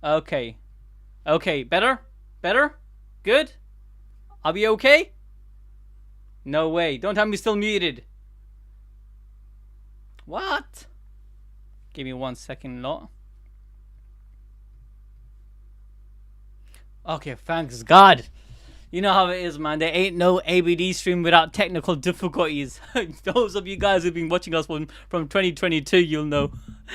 Okay. Okay, better? Better? Good? Are we okay? No way. Don't have me still muted. What? Give me 1 second, lot. Okay, thanks God. You know how it is, man. There ain't no ABD stream without technical difficulties. Those of you guys who've been watching us from 2022, you'll know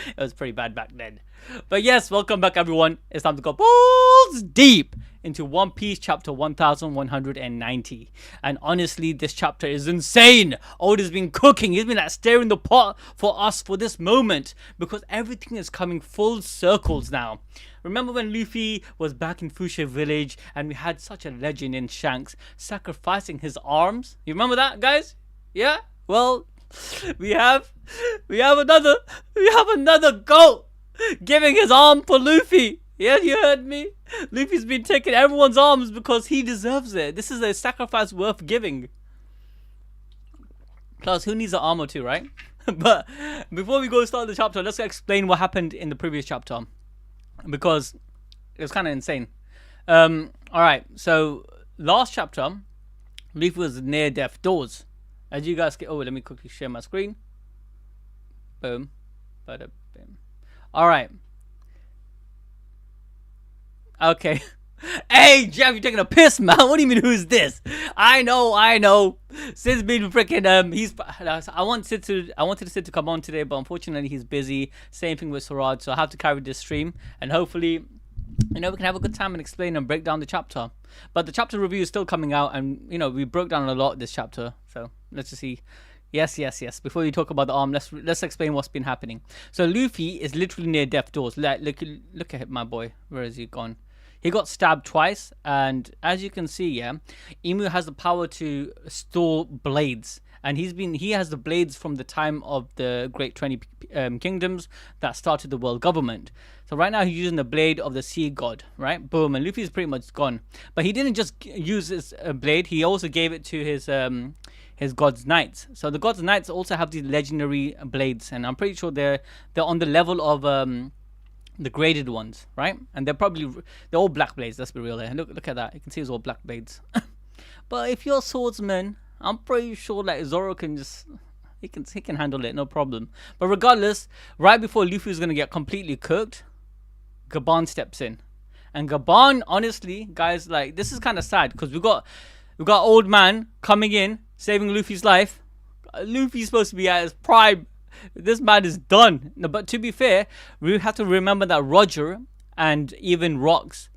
it was pretty bad back then. But yes, welcome back, everyone. It's time to go balls deep into One Piece chapter 1190. And honestly, this chapter is insane. Oda's been cooking. He's been like stirring the pot for us for this moment because everything is coming full circles now. Remember when Luffy was back in Fuchsia Village and we had such a legend in Shanks sacrificing his arms? You remember that, guys? Yeah? Well, we have another goat giving his arm for Luffy. Yeah, you heard me. Luffy's been taking everyone's arms because he deserves it. This is a sacrifice worth giving. Plus, who needs an armor too, right? But before we go start the chapter, let's explain what happened in the previous chapter, because it was kind of insane. Alright, so last chapter, Luffy was near death doors. As you guys get, oh, let me quickly share my screen. Boom. Bada bim. Alright. Okay. Hey, Jeff, you're taking a piss, man. What do you mean, who's this? I know. Sid's been freaking, I wanted Sid to come on today, but unfortunately he's busy. Same thing with Siraj, so I have to carry this stream. And hopefully, we can have a good time and explain and break down the chapter. But the chapter review is still coming out, and, we broke down a lot this chapter. So, let's just see. Yes. Before we talk about the arm, let's explain what's been happening. So, Luffy is literally near death doors. Look at him, my boy. Where is he gone? He got stabbed twice, and as you can see, yeah, Imu has the power to store blades, and he has the blades from the time of the Great 20 Kingdoms that started the world government. So right now he's using the blade of the sea god, right? Boom, and Luffy's pretty much gone. But he didn't just use his blade; he also gave it to his god's knights. So the god's knights also have these legendary blades, and I'm pretty sure they're on the level of the graded ones, right? And they're all black blades. Let's be real here. Look at that. You can see it's all black blades. But if you're a swordsman, I'm pretty sure that Zoro can just he can handle it, no problem. But regardless, right before Luffy is gonna get completely cooked, Gaban steps in, and Gaban, honestly, guys, like this is kind of sad because we got old man coming in saving Luffy's life. Luffy's supposed to be at his prime. This man is done. No, but to be fair, we have to remember that Roger and even Rox,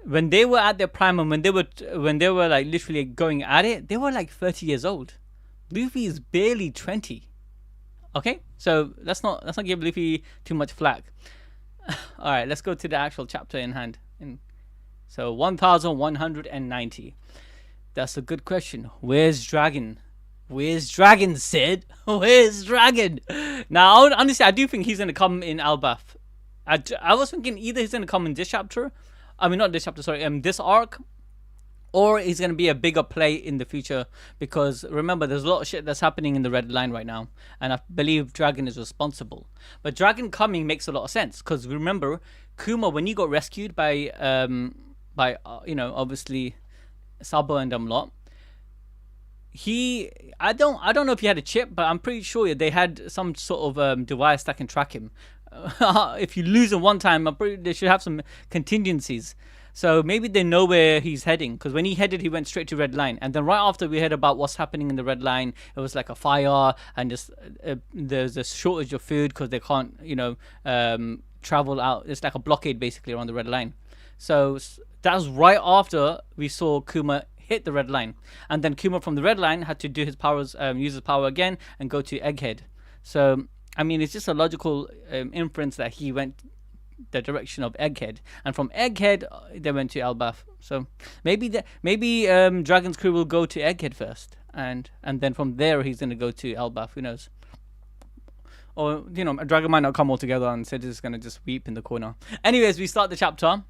when they were at their prime and when they were like literally going at it, they were like 30 years old. Luffy is barely 20. Okay, so let's not give Luffy too much flack. All right, let's go to the actual chapter in hand. So 1190. That's a good question. Where's Dragon? Where's Dragon, Sid? Where's Dragon? Now, honestly, I do think he's going to come in Elbaf. I was thinking either he's going to come in this chapter. I mean, not this chapter, sorry. This arc. Or he's going to be a bigger play in the future. Because, remember, there's a lot of shit that's happening in the Red Line right now. And I believe Dragon is responsible. But Dragon coming makes a lot of sense. Because, remember, Kuma, when he got rescued by obviously, Sabo and them lot. I don't know if he had a chip, but I'm pretty sure they had some sort of device that can track him. If you lose him one time, they should have some contingencies. So maybe they know where he's heading, because when he headed, he went straight to Red Line. And then right after we heard about what's happening in the Red Line, it was like a fire, and just there's a shortage of food because they can't, travel out. It's like a blockade basically around the Red Line. So that was right after we saw Kuma hit the Red Line, and then Kuma from the Red Line had to do his powers, use his power again and go to Egghead. So I mean, it's just a logical inference that he went the direction of Egghead, and from Egghead they went to Elbaf. So maybe Dragon's crew will go to Egghead first, and then from there he's gonna go to Elbaf. Who knows? Or Dragon might not come all together and Sid is gonna just weep in the corner. Anyways, we start the chapter.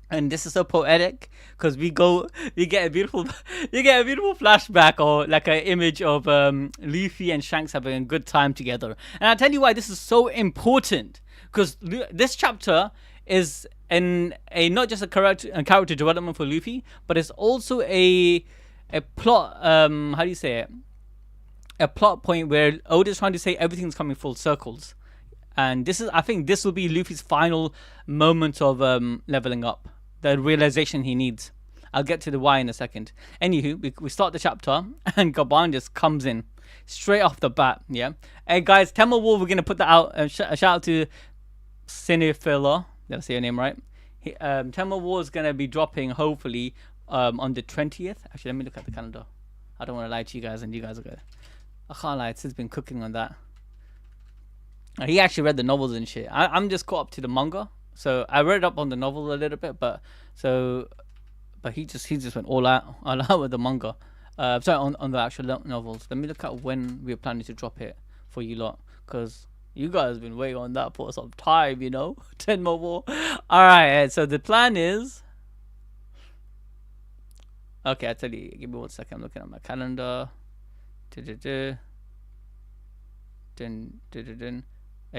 And this is so poetic because you get a beautiful flashback or like an image of Luffy and Shanks having a good time together. And I'll tell you why this is so important, because this chapter is a not just a character development for Luffy, but it's also a plot. How do you say it? A plot point where Oda's trying to say everything's coming full circles, and this is, I think, this will be Luffy's final moment of leveling up, the realization he needs. I'll get to the why in a second. Anywho, we start the chapter, and Gaban just comes in straight off the bat. Yeah. Hey guys, Temple War, we're gonna put that out. Shout out to Cinephila. Did I say your name right? Temple War is gonna be dropping hopefully on the 20th. Actually, let me look at the calendar. I don't want to lie to you guys, and you guys are good. I can't lie. Sid's been cooking on that. He actually read the novels and shit. I'm just caught up to the manga, so I read up on the novel a little bit, but he just went all out with the manga. Sorry, on the actual novels. Let me look at when we're planning to drop it for you lot, because you guys have been waiting on that for some time, you know. 10 more. All right, so the plan is. Okay, I tell you. Give me 1 second. I'm looking at my calendar. Hey,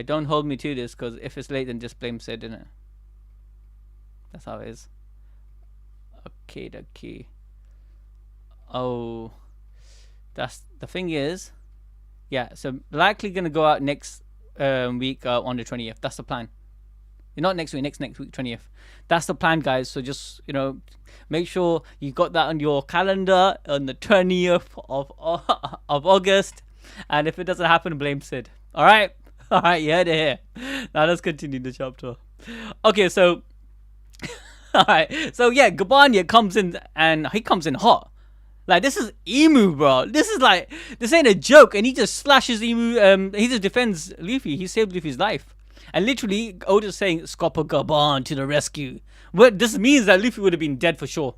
don't hold me to this, because if it's late, then just blame Sid, innit? That's how it is. Okay, the key. Oh, that's the thing is, yeah. So likely gonna go out next week on the 20th. That's the plan. Not next week, next week 20th. That's the plan, guys. So just, you know, make sure you got that on your calendar on the 20th of August. And if it doesn't happen, blame Sid. All right, all right, yeah, here. Now let's continue the chapter. Okay, so all right, so yeah, Gaban comes in, and he comes in hot. Like, this is Emu, bro. This ain't a joke. And he just slashes Emu. He just defends Luffy. He saved Luffy's life. And literally, Oda's saying, Scopper Gaban to the rescue. What this means that Luffy would have been dead for sure.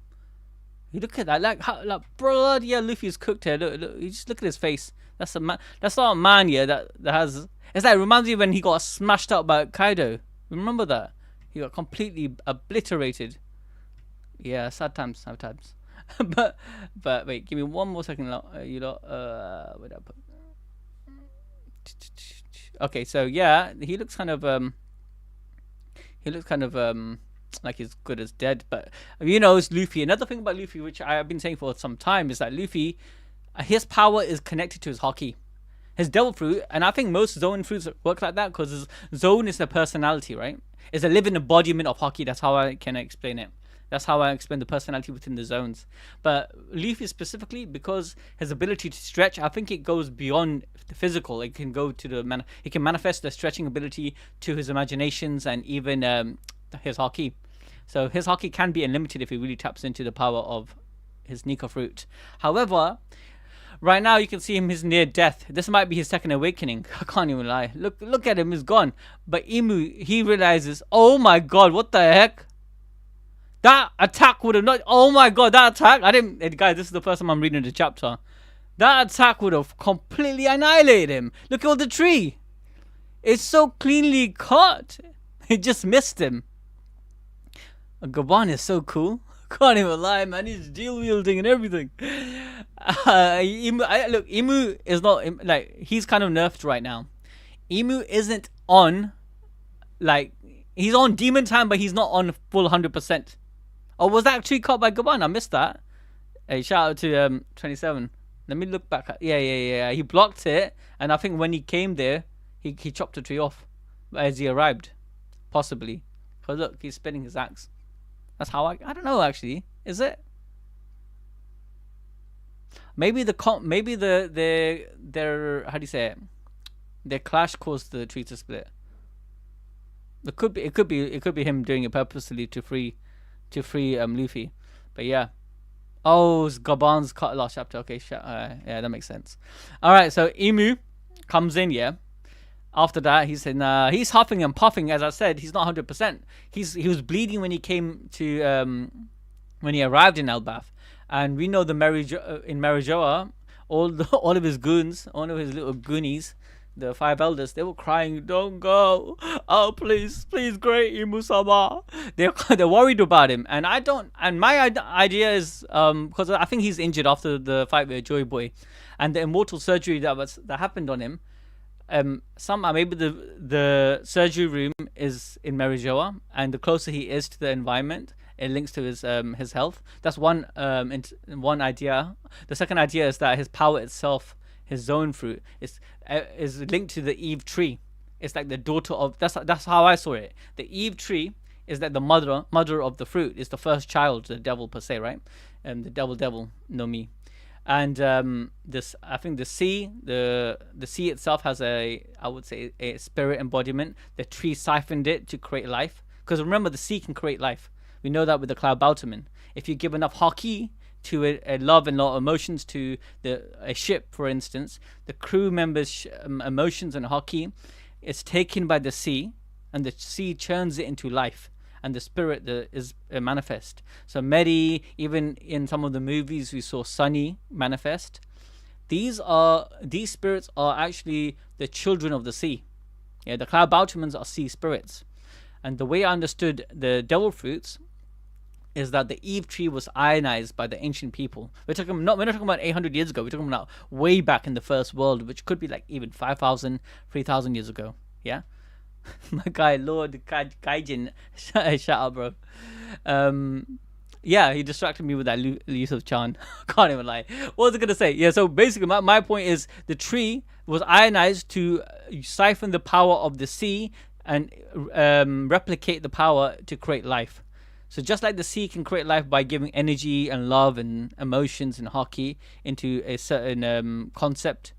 You look at that, like bro, yeah, Luffy's cooked here. Look, you just look at his face. That's a man. That's not a man, yeah. That has. It's like, it reminds me when he got smashed up by Kaido. Remember that? He got completely obliterated. Yeah, sad times. but wait, give me 1 more second. You know, where'd I put? Okay, so yeah, he looks kind of like he's good as dead. But you know, it's Luffy. Another thing about Luffy, which I have been saying for some time, is that Luffy, his power is connected to his Haki, his Devil Fruit, and I think most Zoan fruits work like that, because Zoan is the personality, right? It's a living embodiment of Haki. That's how I can explain it. That's how I explain the personality within the zones. But Luffy specifically, because his ability to stretch, I think it goes beyond the physical. It can go to the he can manifest the stretching ability to his imaginations and even his Haki. So his Haki can be unlimited if he really taps into the power of his Nika fruit. However, right now you can see him, he's near death. This might be his second awakening. I can't even lie. Look at him, he's gone. But Emu, he realizes, oh my god, what the heck? That attack would have not. Oh my god, that attack! I didn't. Guys, this is the first time I'm reading the chapter. That attack would have completely annihilated him. Look at all the tree. It's so cleanly cut. It just missed him. Gaban is so cool. Can't even lie, man. He's dual wielding and everything. Look, Emu is not like, he's kind of nerfed right now. Emu isn't on, like, he's on demon time, but he's not on full 100%. Oh, was that actually caught by Gaban? I missed that. Hey, shout out to 27. Let me look back at, yeah. He blocked it, and I think when he came there, he chopped the tree off as he arrived, possibly. Cause look, he's spinning his axe. That's how I don't know actually. Is it? Maybe their how do you say it? Their clash caused the tree to split. It could be him doing it purposely to free Luffy. But yeah. Oh, it's Gaban's last chapter. Okay, yeah, that makes sense. All right, so Emu comes in, yeah. After that, he's huffing and puffing. As I said, he's not 100%. He was bleeding when he came to when he arrived in Elbaf, and we know in Marijoa, all of his goons, all of his little goonies, the 5 elders, they were crying, "Don't go! Oh, please, great Imu-sama." They're worried about him, and I don't. And my idea is because I think he's injured after the fight with Joy Boy, and the immortal surgery that happened on him. somehow maybe the surgery room is in Marijoa, and the closer he is to the environment, it links to his health. That's one idea. The second idea is that his power itself, his zone fruit, is linked to the Eve tree. It's like the daughter of, that's how I saw it. The Eve tree is like the mother of the fruit. It's the first child, the devil per se, right? The devil no me. And this, I think the sea itself has I would say a spirit embodiment. The tree siphoned it to create life, because remember, the sea can create life. We know that with the cloud Baltaman. If you give enough haki to a love and a lot of emotions to a ship, for instance, the crew members' emotions and haki is taken by the sea, and the sea churns it into life, and the spirit is manifest. So Mary, even in some of the movies we saw Sunny manifest. These spirits are actually the children of the sea. Yeah, the cloud Baltamans are sea spirits. And the way I understood the devil fruits is that the Eve tree was ionized by the ancient people. We're not talking about 800 years ago. We're talking about way back in the first world, which could be like even 5,000, 3,000 years ago. Yeah. My guy, Lord Kaijin, shut up, bro. Yeah, he distracted me with that Yusuf Chan. Can't even lie. What was I gonna say? Yeah, so basically, my point is the tree was ionized to siphon the power of the sea and replicate the power to create life. So just like the sea can create life by giving energy and love and emotions and haki into a certain concept,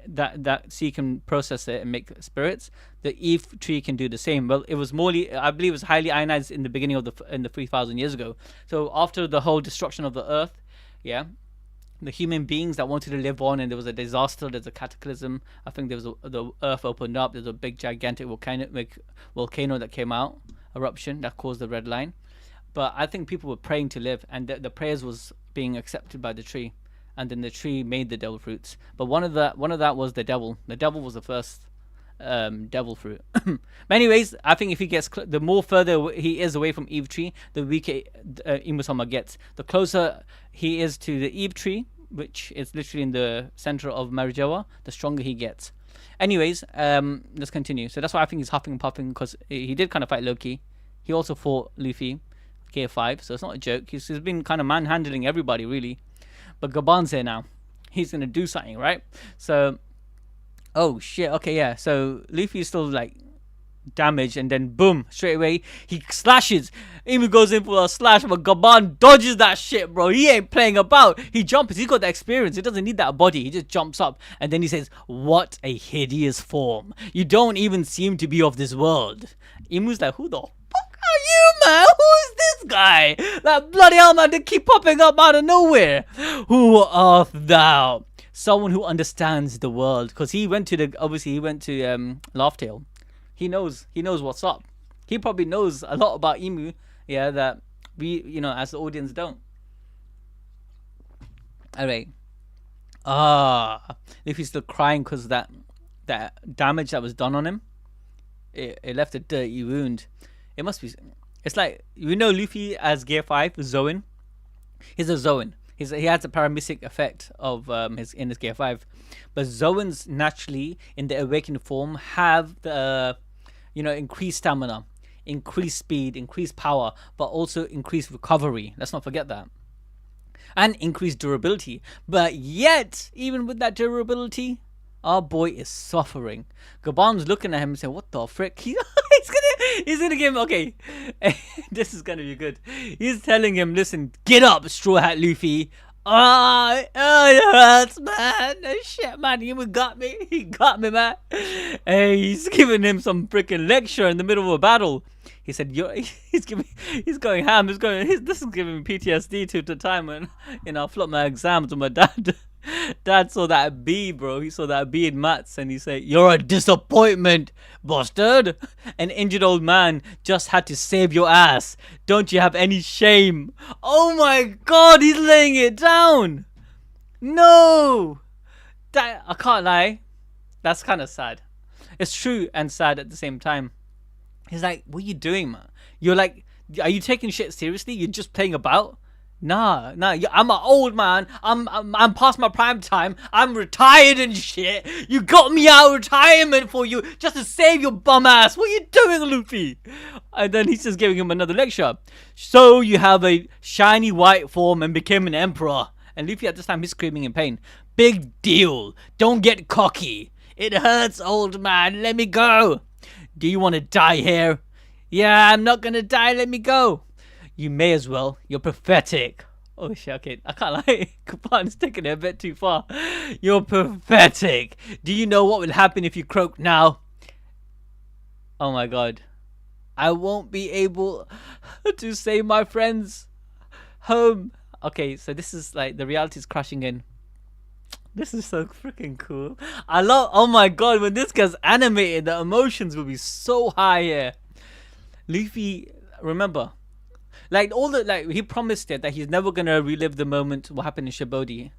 that sea can process it and make spirits, the Eve tree can do the same. Well, it was I believe it was highly ionized in the beginning of the 3,000 years ago. So after the whole destruction of the earth, yeah, the human beings that wanted to live on, and there was a disaster, there's a cataclysm. I think the earth opened up, there's a big gigantic volcano that came out, eruption that caused the red line. But I think people were praying to live, and the prayers was being accepted by the tree, and then the tree made the devil fruits. But one of that was the devil. The devil was the first devil fruit. But anyways, I think if he gets the more further he is away from Eve tree, the weaker Imusama gets. The closer he is to the Eve tree, which is literally in the center of Marijoa, the stronger he gets. Anyways, let's continue. So that's why I think he's huffing and puffing, because he did kind of fight Loki. He also fought Luffy, Gear 5, so it's not a joke. He's been kind of manhandling everybody, really. But Gaban's here now. He's going to do something, right? So, oh shit, okay, yeah. So Luffy is still like damaged, and then boom, straight away, he slashes. Imu goes in for a slash, but Gaban dodges that shit, bro. He ain't playing about. He jumps. He's got the experience. He doesn't need that body. He just jumps up, and then he says, "What a hideous form. You don't even seem to be of this world." Imu's like, who the you, man? Who is this guy? That bloody hell, man, they keep popping up out of nowhere. Who art thou? Someone who understands the world, because he went to Laugh Tale. He knows what's up. He probably knows a lot about Imu, yeah, that we, as the audience don't. Alright. If he's still crying because that damage that was done on him, it left a dirty wound. It must be. It's like, Luffy as Gear 5, Zoan. He's a Zoan. He has a paramecic effect of his Gear 5. But Zoans naturally, in the awakened form, have the, increased stamina, increased speed, increased power, but also increased recovery. Let's not forget that. And increased durability. But yet, even with that durability, our boy is suffering. Gaban's looking at him and saying, what the frick? He's gonna give him, okay, this is gonna be good. He's telling him, listen, get up, Straw Hat Luffy. It hurts, man. Shit, man, he got me. He got me, man. Hey, he's giving him some freaking lecture in the middle of a battle. He said, he's going ham. This is giving me PTSD to the time when, I flopped my exams with my dad. Dad saw that B, bro. He saw that B in maths, and he said, "You're a disappointment, bastard. An injured old man just had to save your ass. Don't you have any shame?" Oh my God, he's laying it down. No, I can't lie. That's kind of sad. It's true and sad at the same time. He's like, "What are you doing, man? You're like, are you taking shit seriously? You're just playing about." Nah, I'm an old man. I'm past my prime time. I'm retired and shit. You got me out of retirement for you just to save your bum ass. What are you doing, Luffy? And then he's just giving him another lecture. So you have a shiny white form and became an emperor. And Luffy at this time he's screaming in pain. Big deal. Don't get cocky. It hurts, old man. Let me go. Do you want to die here? Yeah, I'm not gonna die. Let me go. You may as well. You're pathetic. Oh shit, okay. I can't lie. Gaban's taking it a bit too far. You're pathetic. Do you know what will happen if you croak now? Oh my god. I won't be able to save my friends home. Okay, so this is like the reality is crashing in. This is so freaking cool. I love, oh my god, when this gets animated, the emotions will be so high here. Luffy, remember, like he promised it that he's never gonna relive the moment what happened in Shibodi.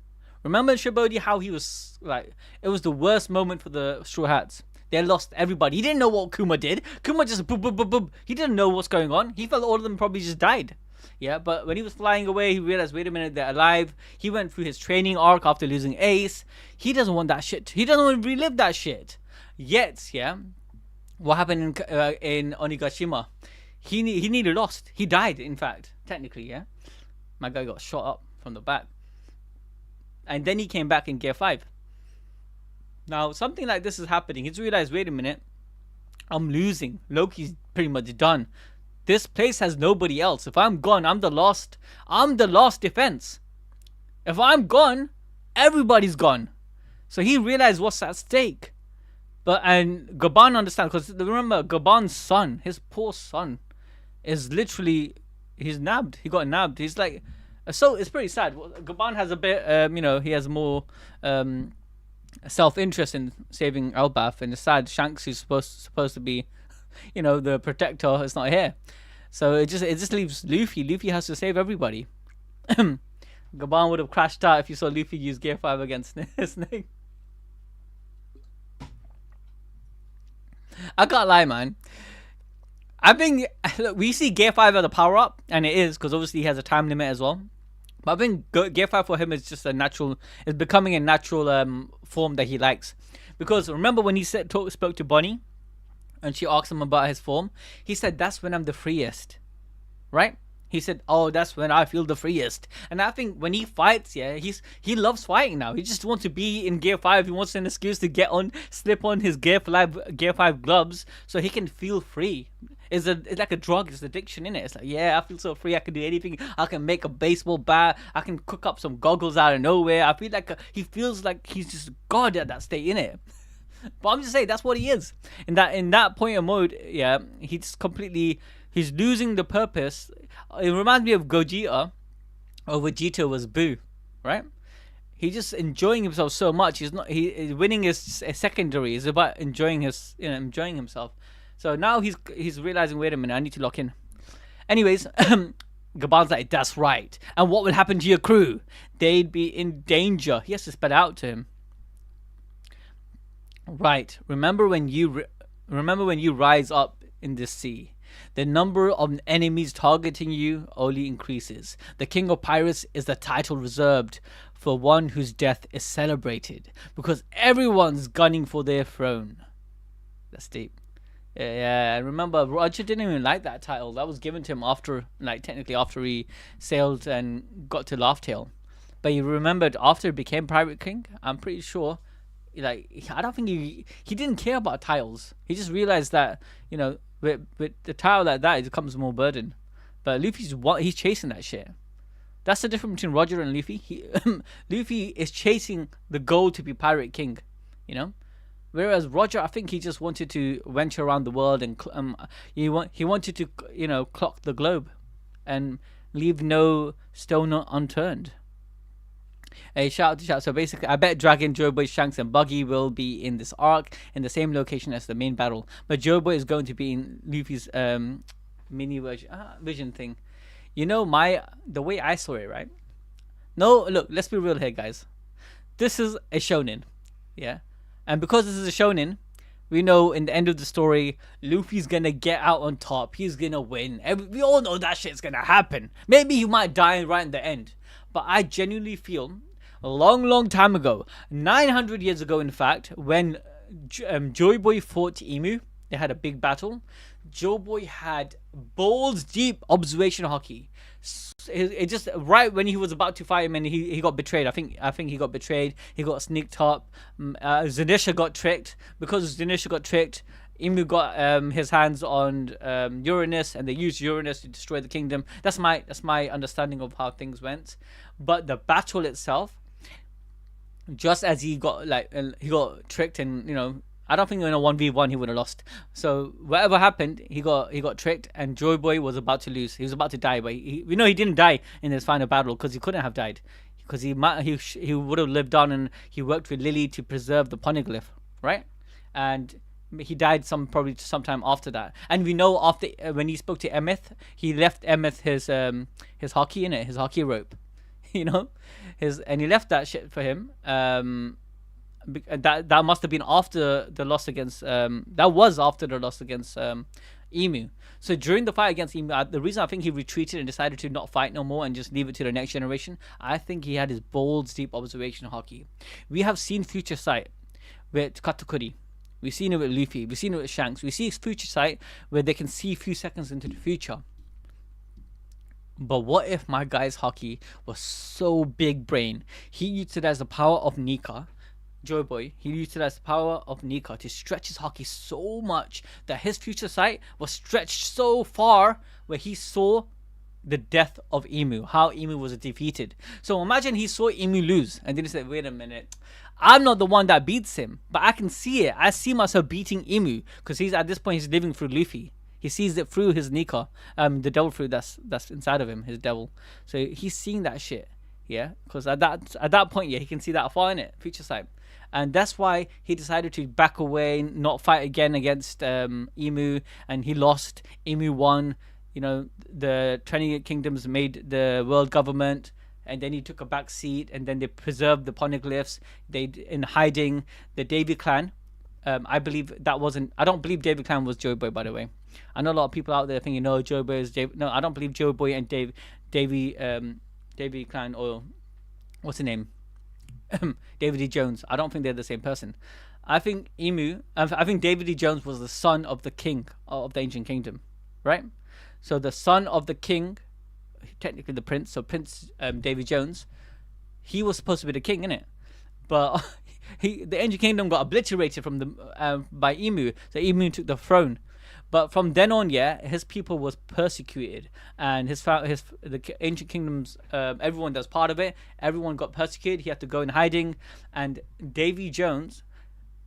Remember in Shibodi how he was like, it was the worst moment for the Straw Hats. They lost everybody. He didn't know what Kuma did. Kuma just boop boop boop boop. He didn't know what's going on. He felt all of them probably just died. Yeah, but when he was flying away, he realized, wait a minute, they're alive. He went through his training arc after losing Ace. He doesn't want that shit. He doesn't want to relive that shit. Yet, yeah, what happened in Onigashima? He nearly lost. He died, in fact, technically, yeah. My guy got shot up from the back. And then he came back in Gear 5. Now, something like this is happening. He's realized, wait a minute, I'm losing. Loki's pretty much done. This place has nobody else. If I'm gone, I'm the last defense. If I'm gone, everybody's gone. So he realized what's at stake. And Gaban understands, because remember, Gaban's son, his poor son, is literally, he's nabbed. He got nabbed. He's like, so it's pretty sad. Gaban has a bit, he has more self-interest in saving Elbaf, and it's sad Shanks, who's supposed to be, the protector, is not here. So it just leaves Luffy. Luffy has to save everybody. Gaban would have crashed out if you saw Luffy use Gear 5 against Snake. I can't lie, man. I think, look, we see Gear 5 as a power-up, and it is, because obviously he has a time limit as well. But I think Gear 5 for him is just it's becoming a natural form that he likes. Because remember when he spoke to Bonnie, and she asked him about his form, he said, that's when I'm the freest, right? He said, oh, that's when I feel the freest. And I think when he fights, yeah, he loves fighting now. He just wants to be in Gear 5. He wants an excuse to slip on his Gear 5 gloves so he can feel free. It's like a drug. It's addiction, innit? It's like, yeah, I feel so free. I can do anything. I can make a baseball bat. I can cook up some goggles out of nowhere. I feel like he feels like he's just God at that state, innit? But I'm just saying that's what he is. In that point of mode, yeah, he's losing the purpose. It reminds me of Gogeta, or Vegeta was Boo, right? He's just enjoying himself so much. Winning is secondary. It's about enjoying himself. So now he's realizing, wait a minute, I need to lock in. Anyways, Gaban's like, that's right. And what will happen to your crew? They'd be in danger. He has to spell it out to him. Right. Remember when you rise up in this sea, the number of enemies targeting you only increases. The King of Pirates is the title reserved for one whose death is celebrated, because everyone's gunning for their throne. That's deep. Yeah, and remember, Roger didn't even like that title. That was given to him after he sailed and got to Laugh Tale. But he remembered after he became Pirate King, I'm pretty sure, I don't think he didn't care about titles. He just realized that, with the title like that, it becomes more burden. But he's chasing that shit. That's the difference between Roger and Luffy. Luffy is chasing the goal to be Pirate King, Whereas Roger, I think he just wanted to venture around the world and he wanted to, clock the globe and leave no stone unturned. A shout out to shout. So basically, I bet Dragon, Joeboy, Shanks, and Buggy will be in this arc in the same location as the main battle. But Joeboy is going to be in Luffy's mini vision thing. The way I saw it, right? No, look, let's be real here, guys. This is a shonen, yeah. And because this is a shonen, We know in the end of the story, Luffy's gonna get out on top. He's gonna win. We all know that shit's gonna happen. Maybe he might die right in the end. But I genuinely feel a long, long time ago, 900 years ago, in fact, when Joy Boy fought Emu, they had a big battle. Joy Boy had balls deep observation hockey. It just right when he was about to fight him, and he got betrayed. I think he got betrayed. He got sneaked up. Zanisha got tricked. Because Zanisha got tricked, Emu got his hands on Uranus, and they used Uranus to destroy the kingdom. That's my understanding of how things went. But the battle itself, just as he got tricked, and I don't think in a 1v1 he would have lost. So whatever happened, he got tricked, and Joy Boy was about to lose. He was about to die, but we know he didn't die in his final battle because he couldn't have died, because he would have lived on, and he worked with Lily to preserve the poneglyph, right? And he died probably sometime after that. And we know after when he spoke to Emeth, he left Emeth his hockey in it, his hockey rope, and he left that shit for him. That must have been after the loss against that was after the loss against Emu. So during the fight against Emu, the reason I think he retreated and decided to not fight no more and just leave it to the next generation, I think he had his balls deep observation hockey. We have seen future sight with Katakuri. We've seen it with Luffy. We've seen it with Shanks. We see future sight where they can see a few seconds into the future. But what if my guy's hockey was so big brain? He utilized the power of Nika. Joy Boy, he utilized the power of Nika to stretch his hockey so much that his future sight was stretched so far where he saw the death of Emu, how Emu was defeated. So imagine he saw Emu lose, and then he said, wait a minute, I'm not the one that beats him, but I can see it. I see myself beating Emu, because at this point he's living through Luffy. He sees it through his Nika, the devil fruit that's inside of him, his devil. So he's seeing that shit, yeah, because at that point, yeah, he can see that far in it, future sight. And that's why he decided to back away, not fight again against Emu, and he lost. Emu won. The 20 kingdoms made the world government, and then he took a back seat, and then they preserved the poneglyphs. They in hiding the Davy clan. I believe that wasn't. I don't believe Davy clan was Joy Boy, by the way. I know a lot of people out there thinking, no, Joy Boy is Davy. No, I don't believe Joy Boy and Davy clan, or what's the name? David E. Jones. I don't think they're the same person. I think David E. Jones was the son of the king of the ancient kingdom, right? So the son of the king, technically the prince, so Prince David Jones, he was supposed to be the king, innit? But the ancient kingdom got obliterated by Emu, so Emu took the throne. But from then on, yeah, his people was persecuted, and the ancient kingdoms, everyone that's part of it, everyone got persecuted. He had to go in hiding, and Davy Jones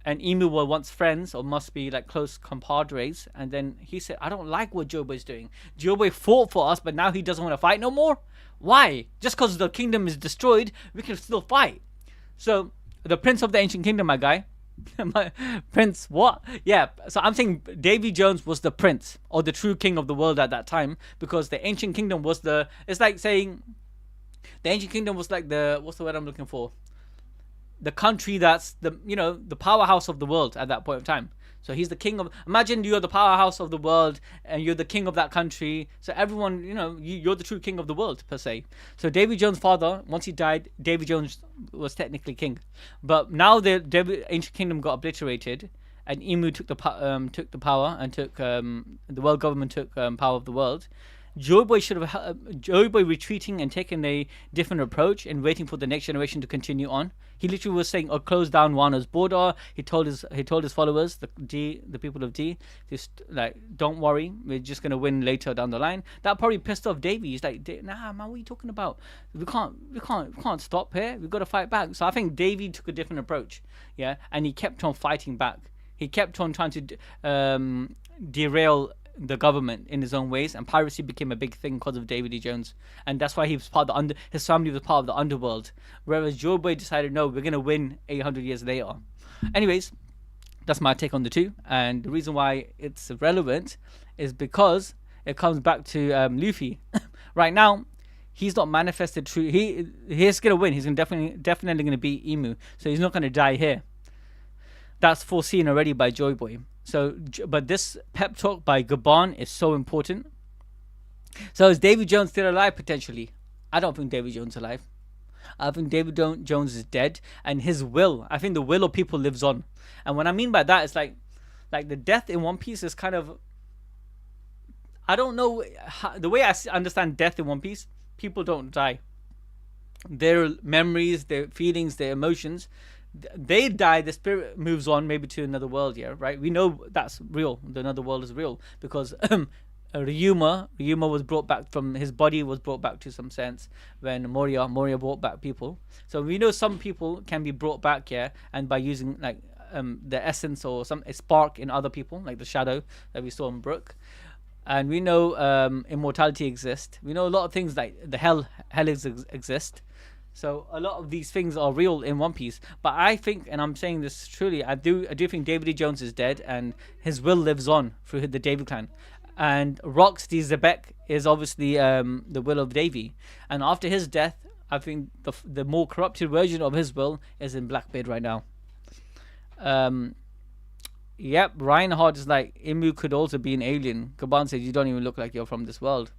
and Emu were once friends, or must be like close compadres. And then he said, "I don't like what Joy Boy's doing. Joy Boy fought for us, but now he doesn't want to fight no more. Why? Just because the kingdom is destroyed, we can still fight." So the prince of the ancient kingdom, my guy. Prince what? Yeah, so I'm saying Davy Jones was the prince, or the true king of the world at that time, because the ancient kingdom was it's like saying the ancient kingdom was like what's the word I'm looking for, the country that's the powerhouse of the world at that point of time. So he's the king of, imagine you're the powerhouse of the world and you're the king of that country. So everyone, you're the true king of the world, per se. So Davy Jones' father, once he died, Davy Jones was technically king. But now the ancient kingdom got obliterated, and Emu took the power, and the world government took power of the world. Joy Boy retreating and taking a different approach and waiting for the next generation to continue on. He literally was saying, close down Wano's border. He told his followers, the people of D, just like, don't worry, we're just gonna win later down the line. That probably pissed off Davy. He's like, nah, man, what are you talking about? We can't stop here. We've got to fight back. So I think Davy took a different approach, yeah, and he kept on fighting back. He kept on trying to derail the government in his own ways, and piracy became a big thing because of David E. Jones, and that's why he was part of his family was part of the underworld, whereas Joy Boy decided, no, we're gonna win 800 years later. Anyways, that's my take on the two, and the reason why it's relevant is because it comes back to Luffy. Right now, he's not manifested true. He's gonna win. He's definitely gonna beat Emu, so he's not gonna die here. That's foreseen already by Joy Boy. So, but this pep talk by Gaban is so important. So is Davy Jones still alive potentially? I don't think Davy Jones is alive. I think David Jones is dead, and his will, I think the will of people lives on. And what I mean by that is like the death in One Piece is kind of, I don't know how, the way I understand death in One Piece, people don't die. Their memories, their feelings, their emotions, they die. The spirit moves on, maybe to another world. Yeah, right. We know that's real. The another world is real because Ryuma was brought back from his body, was brought back to some sense when Moria brought back people. So we know some people can be brought back, yeah, and by using like the essence or a spark in other people, like the shadow that we saw in Brook. And we know immortality exists. We know a lot of things like the hell exist. So a lot of these things are real in One Piece. But I think, and I'm saying this truly, I do think David E. Jones is dead, and his will lives on through the David clan. And Roxy Zebek is obviously the will of Davy. And after his death, I think the more corrupted version of his will is in Blackbeard right now. Yep, Reinhardt is like, Imu could also be an alien. Gaban says, you don't even look like you're from this world.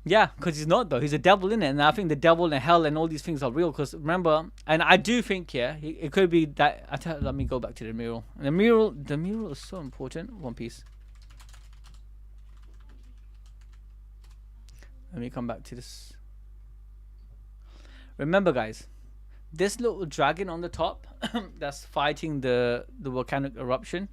Yeah, because he's not though. He's a devil in it. And I think the devil and hell and all these things are real. Because remember, and I do think, yeah, it could be that. Let me go back to the mural. The mural is so important. One Piece. Let me come back to this. Remember, guys, this little dragon on the top that's fighting the volcanic eruption.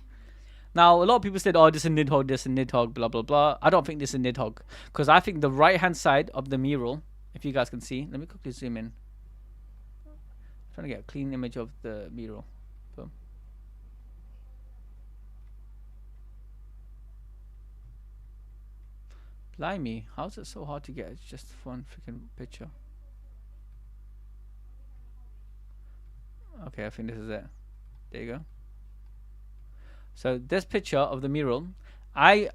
Now, a lot of people said, oh, this is Nidhogg, blah, blah, blah. I don't think this is Nidhogg. Because I think the right-hand side of the mural, if you guys can see, let me quickly zoom in. I'm trying to get a clean image of the mural. Boom. Blimey, how is it so hard to get? It's just one freaking picture. Okay, I think this is it. There you go. So this picture of the mural, I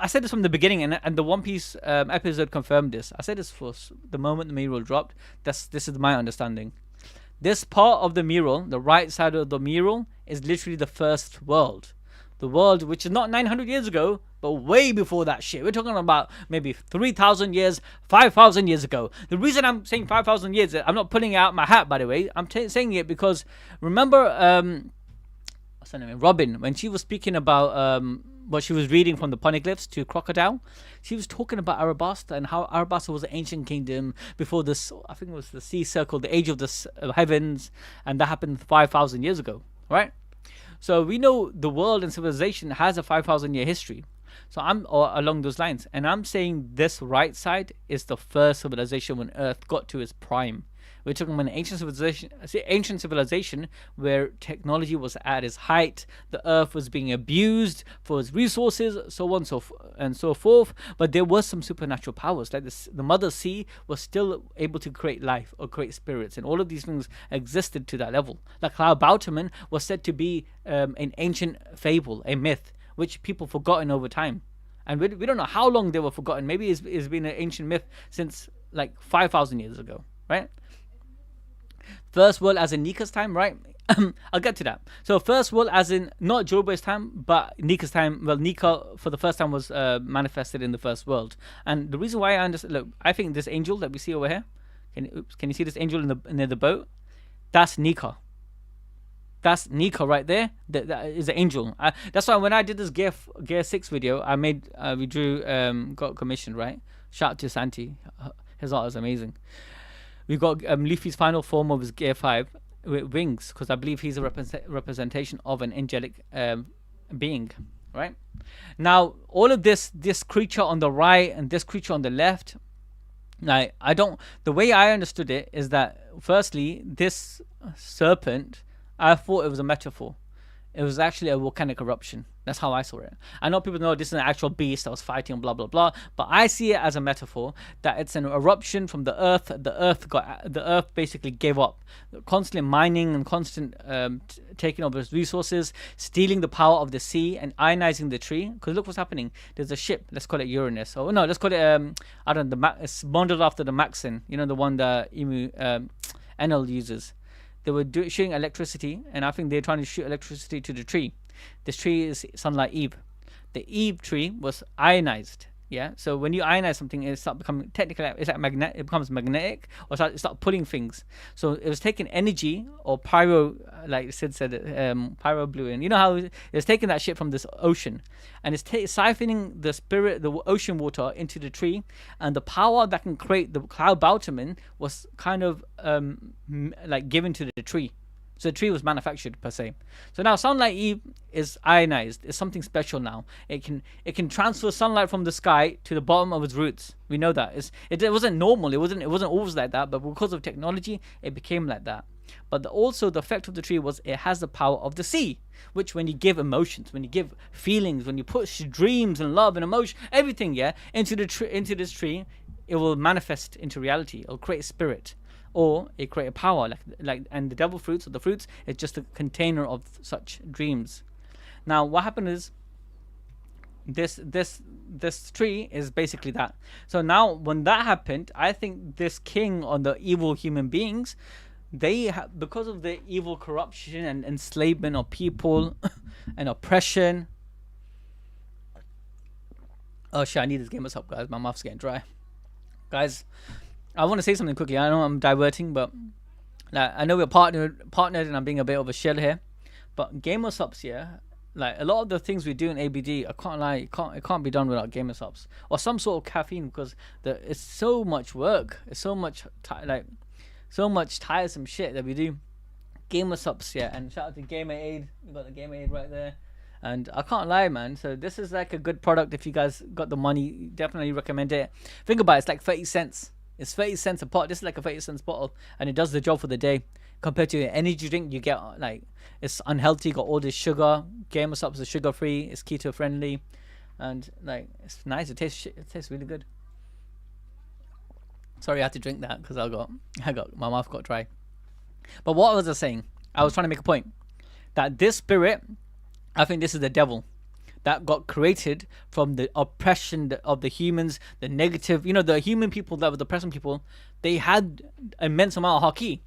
said this from the beginning, and the One Piece episode confirmed this. I said this for the moment the mural dropped. This is my understanding. This part of the mural, the right side of the mural, is literally the first world. The world which is not 900 years ago, but way before that shit. We're talking about maybe 3,000 years, 5,000 years ago. The reason I'm saying 5,000 years, I'm not pulling it out my hat, by the way. I'm saying it because, remember, what's her name? Robin, when she was speaking about what she was reading from the poneglyphs to Crocodile, she was talking about Arabasta and how Arabasta was an ancient kingdom before this, I think it was the sea circle, the age of the heavens, and that happened 5,000 years ago, right? So we know the world and civilization has a 5,000 year history. So or along those lines, and I'm saying this right side is the first civilization when Earth got to its prime. We're talking about an ancient civilization where technology was at its height, the Earth was being abused for its resources, so on and so forth. But there was some supernatural powers, like the Mother Sea was still able to create life or create spirits, and all of these things existed to that level. Like Cloud Bouterman was said to be an ancient fable, a myth, which people forgotten over time. And we don't know how long they were forgotten. Maybe it's been an ancient myth since like 5,000 years ago, right? First world as in Nika's time, right? I'll get to that. So first world as in not Joruba's time, but Nika's time. Well, Nika for the first time was manifested in the first world. And the reason why I understand, look, I think this angel that we see over here, can you see this angel near the boat? That's Nika. That's Nika right there. That is an angel. That's why when I did this Gear 6 video, we drew, got commissioned, right? Shout out to Santi. His art is amazing. We got Luffy's final form of his Gear 5 with wings, because I believe he's a representation of an angelic being, right? Now, all of this creature on the right and this creature on the left, the way I understood it is that, firstly, this serpent, I thought it was a metaphor. It was actually a volcanic eruption. That's how I saw it. I know people know this is an actual beast that was fighting, blah, blah, blah. But I see it as a metaphor that it's an eruption from the earth. The earth basically gave up. Constantly mining and constant taking over its resources, stealing the power of the sea and ionizing the tree. Because look what's happening. There's a ship. Let's call it Uranus. Oh no, let's call it, I don't know, it's modeled after the Maxim. You know, the one that Enel uses. They were shooting electricity, and I think they're trying to shoot electricity to the tree. This tree is Sunlight Eve. The Eve tree was ionized. Yeah, so when you ionize something, it starts becoming technically it's like magnet. It becomes magnetic, or it starts pulling things. So it was taking energy or pyro, like Sid said, pyro blue, and you know how it's taking that shit from this ocean, and it's siphoning the spirit, the ocean water into the tree, and the power that can create the cloud bitumen was kind of like given to the tree. So the tree was manufactured per se. So now Sunlight Eve is ionized. It's something special now. It can transfer sunlight from the sky to the bottom of its roots. We know that. It wasn't normal. It wasn't always like that. But because of technology, it became like that. But also the effect of the tree was it has the power of the sea, which when you give emotions, when you give feelings, when you push dreams and love and emotion, everything, yeah, into this tree, it will manifest into reality. It'll create spirit. Or it create a power, and the devil fruits, or the fruits, is just a container of such dreams. Now, what happened is this tree is basically that. So now, when that happened, I think this king or the evil human beings, because of the evil corruption and enslavement of people and oppression. Oh shit! I need this game up, guys. My mouth's getting dry, guys. I want to say something quickly. I know I'm diverting, but like, I know we're partnered, and I'm being a bit of a shell here. But gamer subs, yeah, like a lot of the things we do in ABD, I can't lie, it can't be done without gamer subs or some sort of caffeine, because it's so much work. It's so much so much tiresome shit that we do. Gamer subs, yeah, and shout out to Gamer Aid. We got the Gamer Aid right there. And I can't lie, man. So this is like a good product. If you guys got the money, definitely recommend it. Think about it, it's like 30 cents. It's 30 cents a pot. This is like a 30 cents bottle, and it does the job for the day. Compared to an energy drink, you get like it's unhealthy, got all this sugar. Gamer Subs is sugar free. It's keto friendly, and like it's nice. It tastes really good. Sorry, I had to drink that because my mouth got dry. But what was I saying? I was trying to make a point that this spirit, I think this is the devil that got created from the oppression of the humans, the negative, the human people that were the oppressing people. They had immense amount of haki.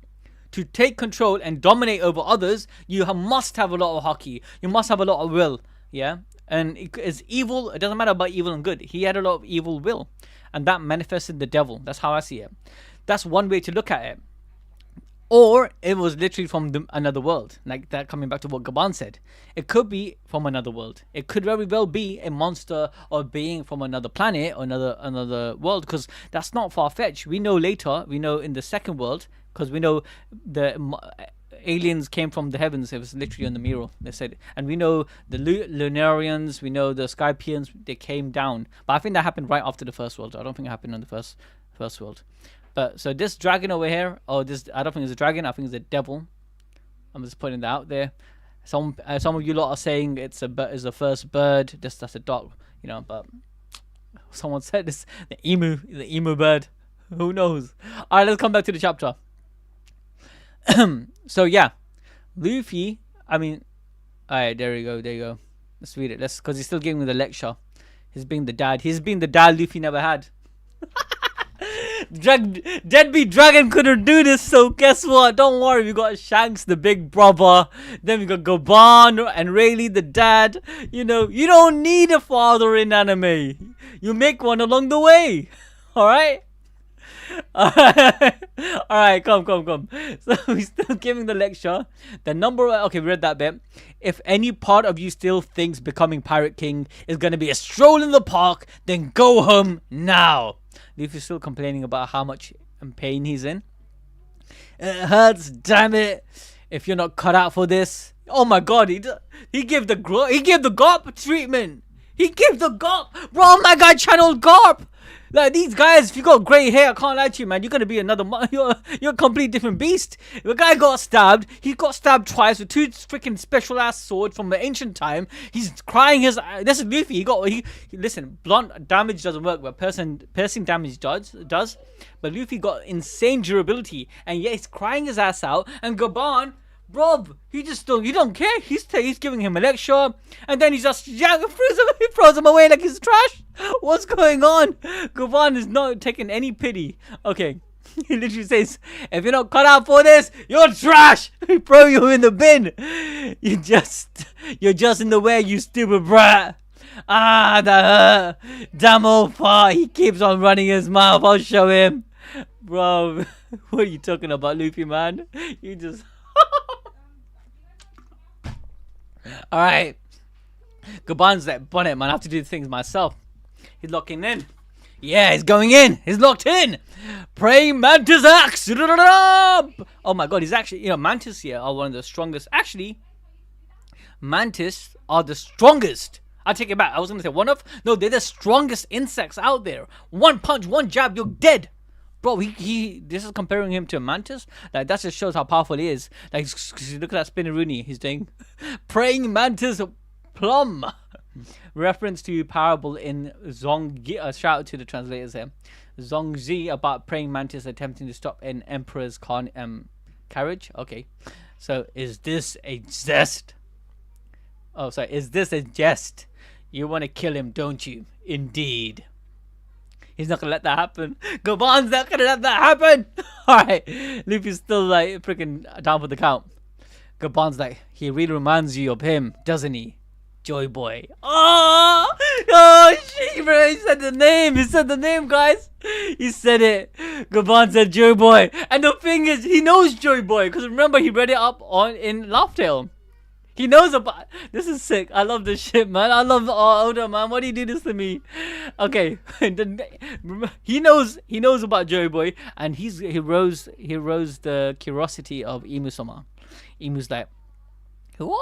To take control and dominate over others, you must have a lot of haki. You must have a lot of will, yeah? And it's evil. It doesn't matter about evil and good. He had a lot of evil will, and that manifested the devil. That's how I see it. That's one way to look at it. Or it was literally from another world, like that. Coming back to what Gaban said, it could be from another world. It could very well be a monster or being from another planet or another world, because that's not far fetched. We know later. We know in the second world, because we know the aliens came from the heavens. It was literally on the mural. They said, and we know the Lunarians. We know the Skypians. They came down, but I think that happened right after the first world. I don't think it happened on the first world. But so this dragon over here, I don't think it's a dragon. I think it's a devil. I'm just putting that out there. Some of you lot are saying it's the first bird. That's a dog, But someone said it's the emu bird. Who knows? All right, let's come back to the chapter. So yeah, Luffy. I mean, all right, there you go. Let's read it. Because he's still giving me the lecture. He's being the dad. He's being the dad Luffy never had. Deadbeat Dragon couldn't do this, so guess what? Don't worry, we got Shanks, the big brother. Then we got Gaban and Rayleigh, the dad. You don't need a father in anime. You make one along the way. Alright? Alright, come. So he's still giving the lecture. Okay, we read that bit. If any part of you still thinks becoming Pirate King is going to be a stroll in the park, then go home now. Luffy's still complaining about how much pain he's in. It hurts, damn it. If you're not cut out for this. Oh my god, he gave the Garp treatment. He gave the Garp. Bro, my guy channeled Garp. Like these guys, if you got grey hair, I can't lie to you, man. You're gonna be you're a complete different beast. The guy got stabbed. He got stabbed twice with two freaking special ass swords from the ancient time. He's crying his. This is Luffy. Listen. Blunt damage doesn't work, but piercing damage does. But Luffy got insane durability, and yeah, he's crying his ass out. And Gaban, bro, he don't care. He's giving him a lecture, and then he throws him away like he's trash. What's going on? Gaban is not taking any pity. Okay, He literally says, if you're not cut out for this, you're trash. He throw you in the bin. You're just in the way, you stupid brat. Ah, that hurt. Damn old fart. He keeps on running his mouth. I'll show him. Bro, what are you talking about, Luffy, man? You just... Alright. Gaban's that bonnet, man. I have to do the things myself. He's locking in. Yeah, he's going in. He's locked in. Praying Mantis axe. Oh my god, he's actually, Mantis here are one of the strongest. Actually, Mantis are the strongest. I take it back. I was going to say one of. No, they're the strongest insects out there. One punch, one jab, you're dead. Bro, this is comparing him to a mantis. Like, that just shows how powerful he is. Like, look at that Spinneroonie he's doing. Praying Mantis plum. Reference to parable in Zongzi. Shout out to the translators here. Zongzi about praying mantis attempting to stop an emperor's carriage. Okay. So, is this a jest? Oh, sorry. Is this a jest? You want to kill him, don't you? Indeed. He's not gonna let that happen. Gaban's not gonna let that happen. Alright. Luffy's still like freaking down for the count. Gaban's like, he really reminds you of him, doesn't he? Joy Boy. Oh shit, bro. He said the name. He said the name, guys. He said it. Gaban said Joy Boy. And the thing is, he knows Joy Boy. Because remember, he read it up in Laugh Tale. He knows about... This is sick. I love this shit, man. I love Oda, man. Why do you do this to me? Okay. He knows about Joy Boy. And he rose the curiosity of Imu-sama. Imu's like, Who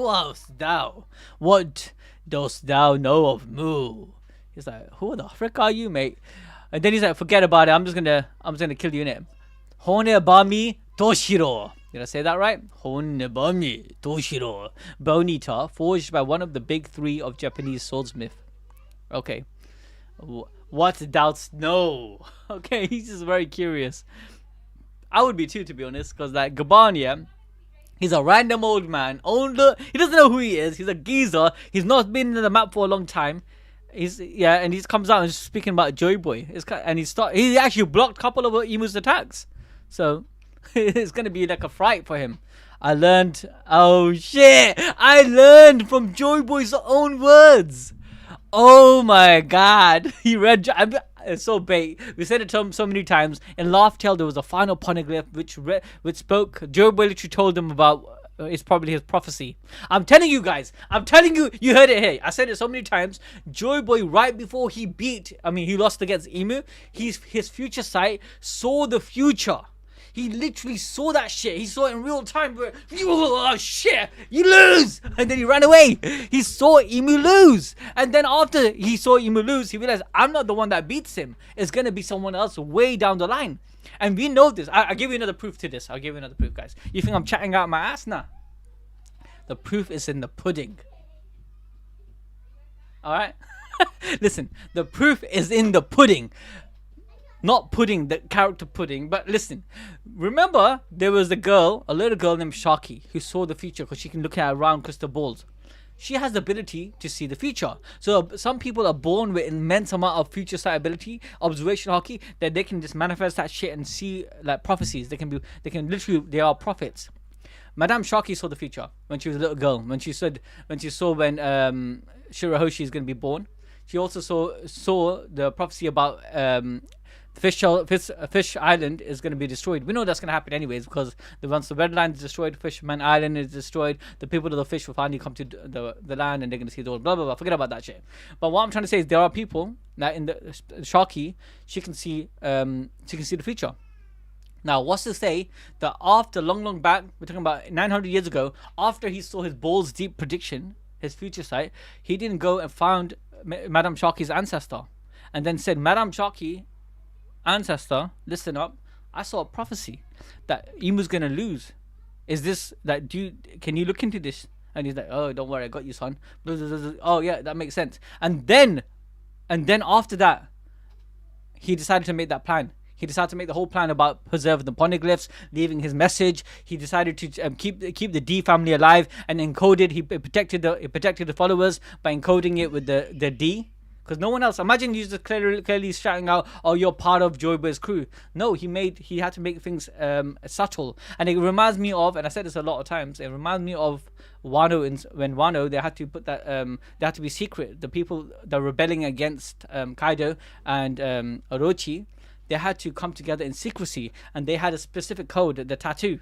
art thou? What dost thou know of Mu? He's like, who the frick are you, mate? And then he's like, forget about it. I'm just gonna kill you in it. Honebami Toshiro. Did I say that right? Honebami Toshiro. Bonita, forged by one of the big three of Japanese swordsmith. Okay. What doubts know? Okay, he's just very curious. I would be too, to be honest, because like Gaban, yeah, he's a random old man. He doesn't know who he is. He's a geezer. He's not been in the map for a long time. And he comes out and is speaking about Joy Boy. He actually blocked a couple of Imu's attacks. So it's gonna be like a fright for him. Oh shit! I learned from Joy Boy's own words. Oh my god! He read. It's so bait. We said it to him so many times. In Laugh Tale, there was a final poneglyph which spoke. Joy Boy literally told him about. It's probably his prophecy. I'm telling you guys. I'm telling you. You heard it here. I said it so many times. Joy Boy, right before he lost against Imu. His future sight saw the future. He literally saw that shit. He saw it in real time. But, oh shit, you lose. And then he ran away. He saw Imu lose. And then after he saw Imu lose, he realized, I'm not the one that beats him. It's going to be someone else way down the line. And we know this. I'll give you another proof to this. I'll give you another proof, guys. You think I'm chatting out my ass? Nah. The proof is in the pudding. Alright? Listen, the proof is in the pudding. Not pudding, the character pudding, but listen. Remember, there was a little girl named Shaki, who saw the future because she can look at round crystal balls. She has the ability to see the future. So some people are born with immense amount of future sight ability, observation hockey, that they can just manifest that shit and see like prophecies. They are prophets. Madame Shaki saw the future when she was a little girl. When she saw when Shirahoshi is going to be born. She also saw the prophecy about Fish Island is going to be destroyed. We know that's going to happen anyways, because once the Red Line is destroyed, Fishman Island is destroyed, the people of the fish will finally come to the land and they're going to see the world, blah, blah, blah. Forget about that shit. But what I'm trying to say is there are people that in the Shaki, she can see the future. Now, what's to say that after long back, we're talking about 900 years ago, after he saw his balls deep prediction, his future sight, he didn't go and found Madame Shaki's ancestor and then said, Madame Shaki, ancestor, listen up, I saw a prophecy that Imu's gonna lose. Is this that can you look into this? And he's like, oh, don't worry, I got you, son. Oh yeah, that makes sense. And then after that, he decided to make that plan. He decided to make the whole plan about preserving the poneglyphs, leaving his message. He decided to keep the D family alive and encoded. He protected the followers by encoding it with the D. because no one else. Imagine you just clearly shouting out, "Oh, you're part of Joy Boy's crew." No, he had to make things subtle, and it reminds me of, and I said this a lot of times. It reminds me of Wano when Wano they had to put that they had to be secret. The people that were rebelling against Kaido and Orochi, they had to come together in secrecy, and they had a specific code, the tattoo,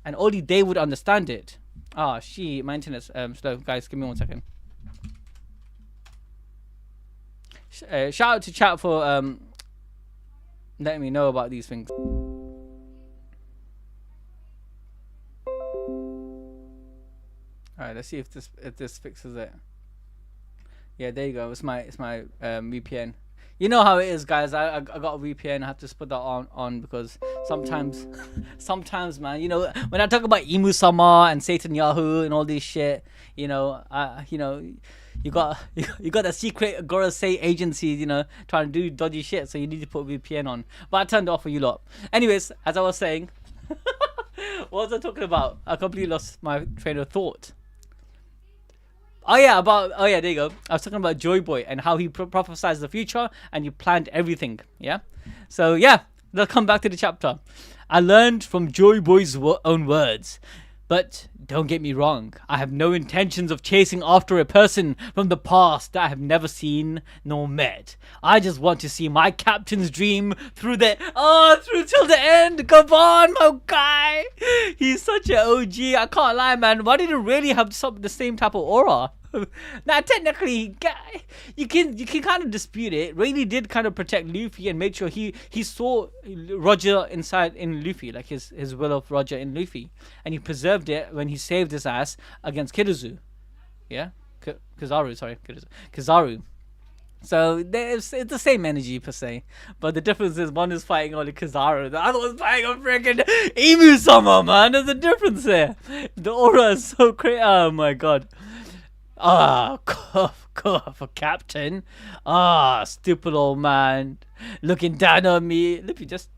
and only they would understand it. Ah, my internet's slow. Guys, give me 1 second. Shout out to chat for letting me know about these things. Alright, let's see if this fixes it. Yeah, there you go. It's my VPN. You know how it is, guys. I got a VPN. I have to put that on because sometimes man, you know, when I talk about Emu Sama and Satan Yahoo and all this shit, you know, you got that secret Gorosei agency, you know, trying to do dodgy shit, so you need to put VPN on. But I turned it off for you lot. Anyways, as I was saying, what was I talking about? I completely lost my train of thought. Oh yeah, there you go. I was talking about Joy Boy and how he prophesized the future and he planned everything. Yeah. So yeah, let's come back to the chapter. I learned from Joy Boy's own words. But don't get me wrong, I have no intentions of chasing after a person from the past that I have never seen nor met. I just want to see my captain's dream through till the end. Come on, my guy. He's such an OG. I can't lie, man. Why did he really have the same type of aura? Now, technically, you can kind of dispute it. Rayleigh did kind of protect Luffy and made sure he saw Roger inside in Luffy, like his will of Roger in Luffy, and he preserved it when he saved his ass against Kizaru. Yeah, Kizaru. Sorry, Kizaru. So it's the same energy per se, but the difference is one is fighting on Kizaru, the other one's fighting on freaking Emu-sama, man. There's a difference there. The aura is so crazy. Oh my god. Cough, Captain. Stupid old man, looking down on me. Luffy, just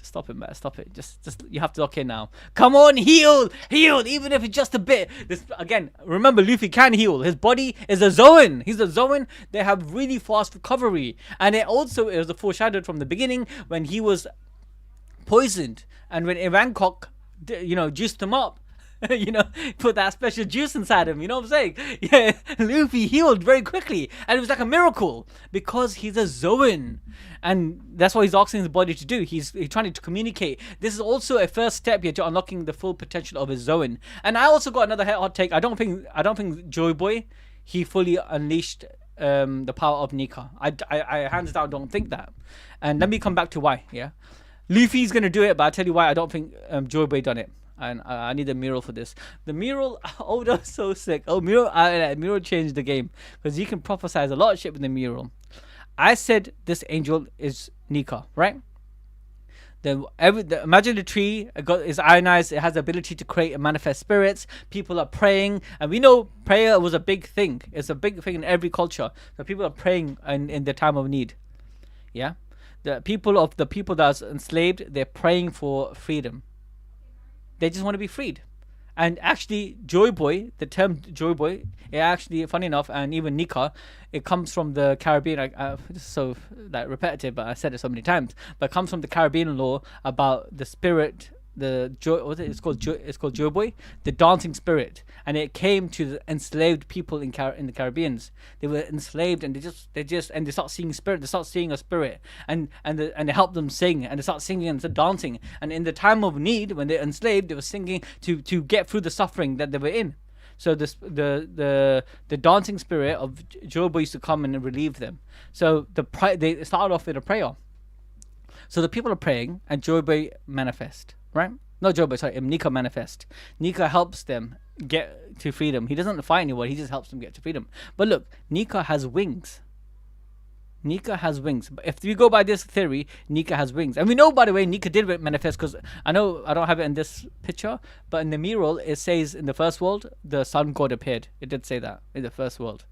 stop it, man. Stop it. Just you have to lock in now. Come on, heal, even if it's just a bit. This again. Remember, Luffy can heal. His body is a Zoan. He's a Zoan. They have really fast recovery, and it was foreshadowed from the beginning when he was poisoned, and when Ivankov, juiced him up. Put that special juice inside him, you know what I'm saying? Yeah, Luffy healed very quickly, and it was like a miracle because he's a Zoan, and that's what he's asking his body to do. He's trying to communicate. This is also a first step here to unlocking the full potential of his Zoan. And I also got another hot take. I don't think Joy Boy he fully unleashed the power of Nika. I hands down don't think that. And let me come back to why. Yeah, Luffy's gonna do it, but I'll tell you why I don't think Joy Boy done it. And I need a mural for this. The mural, that's so sick. Mural changed the game because you can prophesize a lot of shit with the mural. I said this angel is Nika, right? Imagine the tree. It's ionized. It has the ability to create and manifest spirits. People are praying, and we know prayer was a big thing. It's a big thing in every culture. The people are praying in their time of need. Yeah, the people that's enslaved, they're praying for freedom. They just want to be freed. And actually, Joy Boy, the term Joy Boy, it actually, funny enough, and even Nika, it comes from the Caribbean. This is so repetitive, but I said it so many times. But it comes from the Caribbean law about the spirit, it's called Joy Boy, the dancing spirit, and it came to the enslaved people in the Caribbeans. They were enslaved, and they start seeing spirit. They start seeing a spirit, and they help them sing, and they start singing and start dancing. And in the time of need, when they're enslaved, they were singing to get through the suffering that they were in. So the dancing spirit of Joy Boy used to come and relieve them. So they started off with a prayer. So the people are praying, and Joy Boy manifest. Right? No, Joy Boy, sorry, Nika manifest. Nika helps them get to freedom. He doesn't fight anyone, he just helps them get to freedom. But look, Nika has wings. But if we go by this theory, Nika has wings. And we know, by the way, Nika did manifest because I know I don't have it in this picture, but in the mural, it says in the first world, the sun god appeared. It did say that in the first world.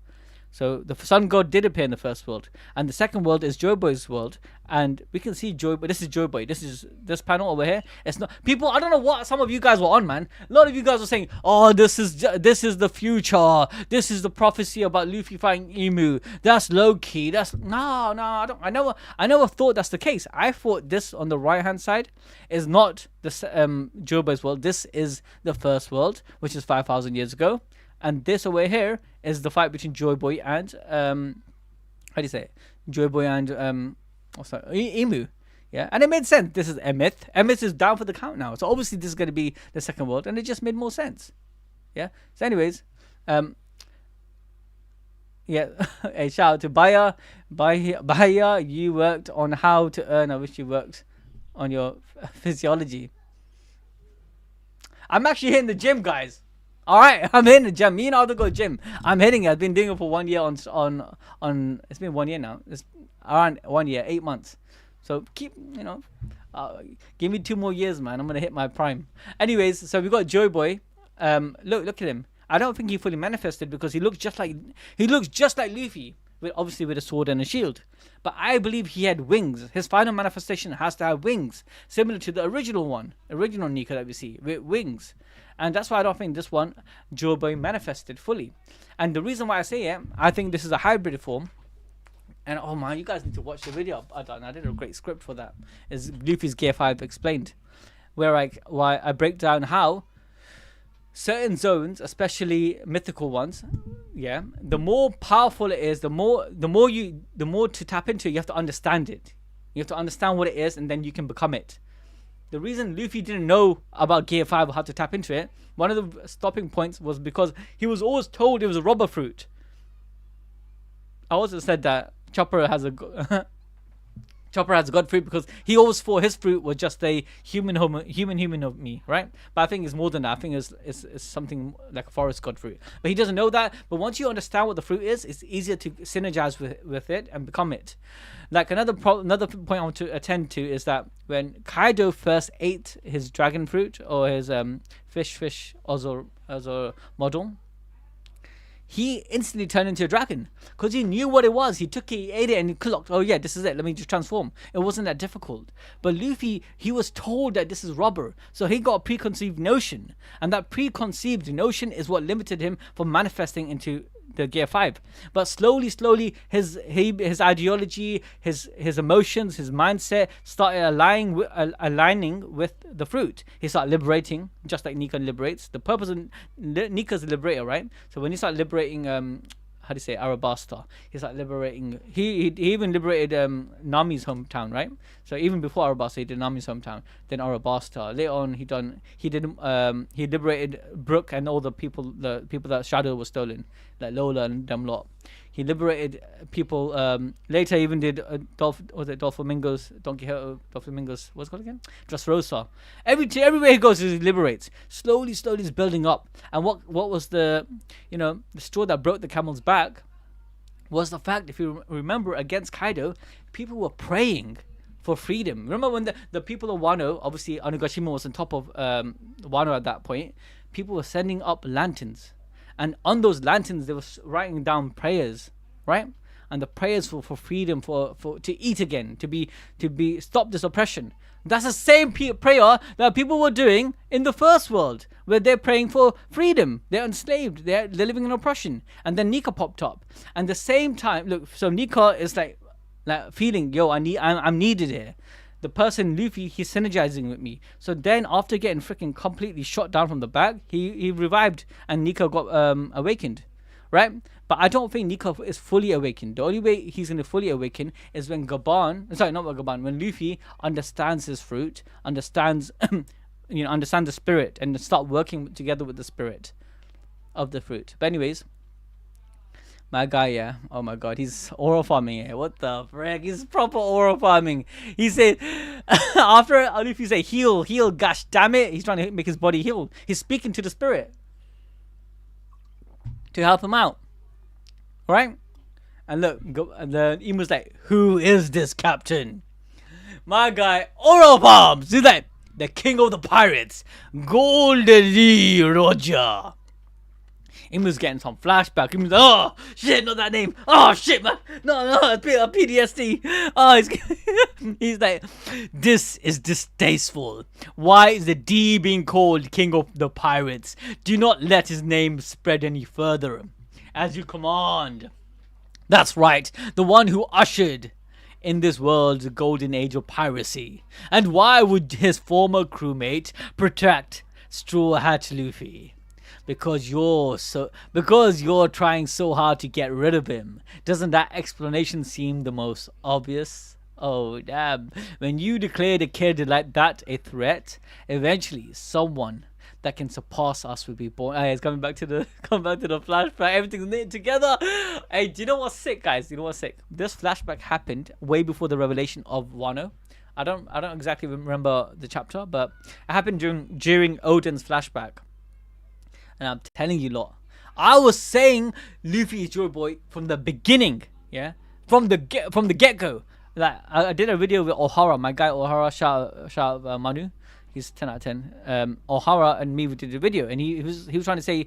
So the sun god did appear in the first world, and the second world is Joy Boy's world, and we can see Joy. But this is Joy Boy. This is this panel over here. It's not people. I don't know what some of you guys were on, man. A lot of you guys were saying, "Oh, this is the future. This is the prophecy about Luffy fighting Emu. That's Loki. That's no. I don't. I never thought that's the case. I thought this on the right hand side is not the Joy Boy's world. This is the first world, which is 5,000 years ago. And this over here is the fight between Joy Boy and how do you say it? Joy Boy and what's that? Emu. Yeah, and it made sense. This is Emeth. Emeth is down for the count now, so obviously this is going to be the second world, and it just made more sense. Yeah. So, anyways, yeah. A shout out to Baya. Baya, you worked on how to earn. I wish you worked on your physiology. I'm actually hitting the gym, guys. All right, I'm hitting the gym. Me and Aldo go gym. I'm hitting it. I've been doing it for 1 year on. It's been 1 year now. It's around 1 year, 8 months. So keep, give me 2 more years, man. I'm gonna hit my prime. Anyways, so we got Joy Boy. Look at him. I don't think he fully manifested because he looks just like Luffy, obviously with a sword and a shield. But I believe he had wings. His final manifestation has to have wings, similar to the original Nika that we see with wings. And that's why I don't think this one, Joy Boy, manifested fully. And the reason why I say it, I think this is a hybrid form. And oh man, you guys need to watch the video. I did a great script for that. It's Luffy's Gear 5 explained. Why I break down how certain zones, especially mythical ones, yeah, the more powerful it is, the more to tap into, you have to understand it. You have to understand what it is, and then you can become it. The reason Luffy didn't know about Gear 5 or how to tap into it, one of the stopping points was because he was always told it was a robber fruit. I also said that Chopper has a god fruit because he always thought his fruit was just a human of me, right? But I think it's more than that. I think it's something like a forest god fruit. But he doesn't know that. But once you understand what the fruit is, it's easier to synergize with it and become it. Like another point I want to attend to is that when Kaido first ate his dragon fruit or his fish Ozor model, he instantly turned into a dragon because he knew what it was. He ate it and he clocked, oh yeah, this is it, let me just transform. It wasn't that difficult. But Luffy, he was told that this is robber, so he got a preconceived notion, and that preconceived notion is what limited him from manifesting into the Gear 5. But slowly his ideology, his emotions, his mindset started aligning with the fruit. He started liberating, just like Nika liberates. The purpose of Nika's a liberator, right? So when he started liberating how do you say, Arabasta, he started liberating, he even liberated Nami's hometown, right? So even before Arabasta, he did Nami's hometown, then Arabasta. Later on, he liberated Brook and all the people that Shadow was stolen, like Lola and them lot. He liberated people. Later, he even did Doflamingo's, Don Quixote, Doflamingo's, what's it called again? Dressrosa. Everywhere he goes, he liberates. Slowly, it's building up. And what was the straw that broke the camel's back was the fact, if you remember, against Kaido, people were praying for freedom. Remember when the people of Wano, obviously Onigashima was on top of Wano at that point, people were sending up lanterns. And on those lanterns, they were writing down prayers, right? And the prayers for freedom, for to eat again, to be stop this oppression. That's the same prayer that people were doing in the first world, where they're praying for freedom. They're enslaved. They're living in oppression. And then Nika popped up. And the same time, look, so Nika is like feeling, yo, I'm needed here. The person Luffy, he's synergizing with me. So then after getting freaking completely shot down from the back, he revived and Nika got awakened, right? But I don't think Nika is fully awakened. The only way he's going to fully awaken is when when Luffy understands his fruit, understands the spirit, and start working together with the spirit of the fruit. But anyways, my guy, yeah. Oh my god, he's oral farming. Yeah. What the frick? He's proper oral farming. He said, after Luffy say heal, gosh damn it, he's trying to make his body heal. He's speaking to the spirit to help him out, right? And look, the Emu's like, who is this captain? My guy, oral farms. He's like, the king of the pirates, Golden Lee Roger. He was getting some flashback. He was like, oh shit, not that name. Oh shit, man. No, a PTSD. Oh, he's like, this is distasteful. Why is the D being called King of the Pirates? Do not let his name spread any further. As you command. That's right, the one who ushered in this world the golden age of piracy. And why would his former crewmate protect Straw Hat Luffy? Because you're trying so hard to get rid of him. Doesn't that explanation seem the most obvious? Oh damn. When you declared a kid like that a threat, eventually someone that can surpass us will be born. Hey, it's coming back to the flashback. Everything's knit together. Hey, do you know what's sick, guys? Do you know what's sick? This flashback happened way before the revelation of Wano. I don't exactly remember the chapter, but it happened during Odin's flashback. And I'm telling you, lot, I was saying Luffy is Joy Boy from the beginning. Yeah, from the get go. Like I did a video with O'Hara, my guy O'Hara. Shout out Manu. He's 10 out of 10. O'Hara and me did the video, and he was trying to say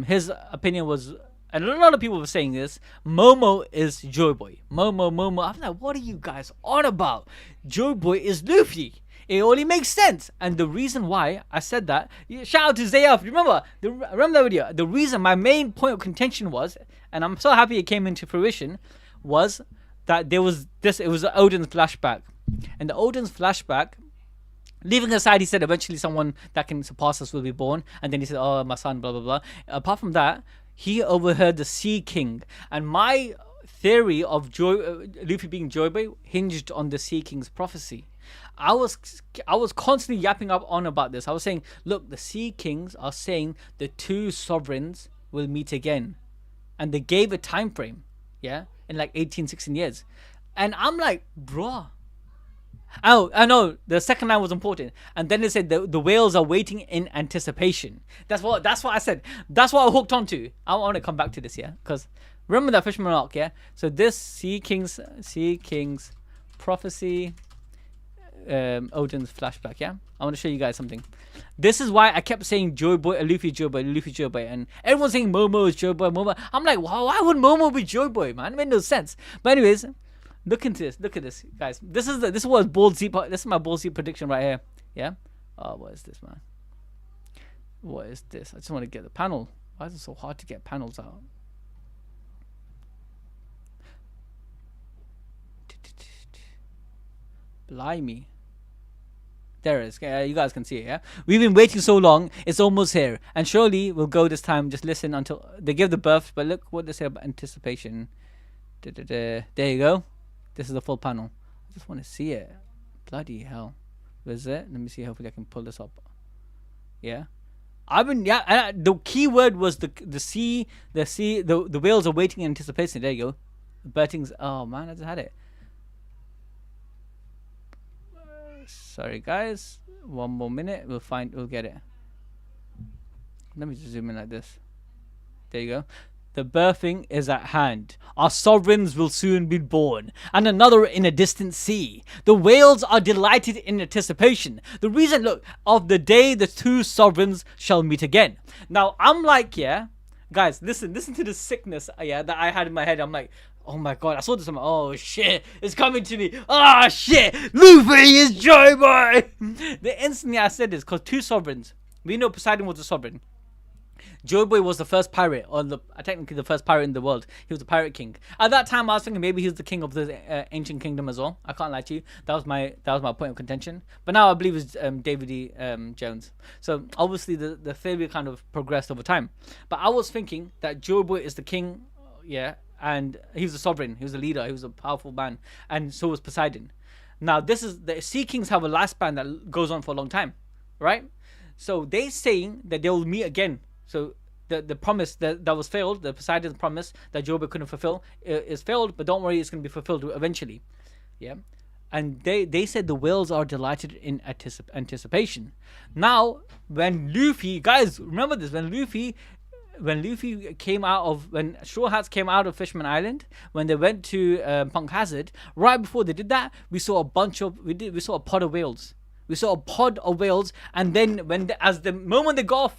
his opinion was, and a lot of people were saying this, Momo is Joy Boy. Momo. I'm like, what are you guys on about? Joy Boy is Luffy. It only makes sense. And the reason why I said that, shout out to Zayaf. Remember that video? The reason, my main point of contention was, and I'm so happy it came into fruition, was that there was this, it was Odin's flashback. And the Odin's flashback, leaving aside, he said eventually someone that can surpass us will be born. And then he said, oh, my son, blah, blah, blah. Apart from that, he overheard the Sea King. And my theory of Luffy being Joy Boy hinged on the Sea King's prophecy. I was constantly yapping on about this. I was saying, look, the Sea Kings are saying the two sovereigns will meet again. And they gave a time frame, yeah, in like 18, 16 years. And I'm like, bruh. Oh, I know the second line was important, and then they said the whales are waiting in anticipation. That's what I said. That's what I hooked onto. I want to come back to this, yeah, because remember that fisherman arc, yeah. So this Sea King's prophecy, Odin's flashback, yeah. I want to show you guys something. This is why I kept saying Joy Boy, Luffy Joy Boy, Luffy Joy Boy, and everyone's saying Momo is Joy Boy, Momo. I'm like, why would Momo be Joy Boy, man? It made no sense. But anyways. Look into this. Look at this, guys. This is what Ball Z. This is my Ball Z prediction right here. Yeah. Oh, what is this, man? What is this? I just want to get the panel. Why is it so hard to get panels out? Blimey. There it is. You guys can see it, yeah? We've been waiting so long. It's almost here. And surely we'll go this time. Just listen until they give the birth. But look what they say about anticipation. There you go. This is the full panel. I just want to see it. Bloody hell. Where's it? Let me see. Hopefully I can pull this up. Yeah. The key word was the whales are waiting in anticipation. There you go. The Bertings. Oh man, I just had it. Sorry guys. One more minute. We'll get it. Let me just zoom in like this. There you go. The birthing is at hand. Our sovereigns will soon be born, and another in a distant sea. The whales are delighted in anticipation. The reason, look, of the day the two sovereigns shall meet again. Now, I'm like, yeah, guys, listen to the sickness, yeah, that I had in my head. I'm like, oh my god, I saw this. I'm like, oh shit, it's coming to me. Ah shit, Luffy is Joy Boy. The instantly I said this, because two sovereigns. We know Poseidon was a sovereign. Joy Boy was the first pirate, or technically the first pirate in the world. He was the pirate king. At that time, I was thinking maybe he was the king of the ancient kingdom as well. I can't lie to you. That was my point of contention. But now I believe it's David E. Jones. So obviously the theory kind of progressed over time. But I was thinking that Joy Boy is the king, yeah, and he was the sovereign. He was the leader. He was a powerful man, and so was Poseidon. Now the Sea Kings have a lifespan that goes on for a long time, right? So they're saying that they will meet again. So the promise that was failed, the Poseidon's promise that Joy Boy couldn't fulfill is failed, but don't worry, it's going to be fulfilled eventually. Yeah. And they said the whales are delighted in anticipation. Now, when Luffy, guys, remember this, when Straw Hats came out of Fishman Island, when they went to Punk Hazard, right before they did that, we saw a pod of whales. We saw a pod of whales, and then as the moment they got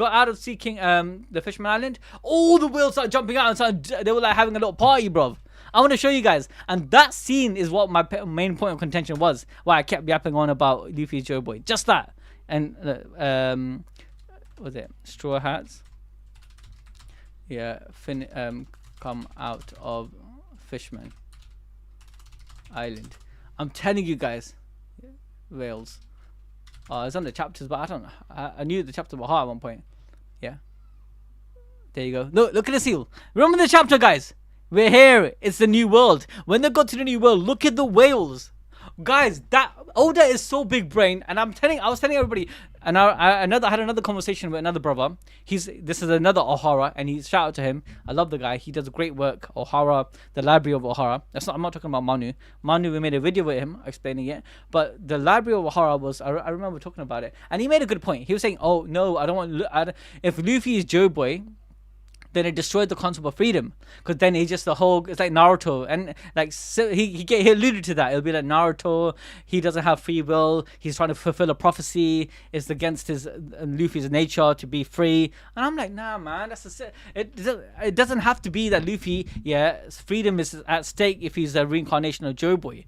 out of seeking the Fisherman Island, all the whales started jumping out and they were like having a little party, bro. I want to show you guys, and that scene is what my main point of contention was. Why I kept yapping on about Luffy's Joe Boy, just that. And what was it? Straw Hats. Yeah, come out of Fishman Island. I'm telling you guys, whales. It's on the chapters, but I knew the chapter by heart at one point. Yeah. There you go. Look at the seal. Remember the chapter, guys. We're here. It's the new world. When they got to the new world, look at the whales. Guys, that Oda is so big brain, and I was telling everybody, and I had another conversation with another brother. This is another Ohara, and he shout out to him. I love the guy. He does great work. Ohara, the library of Ohara. I'm not talking about Manu. Manu, we made a video with him explaining it, but the library of Ohara was. I remember talking about it, and he made a good point. He was saying, "Oh no, I don't want. If Luffy is Joe Boy, then it destroyed the concept of freedom, because then it's just it's like Naruto, and like so he alluded to that. It'll be like Naruto, he doesn't have free will, he's trying to fulfill a prophecy, it's against his Luffy's nature to be free. And I'm like, nah man, it doesn't have to be that Luffy, freedom is at stake if he's a reincarnation of Joe Boy.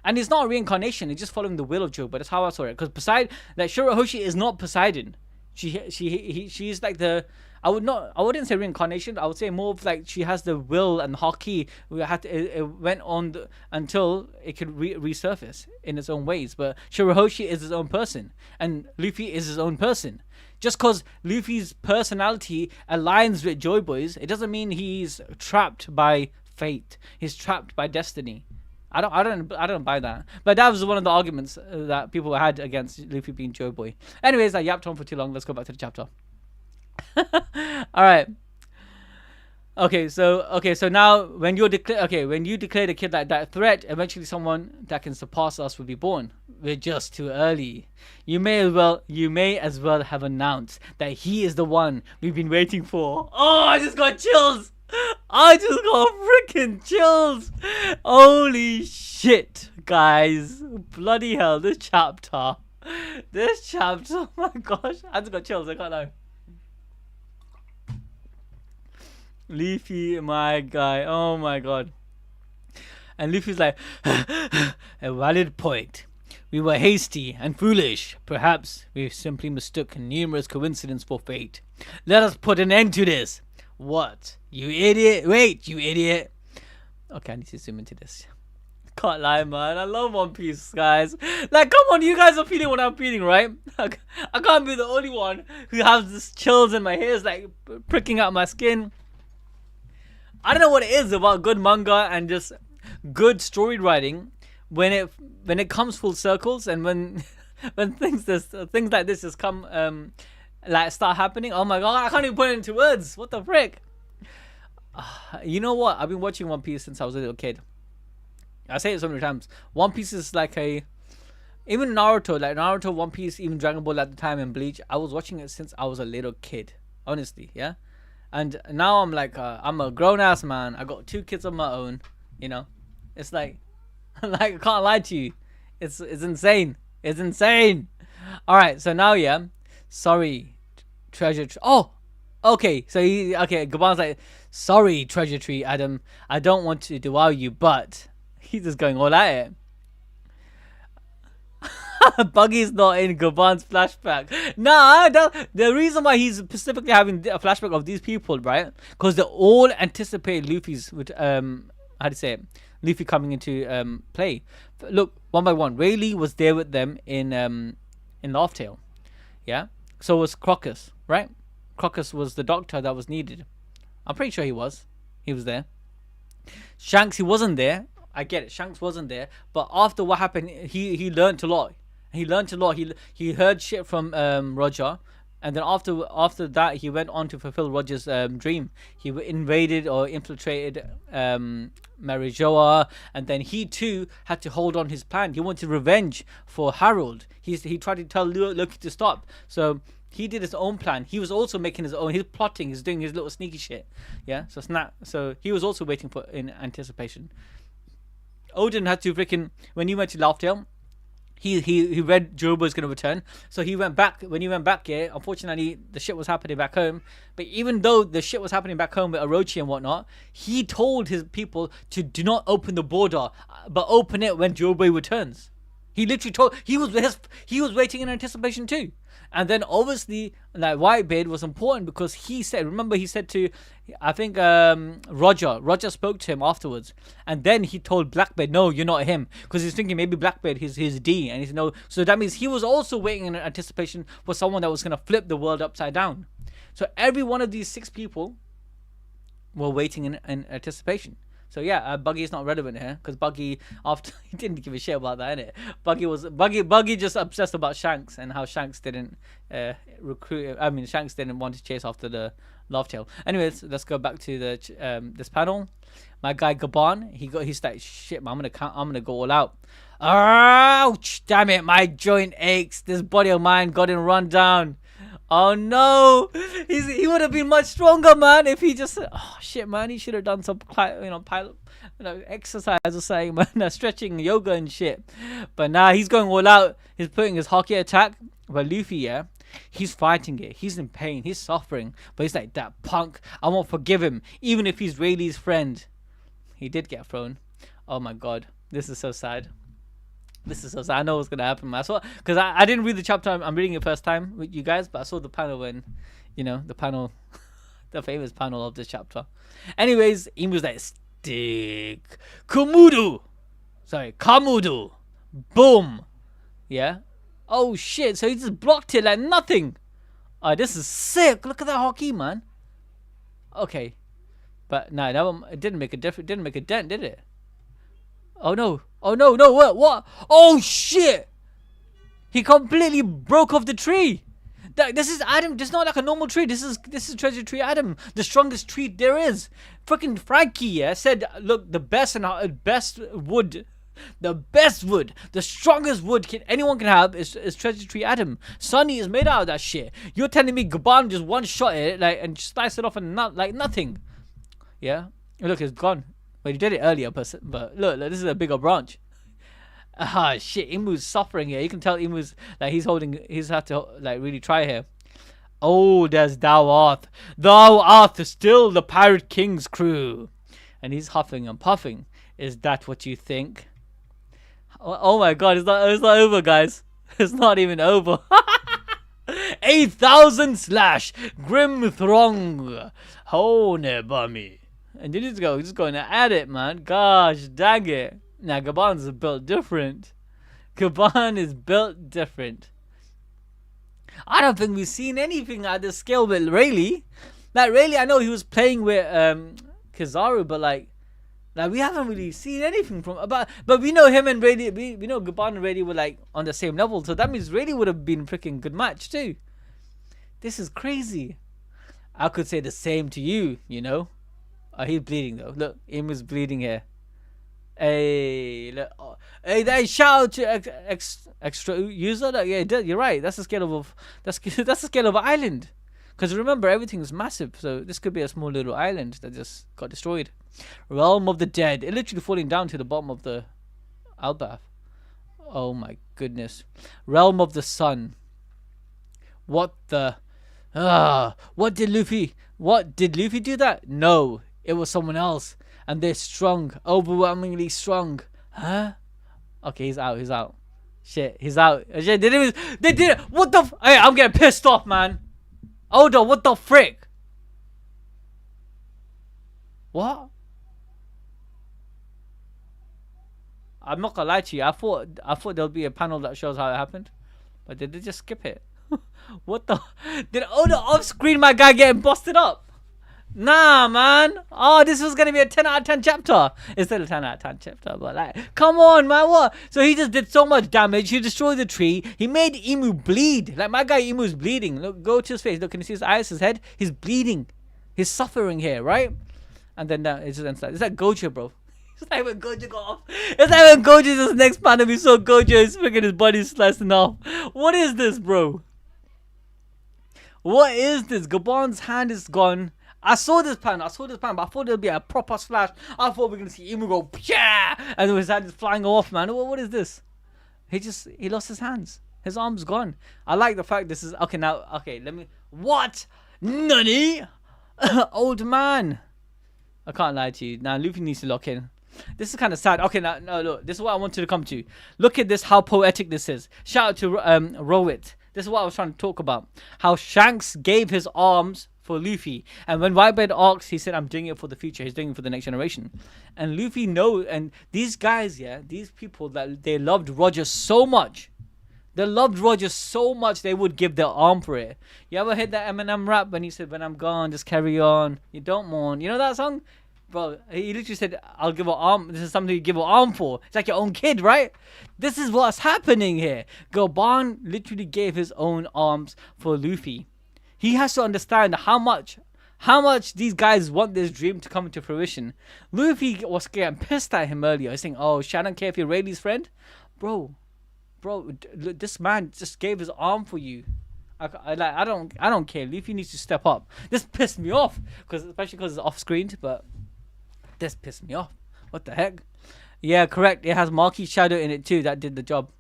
And it's not a reincarnation, it's just following the will of Joe Boy. That's how I saw it, because Poseidon, like Shirahoshi is not Poseidon. She's like the, I wouldn't say reincarnation. I would say more of like she has the will and haki. It went on until it could resurface in its own ways. But Shirahoshi is his own person, and Luffy is his own person. Just because Luffy's personality aligns with Joy Boy's, it doesn't mean he's trapped by fate. He's trapped by destiny. I don't buy that. But that was one of the arguments that people had against Luffy being Joe Boy. Anyways, I yapped on for too long. Let's go back to the chapter. All right. Okay, so now when you declare the kid like that threat, eventually someone that can surpass us will be born. We're just too early. You may as well have announced that he is the one we've been waiting for. Oh, I just got chills. I just got freaking chills. Holy shit, guys. Bloody hell, this chapter. Oh my gosh. I just got chills, I can't lie. Luffy, my guy. Oh my god. And Luffy's like, a valid point. We were hasty and foolish. Perhaps we simply mistook numerous coincidences for fate. Let us put an end to this. What? You idiot. Wait, you idiot. Okay, I need to zoom into this. Can't lie, man. I love One Piece, guys. Like, come on, you guys are feeling what I'm feeling, right? I can't be the only one who has this chills in my hair, like pricking out my skin. I don't know what it is about good manga and just good story writing when it comes full circles, and when things like this just come like start happening. Oh my god, I can't even put it into words. What the frick? You know what? I've been watching One Piece since I was a little kid. I say it so many times. One Piece is like even Naruto, One Piece, even Dragon Ball at the time, and Bleach. I was watching it since I was a little kid. Honestly, yeah. And now I'm like, I'm a grown ass man. I got 2 kids of my own. You know, it's like I can't lie to you. It's insane. It's insane. All right, so now sorry, treasure. Oh, okay. So Gaban's like, sorry, treasure tree, Adam. I don't want to devour you, but he's just going all at it. Buggy's not in Gaban's flashback. Nah, the reason why he's specifically having a flashback of these people, right? Because they all anticipate Luffy's Luffy coming into play. Look, one by one, Rayleigh was there with them in Laugh Tale. Yeah. So was Crocus, right? Crocus was the doctor that was needed. I'm pretty sure he was. He was there. Shanks, he wasn't there. I get it. Shanks wasn't there. But after what happened, he learned a lot. He learned a lot. He heard shit from Roger. And then after that, he went on to fulfill Roger's dream. He invaded or infiltrated Marijoa, and then he too had to hold on his plan. He wanted revenge for Harold. He tried to tell Loki to stop. So he did his own plan. He was also making his own. He's plotting. He's doing his little sneaky shit. Yeah. So he was also waiting in anticipation. Odin had to when he went to Laugh Tale, he read Jobo is gonna return, so he went back. When he went back, yeah, unfortunately the shit was happening back home. But even though the shit was happening back home with Orochi and whatnot, he told his people to do not open the border, but open it when Jobo returns. He literally told he was waiting in anticipation too. And then obviously like Whitebeard was important because he said, remember he said to, I think Roger spoke to him afterwards, and then he told Blackbeard, no, you're not him, because he's thinking maybe Blackbeard is his D, and he's no. So that means he was also waiting in anticipation for someone that was gonna flip the world upside down. So every one of these 6 people were waiting in anticipation. So yeah, Buggy is not relevant here because Buggy, after he didn't give a shit about that, innit? Buggy just obsessed about Shanks and how Shanks didn't recruit. I mean, Shanks didn't want to chase after the Love Tail. Anyways, let's go back to the this panel. My guy Gaban, he started shit, man. I'm gonna go all out. Ouch! Damn it, my joint aches. This body of mine got run down. Oh no, he would have been much stronger, man, if he just, oh shit, man, he should have done some, exercise or something, man, stretching, yoga and shit. But nah, he's going all out. He's putting his hockey attack. But Luffy, yeah, he's fighting it. He's in pain. He's suffering. But he's like, that punk, I won't forgive him, even if he's Rayleigh's friend. He did get thrown. Oh my god, this is so sad. This is so sad. I know what's gonna happen, man. Because I didn't read the chapter. I'm reading it first time with you guys, but I saw the panel when, the panel, the famous panel of this chapter. Anyways, he was like, stick, Kamudu, boom, yeah. Oh shit! So he just blocked it like nothing. Oh, this is sick. Look at that hockey, man. Okay, but nah, that one, it didn't make a difference. Didn't make a dent, did it? Oh no! Oh no! No! What? Oh shit! He completely broke off the tree. This is Adam. This is not like a normal tree. This is Treasure Tree Adam, the strongest tree there is. Fucking Frankie, yeah, said, look, the best wood, the strongest wood anyone can have is Treasure Tree Adam. Sunny is made out of that shit. You're telling me Gaban just one shot it and sliced it off and like nothing? Yeah. Look, it's gone. But he did it earlier, but look, this is a bigger branch. Ah, shit, Imu's suffering here. You can tell Imu's like he's had to like really try here. Oh, there's thou art still the Pirate King's crew, and he's huffing and puffing. Is that what you think? Oh my god, it's not over, guys. It's not even over. 8,000 slash grim throng. Oh, ne bummy. And you just going at it, man. Gosh, dang it. Now, Gaban's built different. Gaban is built different. I don't think we've seen anything at this scale with Rayleigh. Like, Rayleigh, I know he was playing with Kizaru, but like we haven't really seen anything from. But we know him and Rayleigh, we know Gaban and Rayleigh were like on the same level, so that means Rayleigh would have been a freaking good match too. This is crazy. I could say the same to you, Oh, he's bleeding though. Look, Imu's bleeding here. Hey, look. Oh, hey, they shout out to extra user. Look, yeah, you're right. That's the scale of that's the scale of an island. Because remember, everything is massive. So this could be a small little island that just got destroyed. Realm of the dead. It literally falling down to the bottom of the Elbaf. Oh my goodness. Realm of the sun. What the? What did Luffy do that? No. It was someone else, and they're strong, overwhelmingly strong. Huh? Okay, he's out. Shit, he's out. Shit, they did it. What the? Hey, I'm getting pissed off, man. Oda, what the frick? What? I'm not gonna lie to you. I thought there'll be a panel that shows how it happened, but did they just skip it? What the? Did Oda off screen my guy getting busted up? Nah, man. Oh, this was gonna be a 10 out of 10 chapter. It's still a 10 out of 10 chapter, but like, come on, man. What? So he just did so much damage. He destroyed the tree. He made Imu bleed. Like, my guy Imu's bleeding. Look, go to his face. Look, can you see his eyes, his head? He's bleeding. He's suffering here, right? And then it's just like, it's like Gojo, bro. It's like when Gojo got off. It's like when Gojo this next panel, we saw Gojo is freaking his body slicing off. What is this, bro? What is this? Gaban's hand is gone. I saw this pan, but I thought there'd be a proper splash. I thought we were gonna see Imu go, yeah, and his hand is flying off, man. What is this? he lost his hands. His arm's gone. I like the fact this is okay now. Okay, let me. What? Nani? Old man. I can't lie to you. Now Luffy needs to lock in. This is kind of sad. Okay, now no, look. This is what I wanted to come to. Look at this. How poetic this is. Shout out to Rowit. This is what I was trying to talk about. How Shanks gave his arms for Luffy, and when Whitebeard asks, he said, "I'm doing it for the future. He's doing it for the next generation." And Luffy knows. And these guys, yeah, these people that they loved Roger so much. They loved Roger so much they would give their arm for it. You ever heard that Eminem rap when he said, "When I'm gone, just carry on. You don't mourn." You know that song? Bro, he literally said, "I'll give an arm. This is something you give an arm for." It's like your own kid, right? This is what's happening here. Gaban literally gave his own arms for Luffy. He has to understand how much these guys want this dream to come into fruition. Luffy was getting pissed at him earlier. He's saying, "Oh, I don't care if you're Rayleigh's friend." Bro, this man just gave his arm for you. I don't care. Luffy needs to step up. This pissed me off, especially because it's off screen, but this pissed me off. What the heck? Yeah, correct. It has Marky's shadow in it too. That did the job.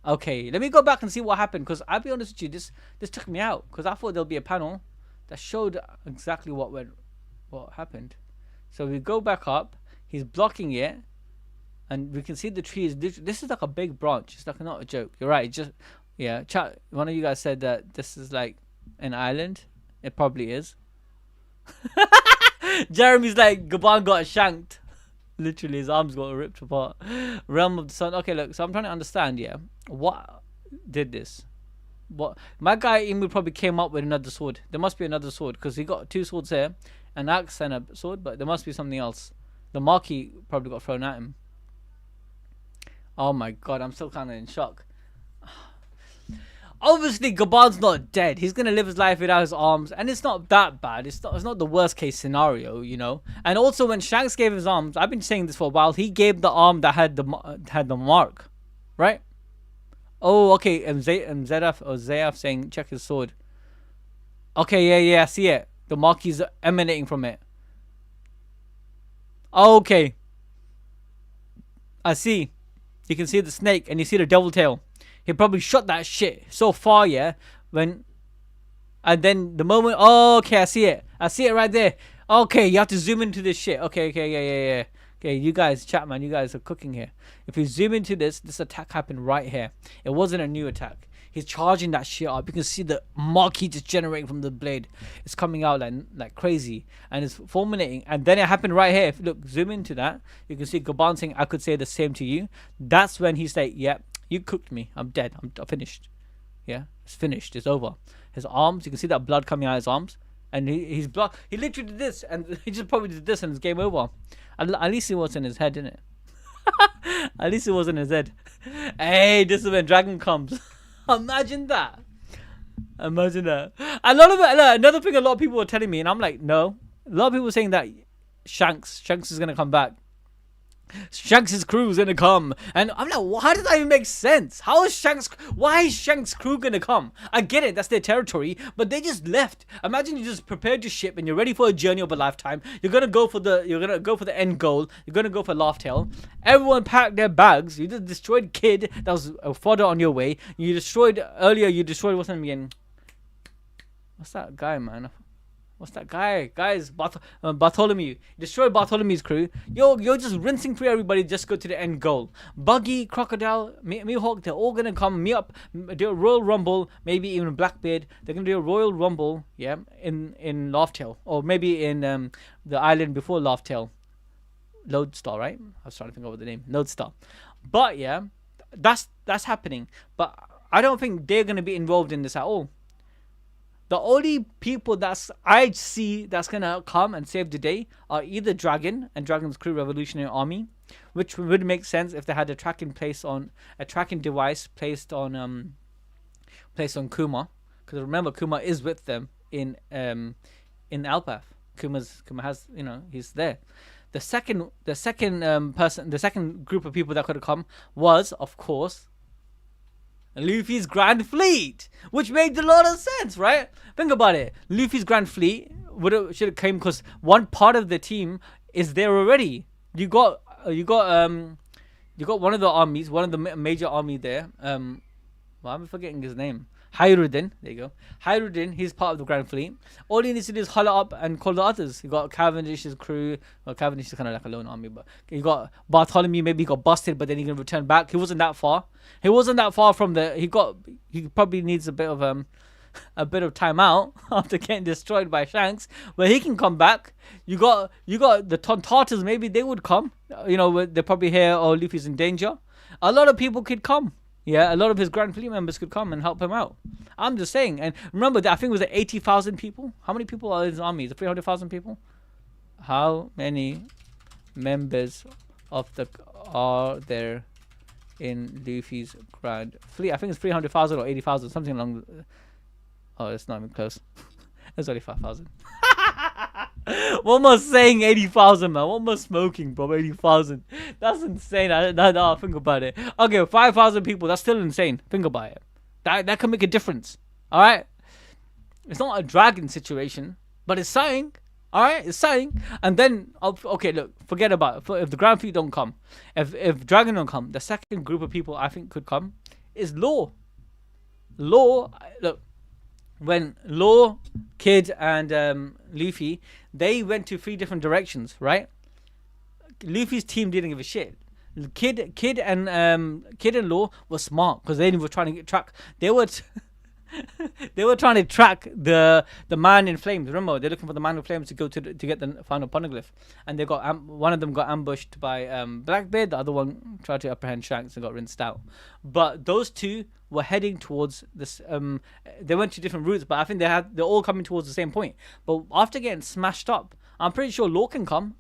Okay, let me go back and see what happened, because I'll be honest with you, this took me out, because I thought there'll be a panel that showed exactly what happened. So we go back up. He's blocking it. And we can see the tree is this is like a big branch. It's like not a joke. You're right. Just chat. One of you guys said that this is like an island. It probably is. Jeremy's like, Gaban got shanked. Literally, his arms got ripped apart. Realm of the Sun. Okay, look. So I'm trying to understand. Yeah, what did this? What my guy Emu probably came up with another sword. There must be another sword, because he got two swords here, an axe and a sword. But there must be something else. The Marquis probably got thrown at him. Oh my god, I'm still kind of in shock. Obviously, Gaban's not dead. He's gonna live his life without his arms, and it's not that bad. It's not the worst case scenario, you know. And also, when Shanks gave his arms, I've been saying this for a while. He gave the arm that had the mark, right? Oh, okay. And Zayaf saying, check his sword. Okay, yeah, I see it. The mark is emanating from it. Okay, I see. You can see the snake and you see the devil tail. He probably shot that shit so far, yeah. And then the moment, oh, okay, I see it. I see it right there. Okay, you have to zoom into this shit. Okay, yeah. Okay, you guys, chat man, you guys are cooking here. If you zoom into this attack happened right here. It wasn't a new attack. He's charging that shit up. You can see the marquee just generating from the blade. It's coming out like crazy. And it's fulminating. And then it happened right here. If you look, zoom into that. You can see Gaban saying, "I could say the same to you." That's when he's like, "Yeah, you cooked me. I'm dead. I'm finished." Yeah, it's finished. It's over. His arms, you can see that blood coming out of his arms. And he's blocked. He literally did this. And he just probably did this and it's game over. At least it was in his head, didn't it? At least it was in his head. Hey, this is when Dragon comes. Imagine that. Imagine that. Another thing a lot of people were telling me, and I'm like, no. A lot of people were saying that Shanks is going to come back. Shanks' crew is gonna come, and I'm like, how does that even make sense? Why is Shanks' crew gonna come? I get it, that's their territory, but they just left. Imagine you just prepared your ship and you're ready for a journey of a lifetime. You're gonna go for the end goal. You're gonna go for Laugh Tale. Everyone packed their bags. You just destroyed Kid. That was a fodder on your way. You destroyed what's his name again? What's that guy, man? What's that guy? Guys, Bartholomew. You destroyed Bartholomew's crew. You're just rinsing through everybody just go to the end goal. Buggy, Crocodile, Mihawk, they're all going to come, meet up, do a Royal Rumble, maybe even Blackbeard. They're going to do a Royal Rumble, yeah, in Laugh Tale. Or maybe in the island before Laugh Tale. Lodestar, right? I was trying to think of what the name. Lodestar. But, yeah, that's happening. But I don't think they're going to be involved in this at all. The only people I see that's gonna come and save the day are either Dragon and Dragon's crew Revolutionary Army, which would make sense if they had a tracking device placed on Kuma, because remember Kuma is with them in Elbaf. Kuma has, he's there. The second group of people that could have come was, of course, Luffy's Grand Fleet, which made a lot of sense, right? Think about it. Luffy's Grand Fleet should have came because one part of the team is there already. You got You got one of the armies, one of the major army there. Why am I forgetting his name? Hyruddin. There you go. Hyruddin, he's part of the Grand Fleet. All he needs to do is holler up and call the others. You got Cavendish's crew. Well, Cavendish is kind of like a lone army, but you got Bartholomew. Maybe he got busted, but then he can return back. He wasn't that far. He wasn't that far from the. He probably needs a bit of time out after getting destroyed by Shanks, but he can come back. You got the Tartars. Maybe they would come. You know, they probably hear, oh, Luffy's in danger. A lot of people could come. Yeah, a lot of his Grand Fleet members could come and help him out. I'm just saying. And remember that I think it was 80,000 people. How many people are in his army? Is it 300,000 people? How many members are there in Luffy's Grand Fleet? I think it's 300,000 or 80,000, something along. Oh, it's not even close. It's only 5,000. What am I saying? 80,000, man. What am I smoking, bro? 80,000. That's insane. No, think about it. Okay, 5,000 people. That's still insane. Think about it. That can make a difference. All right. It's not a dragon situation, but it's something. All right, it's something. And then, okay, look, forget about it. If the Grand Fleet don't come, if Dragon don't come, the second group of people I think could come is Law. Law, look. When Law, Kid, and Luffy, they went to 3 different directions, right? Luffy's team didn't give a shit. Kid and Law were smart because they were trying to track. They were they were trying to track the man in flames. Remember, they're looking for the man in flames to go to get the final poneglyph, and they got one of them got ambushed by Blackbeard. The other one tried to apprehend Shanks and got rinsed out. But those two were heading towards this. They went to different routes, but I think they're all coming towards the same point. But after getting smashed up, I'm pretty sure Law can come.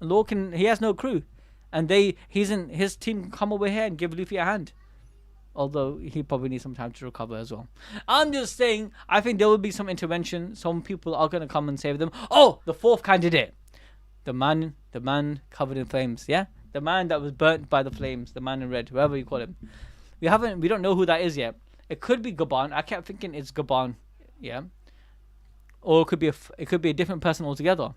He has no crew, and his team can come over here and give Luffy a hand. Although he probably needs some time to recover as well. I'm just saying, I think there will be some intervention. Some people are going to come and save them. Oh, the 4th candidate. The man covered in flames. Yeah? The man that was burnt by the flames. The man in red. Whoever you call him. We don't know who that is yet. It could be Gaban. I kept thinking it's Gaban. Yeah? Or it could be a different person altogether.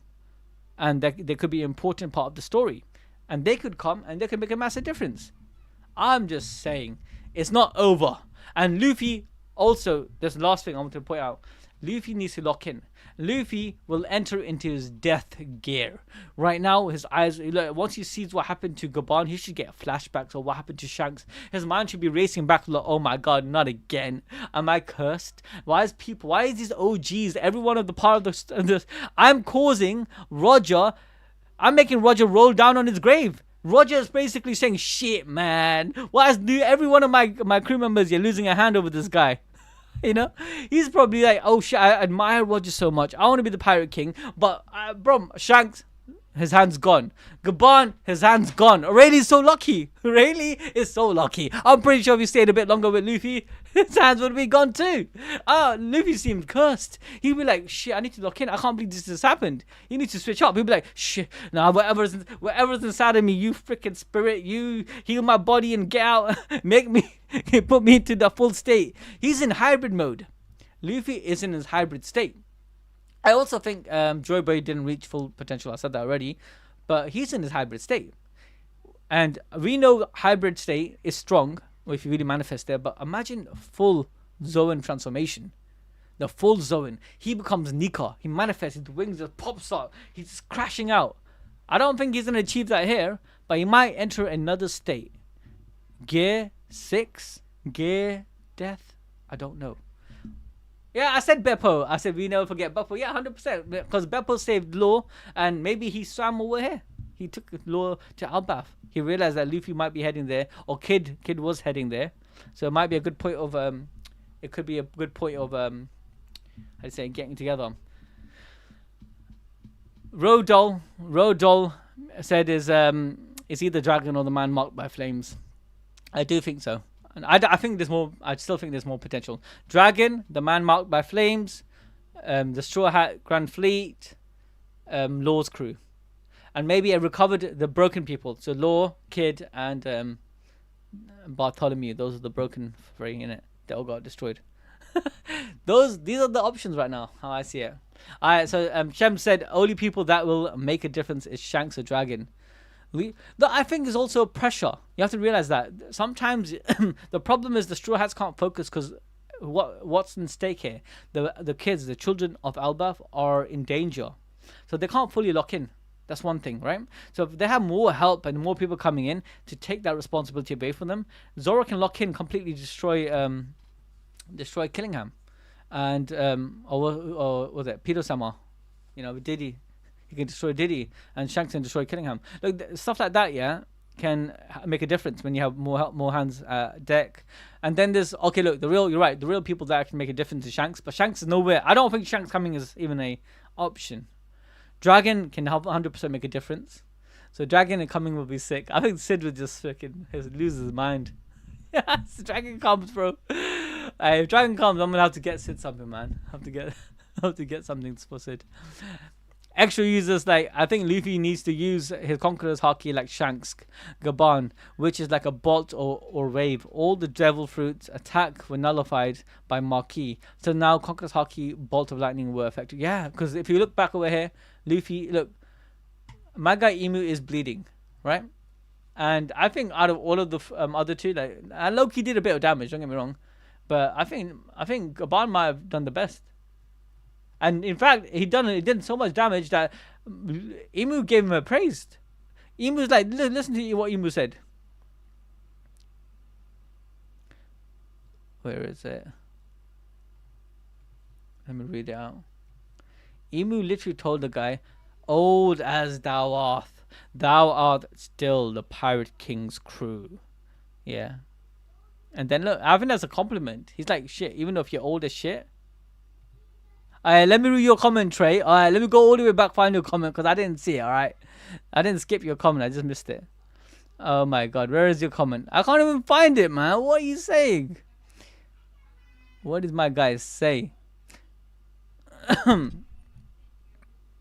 And they could be an important part of the story. And they could come and they could make a massive difference. I'm just saying. It's not over. And Luffy, also, there's the last thing I want to point out. Luffy needs to lock in. Luffy will enter into his death gear. Right now, his eyes, once he sees what happened to Gaban, he should get flashbacks of what happened to Shanks. His mind should be racing back like, oh my god, not again. Am I cursed? Why is these OGs, every one of the part of this, I'm making Roger roll down on his grave. Roger's basically saying, shit, man. Why is every one of my crew members, you're losing a hand over this guy? You know? He's probably like, oh, shit, I admire Roger so much. I want to be the Pirate King. But, bro, Shanks, his hand's gone. Gaban, his hand's gone. Rayleigh's so lucky. Rayleigh is so lucky. I'm pretty sure if he stayed a bit longer with Luffy, his hands would be gone too. Luffy seemed cursed. He'd be like, shit, I need to lock in. I can't believe this has happened. You need to switch up. He'd be like, shit, nah, whatever's inside of me, you freaking spirit, you heal my body and get out. Put me into the full state. He's in hybrid mode. Luffy is in his hybrid state. I also think Joy Boy didn't reach full potential. I said that already. But he's in his hybrid state. And we know hybrid state is strong if you really manifest there. But imagine full Zoan transformation. The full Zoan. He becomes Nika. He manifests. His wings just pops out. He's just crashing out. I don't think he's going to achieve that here. But he might enter another state. Gear 6? Gear Death? I don't know. Yeah, I said Beppo. I said we never forget Beppo. Yeah, 100%. Because Beppo saved Law, and maybe he swam over here. He took Law to Elbaf. He realized that Luffy might be heading there, or Kid was heading there. So it might be a good point of it could be a good point of I'd say getting together. Rodol said is either dragon or the man marked by flames. I do think so. And I think there's more. I still think there's more potential. Dragon, the man marked by flames, the Straw Hat Grand Fleet, Law's crew, and maybe I recovered the broken people. So Law, Kid, and Bartholomew. Those are the broken three in it. They all got destroyed. These are the options right now. How I see it. Alright. So Shem said only people that will make a difference is Shanks or Dragon. I think it's also pressure. You have to realize that sometimes the problem is the Straw Hats can't focus because what's in stake here? The kids, the children of Elbaf are in danger, so they can't fully lock in. That's one thing, right? So if they have more help and more people coming in to take that responsibility away from them, Zoro can lock in, completely destroy Killingham, and or was it Peter Sama, Diddy. He can destroy Diddy, and Shanks can destroy Killingham. Look, stuff like that, yeah, can make a difference when you have more help, more hands deck. And then there's look, you're right, the real people that can make a difference is Shanks, but Shanks is nowhere. I don't think Shanks coming is even a option. Dragon can help 100% make a difference. So Dragon coming will be sick. I think Sid would just fucking lose his mind. Yes, Dragon comes, bro. If Dragon comes, I'm gonna have to get Sid something, man. have to get something for Sid. Extra users, like, I think Luffy needs to use his Conqueror's Haki like Shanks Gaban, which is like a bolt or wave. All the devil fruits attack were nullified by Marquis. So now Conqueror's Haki, Bolt of Lightning were effective. Yeah, because if you look back over here, Luffy, look, Manga Emu is bleeding, right? And I think out of all of the other two, like, Loki did a bit of damage, don't get me wrong. But I think Gaban might have done the best. And in fact, he did so much damage that Emu gave him a praise. Emu's like, listen to what Emu said. Where is it? Let me read it out. Emu literally told the guy, "Old as thou art still the Pirate King's crew." Yeah. And then look, I think that's a compliment. He's like, shit, even though if you're old as shit. Alright, let me read your comment, Trey. Alright, let me go all the way back, find your comment, because I didn't see it, alright? I didn't skip your comment, I just missed it. Oh my god, where is your comment? I can't even find it, man. What are you saying? What did my guys say?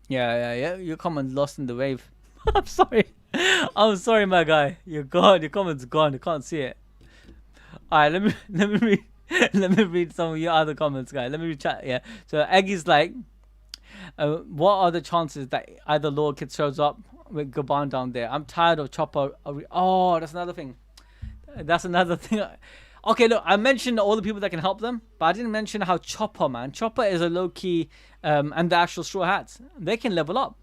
Yeah, your comment's lost in the wave. I'm sorry, my guy. You're gone, your comment's gone, I can't see it. Alright, let me read. Let me read some of your other comments, guys. Let me read chat. Yeah. So Eggy's like, what are the chances that either Lord Kid shows up with Gaban down there? I'm tired of Chopper. Oh, that's another thing. Okay, look, I mentioned all the people that can help them, but I didn't mention how Chopper, man. Chopper is a Loki, and the actual Straw Hats. They can level up.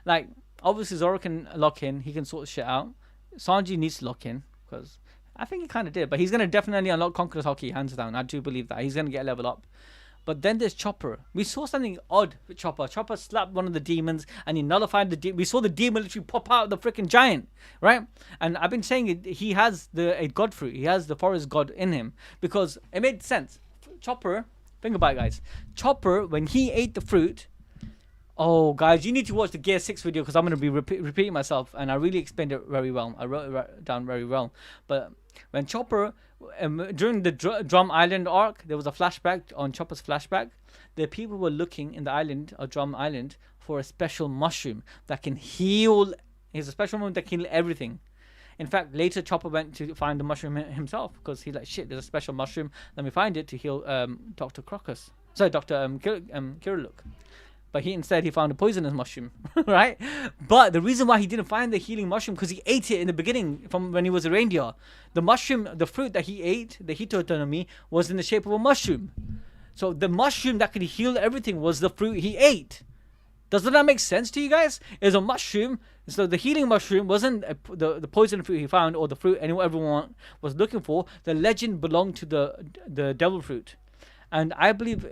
Like, obviously Zoro can lock in. He can sort shit out. Sanji needs to lock in because I think he kind of did, but he's going to definitely unlock Conqueror's Haki, hands down. I do believe that. He's going to get a level up. But then there's Chopper. We saw something odd with Chopper. Chopper slapped one of the demons and he nullified the demon. We saw the demon literally pop out of the freaking giant, right? And I've been saying it, he has a god fruit. He has the forest god in him because it made sense. Chopper, think about it, guys. Chopper, when he ate the fruit, oh, guys, you need to watch the Gear 6 video because I'm going to be repeating myself and I really explained it very well. I wrote it down very well. But when Chopper, during the Drum Island arc, there was a flashback on Chopper's flashback. The people were looking in the island, or Drum Island, for a special mushroom that can heal. It's a special mushroom that can heal everything. In fact, later Chopper went to find the mushroom himself because he's like, shit, there's a special mushroom. Let me find it to heal Dr. Crocus. Sorry, Dr. Kirilluk. But he found a poisonous mushroom, right? But the reason why he didn't find the healing mushroom, because he ate it in the beginning from when he was a reindeer. The mushroom, the fruit that he ate, the Hitotonomi, was in the shape of a mushroom. So the mushroom that could heal everything was the fruit he ate. Doesn't that make sense to you guys? It's a mushroom. So the healing mushroom wasn't the poison fruit he found or the fruit everyone was looking for. The legend belonged to the devil fruit. And I believe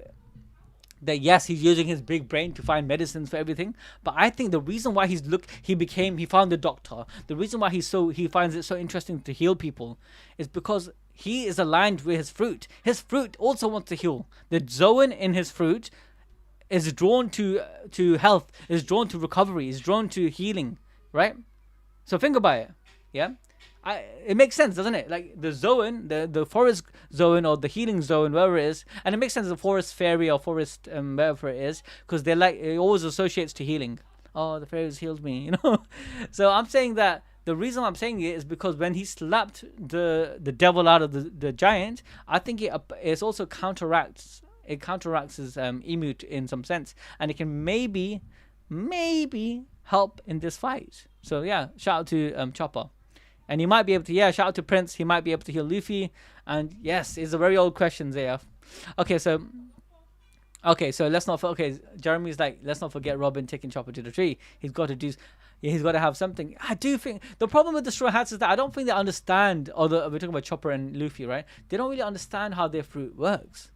that yes, he's using his big brain to find medicines for everything, but I think the reason why he found the doctor, the reason why he finds it so interesting to heal people is because he is aligned with his fruit. His fruit also wants to heal. The Zoan in his fruit is drawn to health, is drawn to recovery, is drawn to healing, right? So think about it, yeah? It makes sense, doesn't it? Like the Zoan, the forest Zoan or the healing Zoan, wherever it is, and it makes sense the forest fairy or forest wherever it is, because they're like, it always associates to healing. Oh, the fairies healed me, you know. So I'm saying that the reason I'm saying it is because when he slapped the devil out of the giant, I think it also counteracts his Emu in some sense, and it can maybe help in this fight. So yeah, shout out to Chopper. And he might be able to, yeah, shout out to Prince. He might be able to heal Luffy. And yes, it's a very old question, ZF. Okay, so let's not. Okay, Jeremy's like, let's not forget Robin taking Chopper to the tree. He's got to do. Yeah, he's got to have something. I do think the problem with the Straw Hats is that I don't think they understand. We're talking about Chopper and Luffy, right? They don't really understand how their fruit works,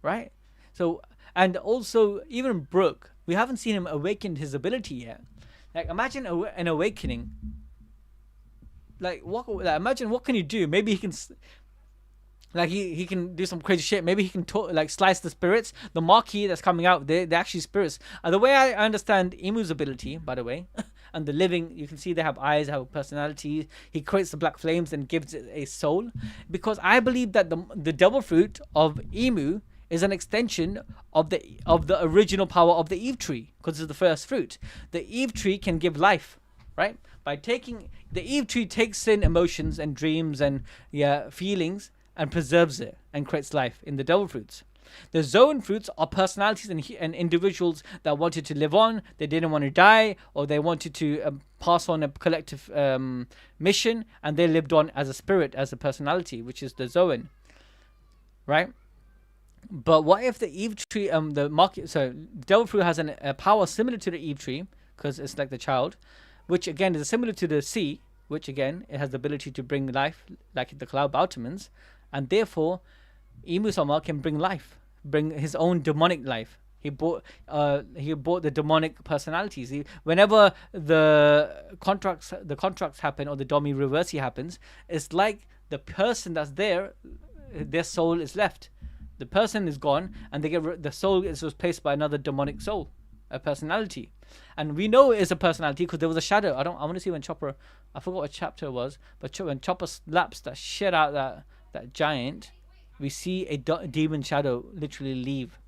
right? So, and also even Brook, we haven't seen him awaken his ability yet. Like, imagine an awakening. Like, what? Like, imagine what can you do? Maybe he can. Like he can do some crazy shit. Maybe he can like slice the spirits. The Marquis that's coming out, they're actually spirits. The way I understand Imu's ability, by the way, and the living, you can see they have eyes, have personality. He creates the black flames and gives it a soul. Because I believe that the devil fruit of Imu is an extension of the original power of the Eve tree, because it's the first fruit. The Eve tree can give life, right? By taking the Eve tree takes in emotions and dreams and feelings, and preserves it and creates life in the devil fruits. The Zoan fruits are personalities and individuals that wanted to live on. They didn't want to die, or they wanted to pass on a collective mission, and they lived on as a spirit, as a personality, which is the Zoan, right? But what if the Eve tree, the devil fruit has a power similar to the Eve tree, because it's like the child, which again is similar to the sea, which again it has the ability to bring life, like the Cloud Boutermans. And therefore, Imu-sama can bring life, bring his own demonic life. He bought the demonic personalities. Whenever the contracts happen, or the Domi Reversi happens, it's like the person that's there, their soul is left. The person is gone, and the soul is replaced by another demonic soul, a personality. And we know it is a personality because there was a shadow. I want to see when Chopper, I forgot what chapter it was, but when Chopper slaps that shit out that giant, we see a demon shadow literally leave.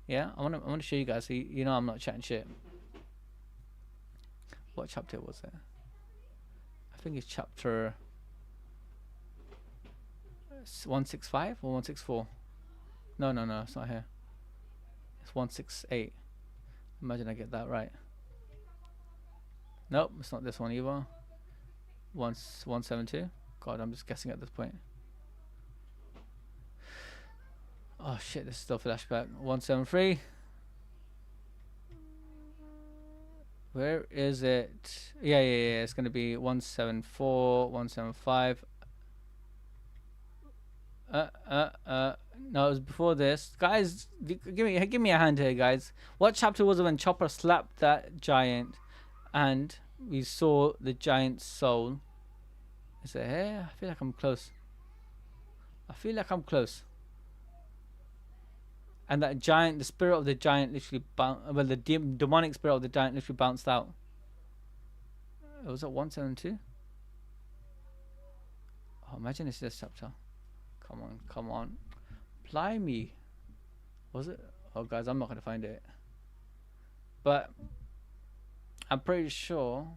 Yeah, I want to show you guys, so you know I'm not chatting shit. What chapter was it? I think it's chapter 165 or 164. No, it's not here. It's 168. Imagine I get that right. Nope, it's not this one either. 172. God, I'm just guessing at this point. Oh shit, this is still flashback. 173. Where is it? Yeah. It's gonna be 174, 175. No, it was before this. Guys, give me a hand here, guys. What chapter was it when Chopper slapped that giant and we saw the giant's soul? Is it here? I feel like I'm close. And that giant, the spirit of the giant literally the demonic spirit of the giant literally bounced out. Was it 172? Oh, imagine it's this chapter. Come on. Blimey. Was it? Oh, guys, I'm not going to find it. But I'm pretty sure.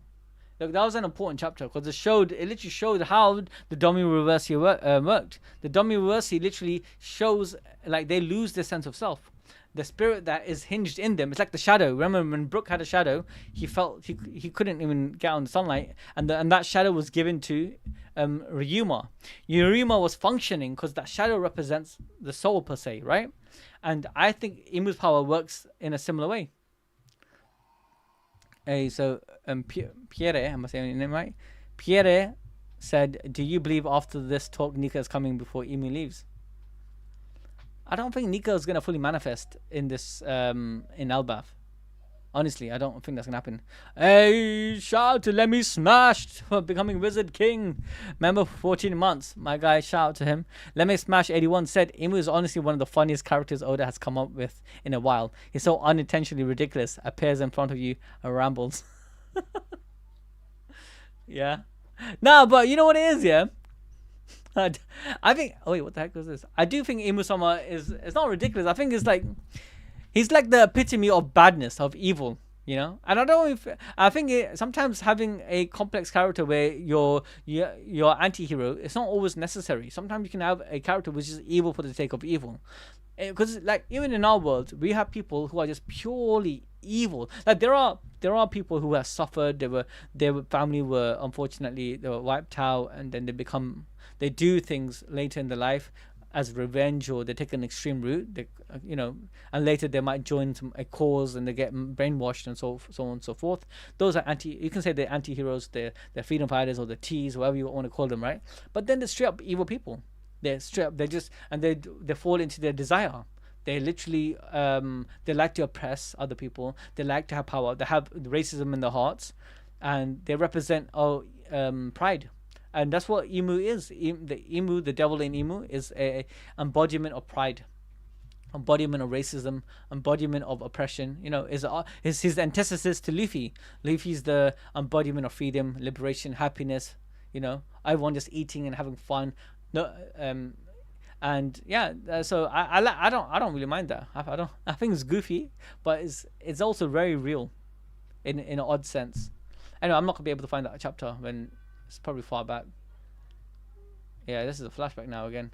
Look, that was an important chapter because it literally showed how the Domi Reversi worked. The Domi Reversi literally shows, like, they lose their sense of self. The spirit that is hinged in them, it's like the shadow. Remember when Brook had a shadow, he felt he couldn't even get on the sunlight, and that shadow was given to Ryuma. Ryuma was functioning because that shadow represents the soul per se, right? And I think Imu's power works in a similar way. So Pierre, am I saying your name right? Pierre said, "Do you believe after this talk Nika is coming before Imu leaves?" I don't think Nika is gonna fully manifest in this in Elbaf. Honestly, I don't think that's gonna happen. Hey, shout out to Let Me Smash for becoming Wizard King. Member for 14 months. My guy, shout out to him. Let Me Smash 81 said, Imu is honestly one of the funniest characters Oda has come up with in a while. He's so unintentionally ridiculous. Appears in front of you and rambles. Yeah. No, but you know what it is, yeah? I think, oh wait, what the heck was this? I do think Imu-sama it's not ridiculous. I think it's like, he's like the epitome of badness, of evil, you know? And I think sometimes having a complex character where your anti-hero, it's not always necessary. Sometimes you can have a character which is evil for the sake of evil. Because like even in our world, we have people who are just purely evil. Like there are people who have suffered. Their family were unfortunately they were wiped out, and then they do things later in their life as revenge, or they take an extreme route. They, and later they might join a cause and they get brainwashed and so on and so forth. Those are you can say they're anti-heroes, they're freedom fighters, or the T's, whatever you want to call them, right? But then they're straight up evil people. They're straight up. They just and they fall into their desire. They literally they like to oppress other people. They like to have power. They have racism in their hearts, and they represent pride. And that's what Emu is. The devil in Emu, is a embodiment of pride, embodiment of racism, embodiment of oppression. Is his antithesis to Luffy. Luffy's the embodiment of freedom, liberation, happiness. Everyone just eating and having fun. No, and yeah, so I don't really mind that. I think it's goofy, but it's also very real, in an odd sense. Anyway, I'm not gonna be able to find that chapter when it's probably far back. Yeah, this is a flashback now again.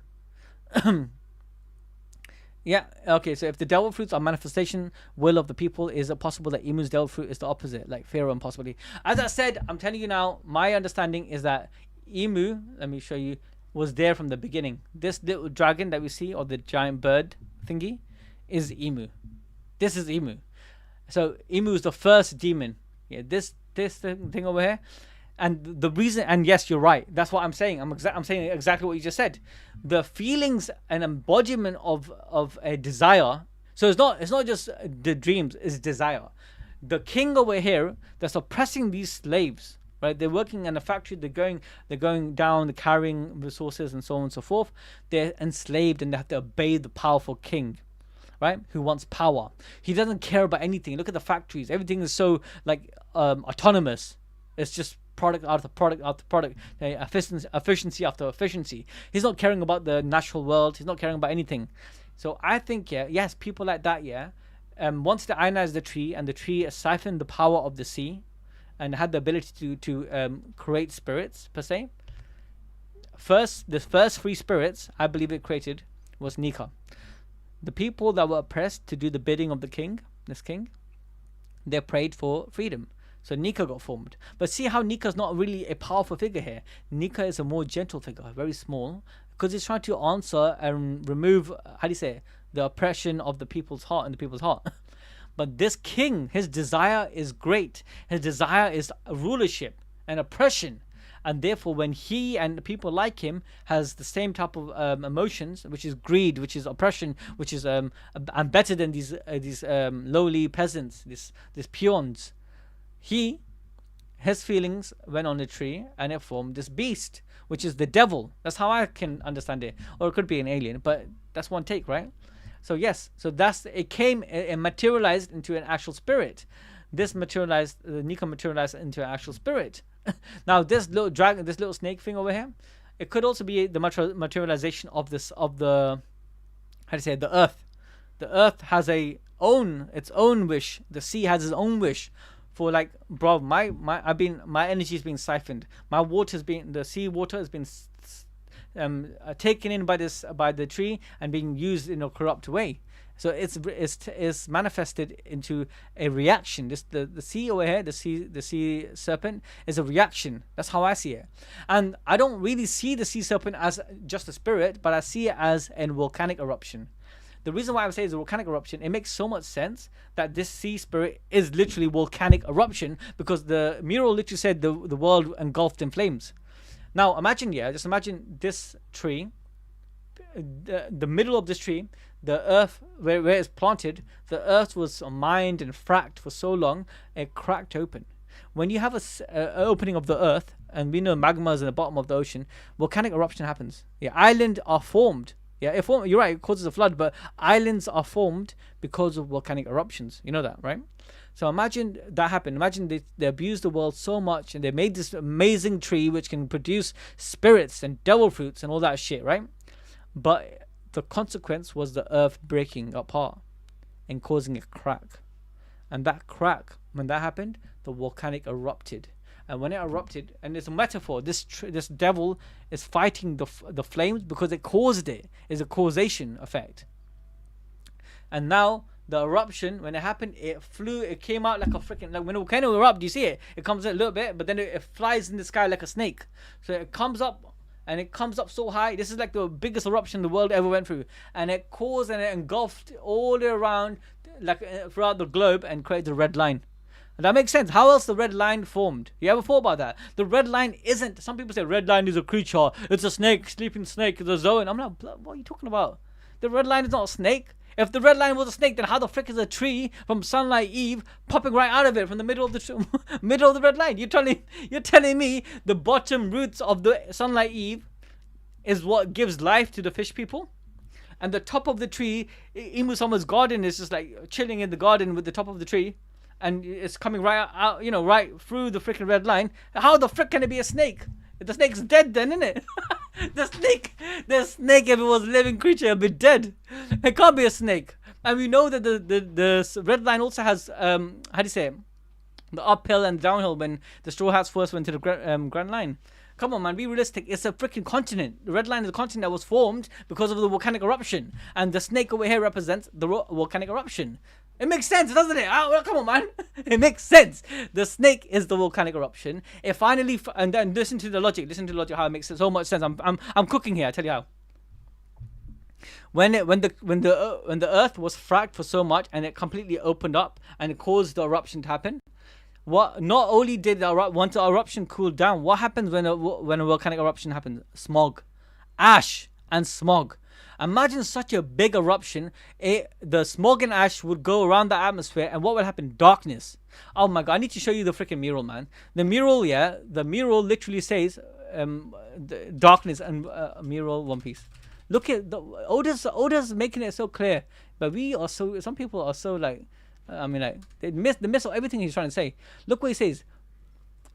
Yeah, okay, so if the devil fruits are manifestation will of the people, is it possible that Emu's devil fruit is the opposite, like Pharaoh impossibly? As I said, I'm telling you now, my understanding is that Emu, let me show you, was there from the beginning. This little dragon that we see, or the giant bird thingy, is Emu. This is Emu. So Emu is the first demon. Yeah, this thing over here. And the reason, and yes, you're right. That's what I'm saying. I'm saying exactly what you just said. The feelings and embodiment of a desire. So it's not just the dreams. It's desire. The king over here that's oppressing these slaves, right? They're working in a factory. They're going down. They're carrying resources and so on and so forth. They're enslaved and they have to obey the powerful king, right? Who wants power. He doesn't care about anything. Look at the factories. Everything is so like autonomous. It's just product after product after product, efficiency after efficiency. He's not caring about the natural world. He's not caring about anything. So I think, yes, people like that, once they ionize the tree and the tree siphoned the power of the sea and had the ability to create spirits per se. The first three spirits I believe it created was Nika. The people that were oppressed to do the bidding of the king, this king, they prayed for freedom. So Nika got formed. But see how Nika's not really a powerful figure here. Nika is a more gentle figure, very small, because he's trying to answer and remove, the oppression of the people's heart and the people's heart. But this king, his desire is great. His desire is rulership and oppression. And therefore, when he and people like him has the same type of emotions, which is greed, which is oppression, which is I'm better than these lowly peasants, these peons. His feelings went on the tree and it formed this beast, which is the devil. That's how I can understand it. Or it could be an alien, but that's one take, right? So yes, so it materialized into an actual spirit. Nika materialized into an actual spirit. Now this little dragon, this little snake thing over here, it could also be the materialization of the earth. The earth has its own wish. The sea has its own wish. For like, bro, my energy is being siphoned. The sea water has been taken in by the tree and being used in a corrupt way. So it's manifested into a reaction. The sea over here, the sea serpent is a reaction. That's how I see it. And I don't really see the sea serpent as just a spirit, but I see it as a volcanic eruption. The reason why I would say it's a volcanic eruption, it makes so much sense that this sea spirit is literally volcanic eruption, because the mural literally said the world engulfed in flames. Now imagine this tree, the middle of this tree, the earth where it's planted, the earth was mined and fracked for so long, it cracked open. When you have a opening of the earth, and we know magma is in the bottom of the ocean, volcanic eruption happens. Islands are formed. You're right, it causes a flood, but islands are formed because of volcanic eruptions. You know that, right? So imagine that happened. Imagine they abused the world so much and they made this amazing tree which can produce spirits and devil fruits and all that shit, right? But the consequence was the earth breaking apart and causing a crack. And that crack, when that happened, the volcanic erupted. And when it erupted, and it's a metaphor, this devil is fighting the flames because it caused it. It's a causation effect. And now the eruption, when it happened, it came out like a freaking, like when a volcano erupts, you see it? It comes a little bit, but then it flies in the sky like a snake. So it comes up, and it comes up so high. This is like the biggest eruption the world ever went through. And it caused and it engulfed all the way around, like throughout the globe, and created a red line. And that makes sense. How else the red line formed? You ever thought about that? The red line isn't, some people say red line is a creature. It's a snake, sleeping snake, it's a zone. I'm like, what are you talking about? The red line is not a snake. If the red line was a snake, then how the frick is a tree from Sunlight Eve popping right out of it from the middle of the middle of the red line? You're telling me the bottom roots of the Sunlight Eve is what gives life to the fish people, and the top of the tree, Imusama's garden is just like chilling in the garden with the top of the tree, and it's coming right out, right through the freaking red line. How the frick can it be a snake? The snake's dead then, isn't it? the snake, if it was a living creature, it'd be dead. It can't be a snake. And we know that the red line also has, how do you say it? The uphill and downhill when the Straw Hats first went to the Grand Line. Come on, man, be realistic. It's a freaking continent. The red line is a continent that was formed because of the volcanic eruption. And the snake over here represents the volcanic eruption. It makes sense, doesn't it? Oh, come on, man. It makes sense. The snake is the volcanic eruption. It finally, and then listen to the logic. Listen to the logic how it makes so much sense. I'm cooking here. I tell you how. When the Earth was fracked for so much and it completely opened up and it caused the eruption to happen. Not only did once the eruption cooled down, what happens when a volcanic eruption happens? Smog, ash, and smog. Imagine such a big eruption. The smog and ash would go around the atmosphere, and what would happen? Darkness. Oh my god! I need to show you the freaking mural, man. The mural, yeah, the mural literally says darkness and mural One Piece. Look at the Oda's making it so clear, but some people are so like. They miss everything he's trying to say. Look what he says.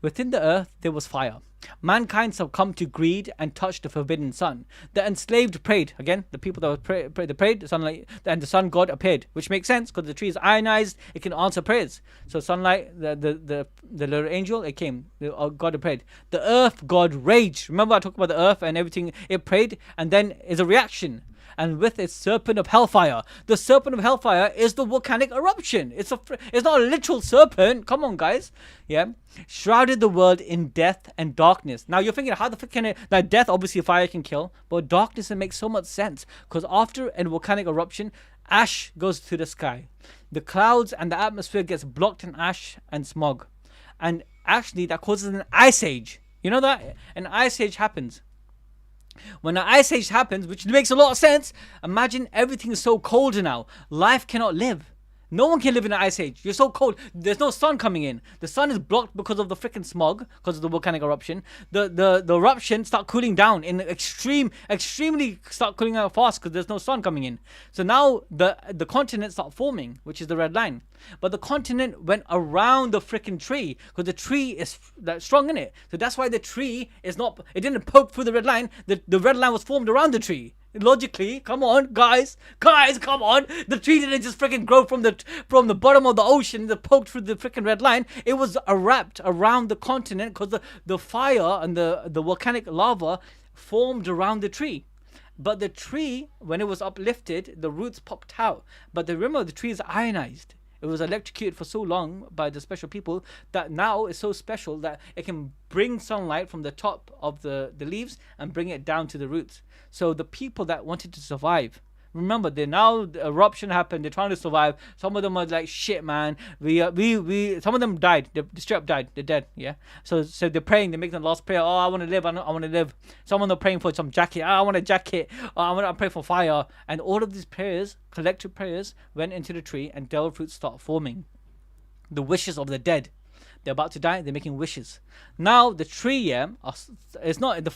Within the earth there was fire. Mankind succumbed to greed and touched the forbidden sun. The enslaved prayed. Again, the people that prayed, the sunlight, and the sun god appeared, which makes sense because the tree is ionized. It can answer prayers. So sunlight, the little angel, it came. The god appeared. The earth god raged. Remember I talked about the earth and everything. It prayed, and then is a reaction. And with its serpent of hellfire. The serpent of hellfire is the volcanic eruption. It's not a literal serpent. Come on, guys. Yeah. Shrouded the world in death and darkness. Now you're thinking, how the fuck can it? Like death, obviously fire can kill, but darkness, it makes so much sense because after a volcanic eruption, ash goes to the sky. The clouds and the atmosphere gets blocked in ash and smog, and actually that causes an ice age. You know that an ice age happens. When an ice age happens, which makes a lot of sense, imagine everything is so cold now. Life cannot live. No one can live in an ice age. You're so cold. There's no sun coming in. The sun is blocked because of the freaking smog, because of the volcanic eruption. The eruption start cooling down in extremely start cooling out fast because there's no sun coming in. So now the continent start forming, which is the red line. But the continent went around the freaking tree because the tree is strong in it. So that's why the tree is not. It didn't poke through the red line. The red line was formed around the tree. Logically, come on, guys, come on. The tree didn't just freaking grow from the bottom of the ocean that poked through the freaking red line. It was wrapped around the continent because the fire and the volcanic lava formed around the tree. But the tree, when it was uplifted, the roots popped out. But remember, the tree is ionized. It was electrocuted for so long by the special people that now it's so special that it can bring sunlight from the top of the leaves and bring it down to the roots. So the people that wanted to survive, remember, the eruption happened. They're trying to survive. Some of them are like, shit, man. Some of them died. They straight up died. They're dead. Yeah. So they're praying. They make the last prayer. Oh, I want to live. I want to live. Some of them are praying for some jacket. Oh, I want a jacket. Oh, I'm praying for fire. And all of these prayers, collective prayers, went into the tree, and devil fruits start forming. The wishes of the dead. They're about to die. They're making wishes. Now the tree, yeah, it's not the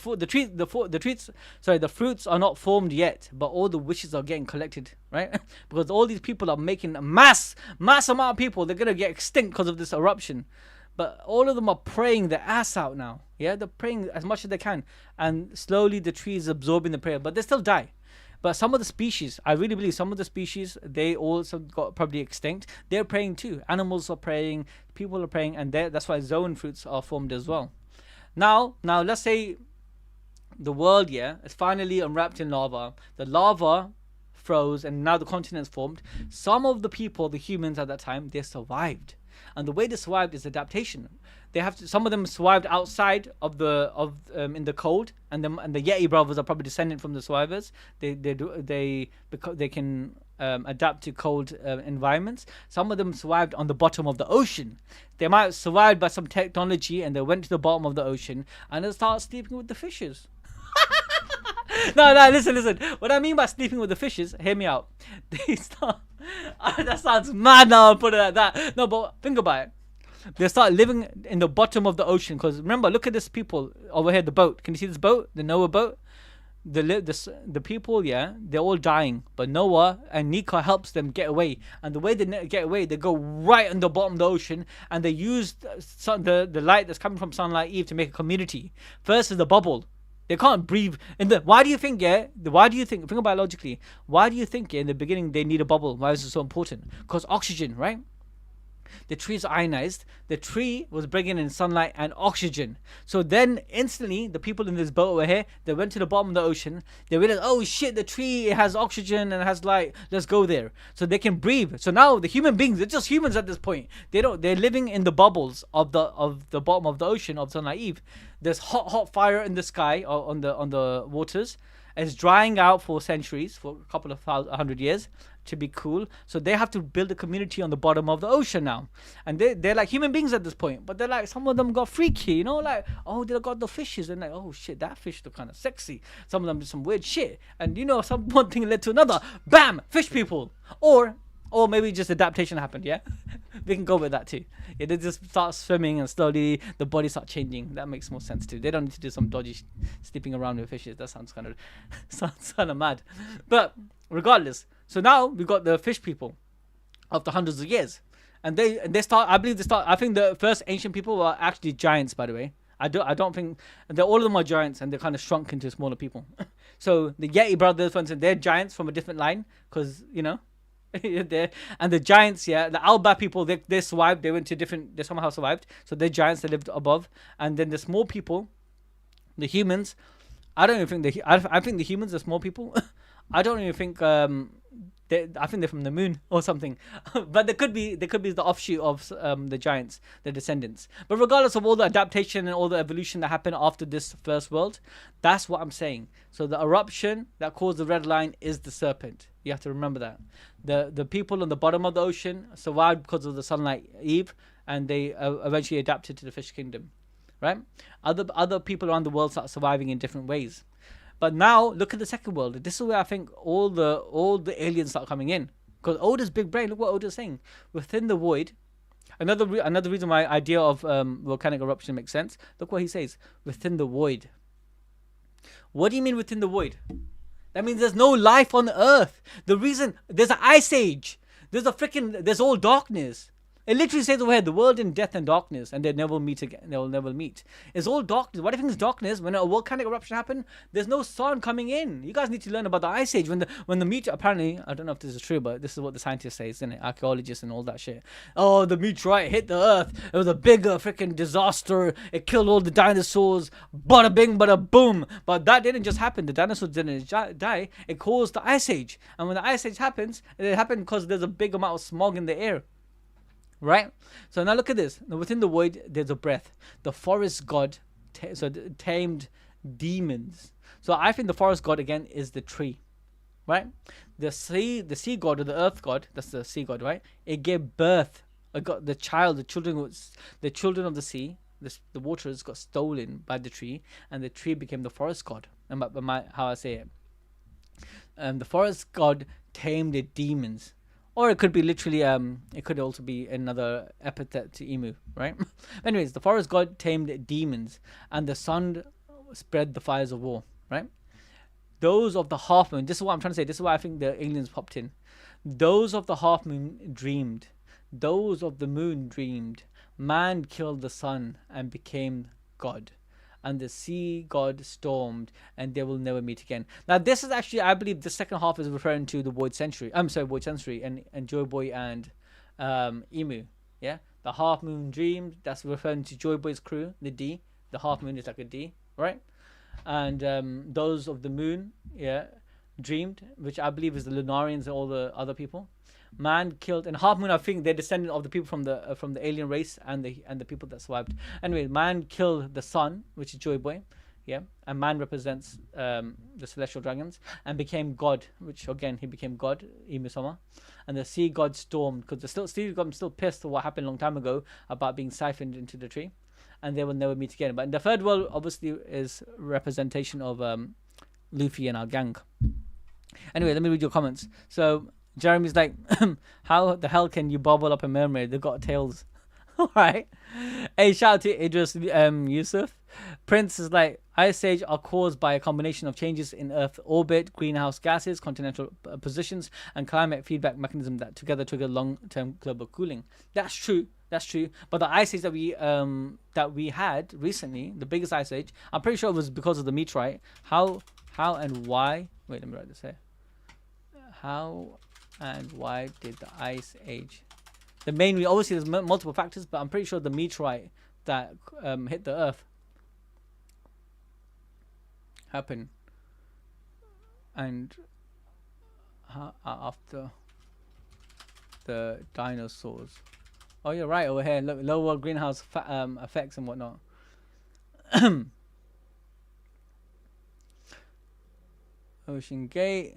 fruits are not formed yet, but all the wishes are getting collected, right? Because all these people are making a mass amount of people. They're gonna get extinct because of this eruption. But all of them are praying their ass out now. Yeah, they're praying as much as they can, and slowly the tree is absorbing the prayer, but they still die. But some of the species, I really believe some of the species, they also got probably extinct. They're praying too. Animals are praying, people are praying, and that's why zone fruits are formed as well. Now let's say the world, yeah, is finally unwrapped in lava. The lava froze, and now the continents formed. Some of the people, the humans at that time, they survived, and the way they survived is adaptation. They have to. Some of them survived outside of in the cold, and the Yeti brothers are probably descendant from the survivors. Because they can adapt to cold environments. Some of them survived on the bottom of the ocean. They might have survived by some technology, and they went to the bottom of the ocean and they started sleeping with the fishes. No, listen. What I mean by sleeping with the fishes, hear me out. They start. That sounds mad now. I put it like that. No, but think about it. They start living in the bottom of the ocean. Because remember, look at this people over here. The boat. Can you see this boat? The Noah boat. The people, yeah, they're all dying. But Noah and Nika helps them get away. And the way they get away, they go right on the bottom of the ocean, and they use the light that's coming from Sunlight Eve to make a community. First is the bubble. They can't breathe in the. Why do you think? Yeah. Why do you think? Think about it logically. Why do you think in the beginning they need a bubble? Why is it so important? Because oxygen, right? The trees are ionized. The tree was bringing in sunlight and oxygen. So then instantly, the people in this boat over here, they went to the bottom of the ocean. They realized, oh shit, the tree has oxygen and has light. Let's go there. So they can breathe. So now the human beings, they're just humans at this point. They're living in the bubbles of the bottom of the ocean of Sunlight Eve. There's hot fire in the sky or on the waters. It's drying out for centuries, for a couple of 100 years, to be cool. So they have to build a community on the bottom of the ocean now. And they're like human beings at this point. But they're like, some of them got freaky, you know, like, oh, they got the fishes. And like, oh shit, that fish look kind of sexy. Some of them did some weird shit. And you know, one thing led to another. Bam! Fish people. Or maybe just adaptation happened, yeah? We can go with that too. Yeah, they just start swimming and slowly the body start changing. That makes more sense too. They don't need to do some dodgy sleeping around with fishes. That sounds kind of mad. But regardless, so now we got the fish people after hundreds of years. And they start, I think the first ancient people were actually giants, by the way. I don't think all of them are giants, and they're kind of shrunk into smaller people. So the Yeti brothers, for instance, they're giants from a different line, because, you know, and the giants, yeah, the Elbaf people, they survived. They somehow survived. So they're giants. They lived above. And then the small people, the humans, I think the humans are small people. I don't even think I think they're from the moon or something. But they could be the offshoot of the giants, the descendants. But regardless of all the adaptation and all the evolution that happened after this first world, that's what I'm saying. So the eruption that caused the red line is the serpent. You have to remember that. The people on the bottom of the ocean survived because of the Sunlight Eve, and they eventually adapted to the fish kingdom, right? Other people around the world start surviving in different ways. But now look at the second world. This is where I think all the aliens start coming in, because Oda's big brain. Look what Oda's saying. Within the void. Another reason my idea of volcanic eruption makes sense. Look what he says. Within the void. What do you mean within the void? That means there's no life on Earth. The reason there's an ice age. There's all darkness. It literally says over here, the world in death and darkness, and they never meet again. They will never meet. It's all darkness. What do you think is darkness? When a volcanic eruption happened, there's no sun coming in. You guys need to learn about the ice age. When the meteor, apparently, I don't know if this is true, but this is what the scientists say, isn't it? Archaeologists and all that shit. Oh, the meteorite hit the Earth. It was a big freaking disaster. It killed all the dinosaurs. Bada bing, bada boom. But that didn't just happen. The dinosaurs didn't die. It caused the ice age. And when the ice age happens, it happened because there's a big amount of smog in the air. Right? So now look at this. Now within the void, there's a breath. The forest god tamed demons. So I think the forest god, again, is the tree. Right? The sea god, or the earth god, that's the sea god, right? It gave birth. It got the children of the sea, the waters got stolen by the tree, and the tree became the forest god. And how I say it. The forest god tamed the demons. Or it could be literally, it could also be another epithet to emu, right? Anyways, the forest god tamed demons, and the sun spread the fires of war, right? Those of the half moon, this is what I'm trying to say, this is why I think the aliens popped in. Those of the half moon dreamed. Those of the moon dreamed. Man killed the sun and became God. And the sea god stormed, and they will never meet again. Now, this is actually, I believe, the second half is referring to the Void Century. Void Century and Joy Boy and Emu. Yeah, the half moon dreamed. That's referring to Joy Boy's crew, the D. The half moon is like a D, right? And those of the moon, yeah, dreamed, which I believe is the Lunarians and all the other people. Man killed, and Half Moon, I think they're descendant of the people from the alien race and the people that survived. Anyway, man killed the sun, which is Joy Boy, yeah, and man represents the celestial dragons, and became God, which again he became God, Imusama, and the sea god stormed because the sea god still pissed at what happened a long time ago about being siphoned into the tree, and they will never meet again. But in the third world, obviously, is representation of Luffy and our gang. Anyway, let me read your comments. So Jeremy's like, how the hell can you bubble up a mermaid? They've got tails. All right. Hey, shout out to Idris Yusuf. Prince is like, Ice Age are caused by a combination of changes in Earth orbit, greenhouse gases, continental positions, and climate feedback mechanism that together trigger long-term global cooling. That's true. That's true. But the Ice Age that we had recently, the biggest Ice Age, I'm pretty sure it was because of the meteorite. How and why? Wait, let me write this here. How and why did the Ice Age? The main reason, obviously, there's multiple factors, but I'm pretty sure the meteorite that hit the Earth happened, and after the dinosaurs. Oh, you're right over here. Look, lower greenhouse effects and whatnot. Ocean Gate.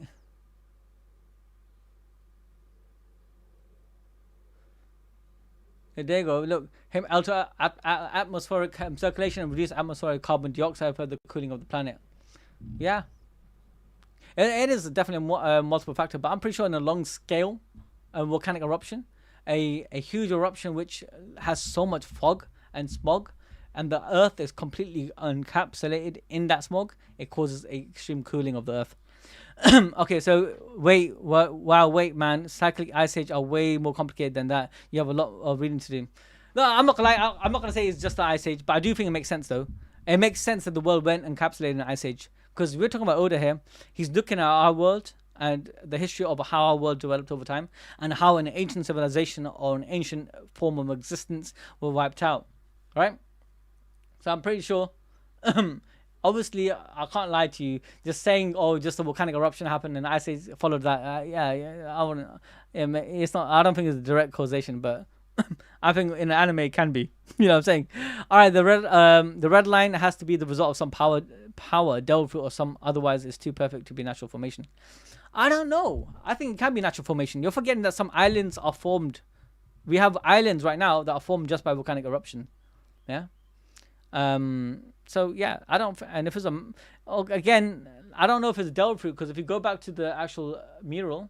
There you go. Look, him alter atmospheric circulation and reduce atmospheric carbon dioxide for the cooling of the planet. Yeah, it is definitely a multiple factor, but I'm pretty sure on a long scale, a volcanic eruption, a huge eruption which has so much fog and smog, and the Earth is completely encapsulated in that smog, it causes a extreme cooling of the Earth. Okay, so wait, man, cyclic ice age are way more complicated than that. You have a lot of reading to do. No, I'm not gonna say it's just the ice age, but I do think it makes sense though. It makes sense that the world went encapsulated in an ice age, because we're talking about Oda here. He's looking at our world and the history of how our world developed over time, and how an ancient civilization or an ancient form of existence were wiped out, right? So I'm pretty sure. Obviously, I can't lie to you. Just saying, oh, just a volcanic eruption happened and ice age followed that. Yeah, I wouldn't. It's not. I don't think it's a direct causation, but I think in the anime it can be. You know what I'm saying? All right, the red line has to be the result of some power devil fruit or some. Otherwise, it's too perfect to be natural formation. I don't know. I think it can be natural formation. You're forgetting that some islands are formed. We have islands right now that are formed just by volcanic eruption. Yeah. So yeah, I don't, and if it's again, I don't know if it's devil fruit, because if you go back to the actual mural,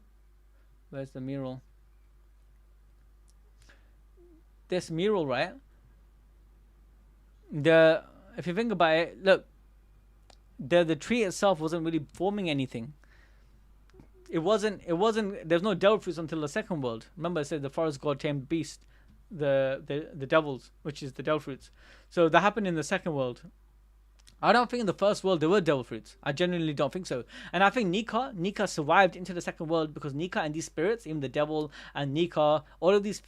where's the mural? This mural, right? If you think about it, look, the tree itself wasn't really forming anything. It wasn't. There's no devil fruits until the second world. Remember, I said the forest god tamed beast, the devils, which is the devil fruits. So that happened in the second world. I don't think in the first world there were devil fruits. I genuinely don't think so. And I think Nika survived into the second world because Nika and these spirits, even the devil and Nika, all of these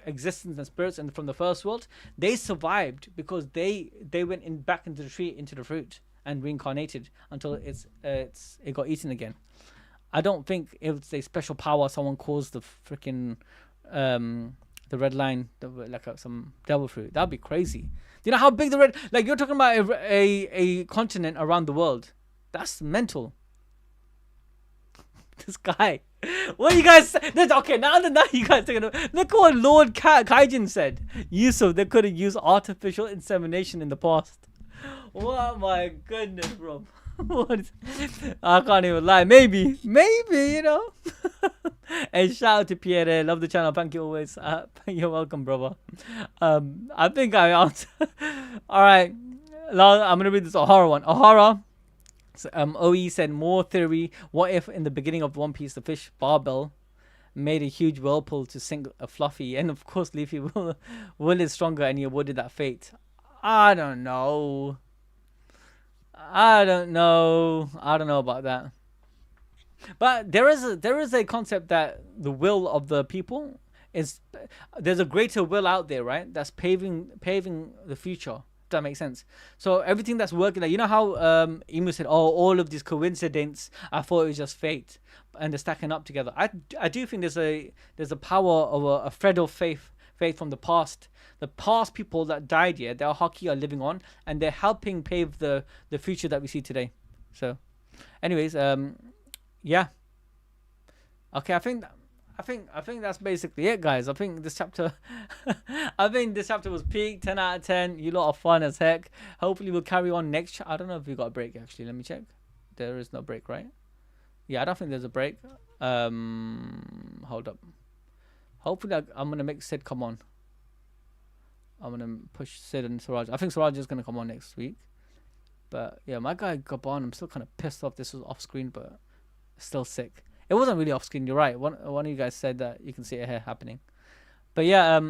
existence and spirits and from the first world, they survived because they went back into the tree, into the fruit, and reincarnated until it got eaten again. I don't think it's a special power someone caused the freaking the red line, like some devil fruit. That'd be crazy. Do you know how big the red? Like, you're talking about a continent around the world. That's mental. This guy. What do you guys say? Okay, now that you guys taking it. Look what Lord Kaijin said. Yusuf, they could have used artificial insemination in the past. Oh my goodness, bro. I can't even lie. Maybe, you know. And shout out to Pierre. Love the channel. Thank you always. You're welcome, brother. I think I answered. All right. I'm gonna read this Ohara one. Ohara. So, OE said more theory. What if in the beginning of One Piece the fish Barbel made a huge whirlpool to sink a Fluffy, and of course Luffy will is stronger and he avoided that fate. I don't know. I don't know about that. But there is a concept that the will of the people is, there's a greater will out there, right? That's paving the future. That makes sense. So everything that's working, like you know how Emu said, "Oh, all of these coincidence. I thought it was just fate," and they're stacking up together. I do think there's a power of a thread of faith from the past. The past people that died, yeah, their hockey are living on, and they're helping pave the future that we see today. So, anyways, yeah. Okay, I think that's basically it, guys. I think this chapter, I think this chapter was peak 10 out of 10. You lot are fun as heck. Hopefully we'll carry on next. I don't know if we got a break actually. Let me check. There is no break, right? Yeah, I don't think there's a break. Hold up. Hopefully I'm gonna make Sid come on. I'm gonna push Sid and Siraj. I think Siraj is gonna come on next week. But yeah, my guy Gaban, I'm still kind of pissed off. This was off screen, but still sick. It wasn't really off screen. You're right. One of you guys said that you can see it here happening. But yeah,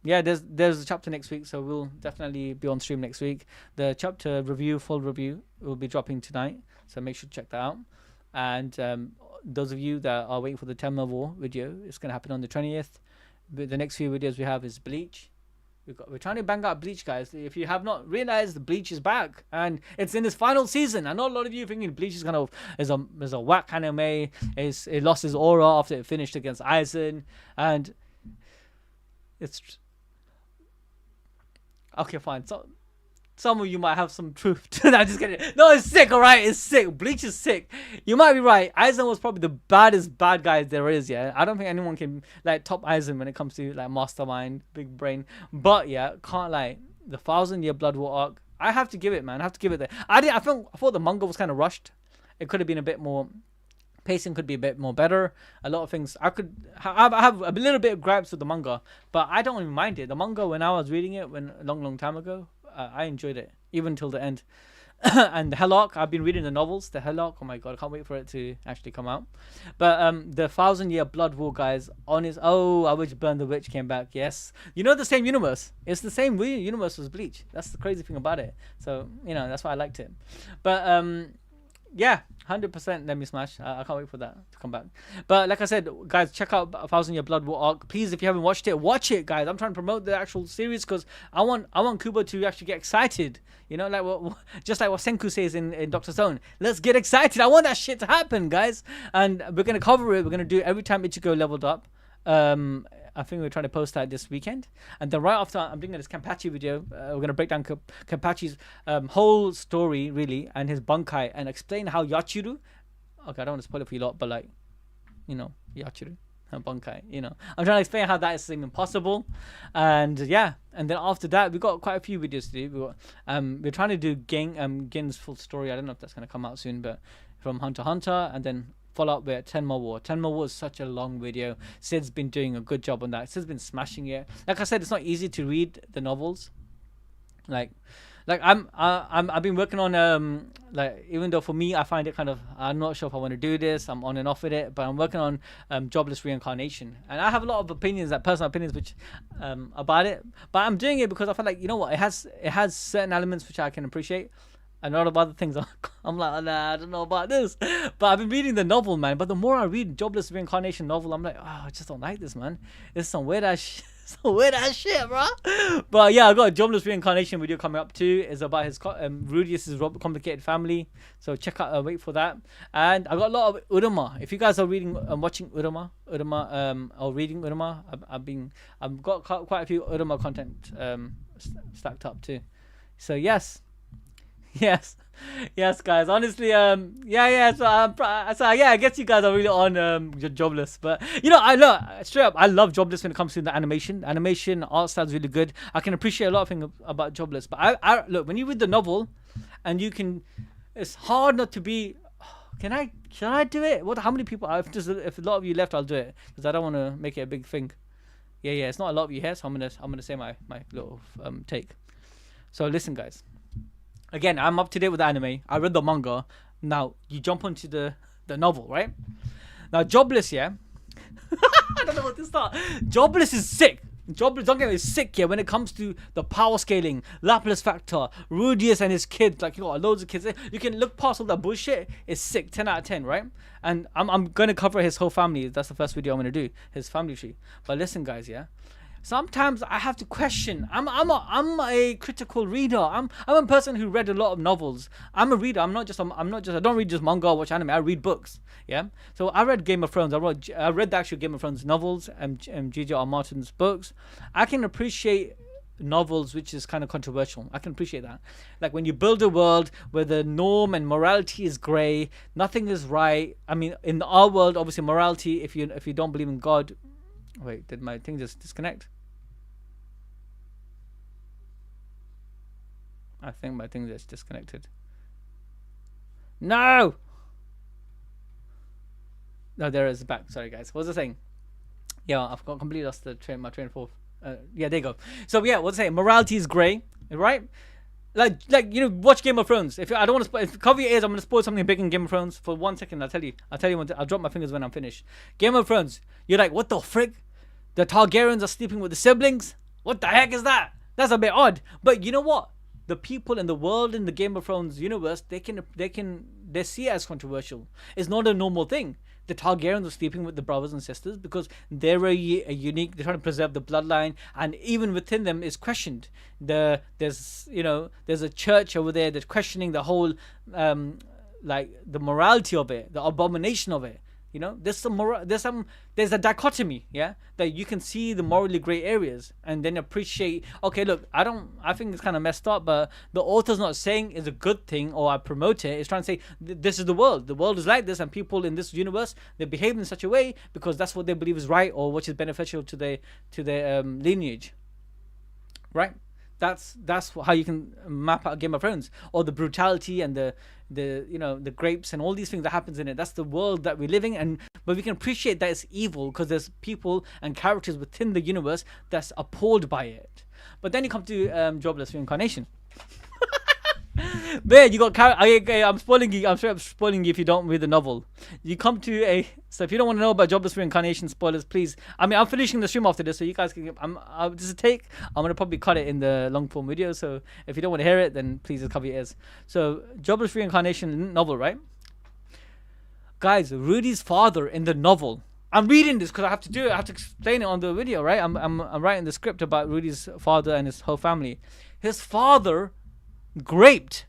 yeah. There's a chapter next week, so we'll definitely be on stream next week. The chapter review, full review, will be dropping tonight. So make sure to check that out. And those of you that are waiting for the Tenma War video, it's gonna happen on the 20th. But the next few videos we have is Bleach. We're trying to bang out Bleach, guys. If you have not realized, Bleach is back and it's in its final season. I know a lot of you thinking Bleach is is a whack anime. It lost its aura after it finished against Aizen, and it's okay. Fine. So some of you might have some truth. I'm just kidding. No, it's sick. All right, it's sick. Bleach is sick. You might be right. Aizen was probably the baddest bad guy there is. Yeah, I don't think anyone can like top Aizen when it comes to like mastermind, big brain. But yeah, can't lie. The 1,000-year Blood War arc. I have to give it, man. I have to give it that. I thought the manga was kind of rushed. It could have been a bit more. Pacing could be a bit more better. A lot of things I have a little bit of gripes with the manga, but I don't even mind it. The manga, when I was reading it a long time ago, I enjoyed it even till the end. And the Hellhawk, I've been reading the novels. The Hellhawk, oh my god, I can't wait for it to actually come out. But the 1,000-year Blood War, guys, I wish Burn the Witch came back. Yes, you know, the same universe. It's the same universe as Bleach. That's the crazy thing about it. So you know, that's why I liked it. But yeah, 100% Let Me Smash. I can't wait for that to come back. But like I said, guys, check out 1,000-year Blood War arc. Please, if you haven't watched it, watch it, guys. I'm trying to promote the actual series because I want Kubo to actually get excited. You know, like just like what Senku says in Dr. Stone. Let's get excited. I want that shit to happen, guys. And we're gonna cover it. We're gonna do it every time Ichigo leveled up. I think we're trying to post that this weekend. And then right after, I'm doing this Kenpachi video. We're going to break down Kenpachi's whole story, really, and his Bankai, and explain how Yachiru... Okay, I don't want to spoil it for you lot, but like, you know, Yachiru and Bankai, you know. I'm trying to explain how that is even possible. And yeah, and then after that, we've got quite a few videos to do. We're trying to do Gen's full story. I don't know if that's going to come out soon, but from Hunter x Hunter, and then follow up with Tenma War. Tenma War is such a long video. Sid's been doing a good job on that. Sid's been smashing it. Like I said, it's not easy to read the novels. Like I've been working on like, even though for me I find it kind of, I'm not sure if I want to do this. I'm on and off with it, but I'm working on Jobless Reincarnation, and I have a lot of opinions, like personal opinions, which about it. But I'm doing it because I feel like, you know what, it has certain elements which I can appreciate. And a lot of other things, I'm like, nah, I don't know about this. But I've been reading the novel, man. But the more I read Jobless Reincarnation novel, I'm like, oh, I just don't like this, man. It's some weird ass shit, bro. But yeah, I got a Jobless Reincarnation video coming up too. It's about his Rudius's complicated family. So check out, wait for that. And I got a lot of Uruma. If you guys are reading, watching Uruma, or reading Uruma, I've got quite a few Uruma content stacked up too. So yes. Yes, guys. Honestly, yeah. So I guess you guys are really on Jobless, but you know, straight up, I love Jobless when it comes to the animation. Animation, art style is really good. I can appreciate a lot of things about Jobless, but I look, when you read the novel, and it's hard not to be. Should I do it? How many people? If a lot of you left, I'll do it because I don't want to make it a big thing. Yeah. It's not a lot of you here, so I'm gonna say my little take. So listen, guys. Again, I'm up to date with the anime. I read the manga. Now, you jump onto the novel, right? Now, Jobless, yeah? I don't know what to start. Jobless is sick. Jobless, don't get me, is sick, yeah, when it comes to the power scaling, Laplace factor, Rudius and his kids. Like, you got loads of kids. You can look past all that bullshit. It's sick. 10 out of 10, right? And I'm going to cover his whole family. That's the first video I'm going to do. His family tree. But listen, guys, yeah? sometimes I have to question. I'm a critical reader. I'm a person who read a lot of novels. I'm a reader. I don't read just manga or watch anime. I read books. Yeah. So I read Game of Thrones. I read the actual Game of Thrones novels and J.J.R. Martin's books. I can appreciate novels which is kind of controversial. I can appreciate that. Like when you build a world where the norm and morality is grey, nothing is right. I mean, in our world, obviously morality, if you don't believe in God. Wait, did my thing just disconnect? I think my thing just disconnected. No! No, there it is back. Sorry, guys. What was I saying? Yeah, I've completely lost my train of thought. Yeah, there you go. So yeah, what's I saying? Morality is grey, right? Like watch Game of Thrones. If I don't want to spoil, if cover your ears, I'm gonna spoil something big in Game of Thrones for 1 second. I'll tell you I'll drop my fingers when I'm finished. Game of Thrones. You're like, what the frick? The Targaryens are sleeping with the siblings? What the heck is that? That's a bit odd. But you know what? The people in the world in the Game of Thrones universe, they see it as controversial. It's not a normal thing. The Targaryens are sleeping with the brothers and sisters because they're a unique. They're trying to preserve the bloodline, and even within them is questioned. There's a church over there that's questioning the whole like the morality of it, the abomination of it. There's a dichotomy, yeah, that you can see the morally gray areas and then appreciate. Okay, look, I think it's kind of messed up, but the author's not saying it's a good thing or I promote it. It's trying to say this is the world. The world is like this, and people in this universe, they behave in such a way because that's what they believe is right or which is beneficial to their lineage, right? That's how you can map out Game of Thrones, or the brutality and the grapes and all these things that happens in it. That's the world that we're living, but we can appreciate that it's evil because there's people and characters within the universe that's appalled by it. But then you come to Jobless Reincarnation. Man, you got I'm spoiling you. I'm sure I'm spoiling you if you don't read the novel. You come to so if you don't want to know about Jobless Reincarnation spoilers, please. I mean, I'm finishing the stream after this, so you guys can. This is a take. I'm gonna probably cut it in the long form video. So if you don't want to hear it, then please just cover your ears. So Jobless Reincarnation novel, right? Guys, Rudy's father in the novel. I'm reading this because I have to do it. I have to explain it on the video, right? I'm writing the script about Rudy's father and his whole family. His father graped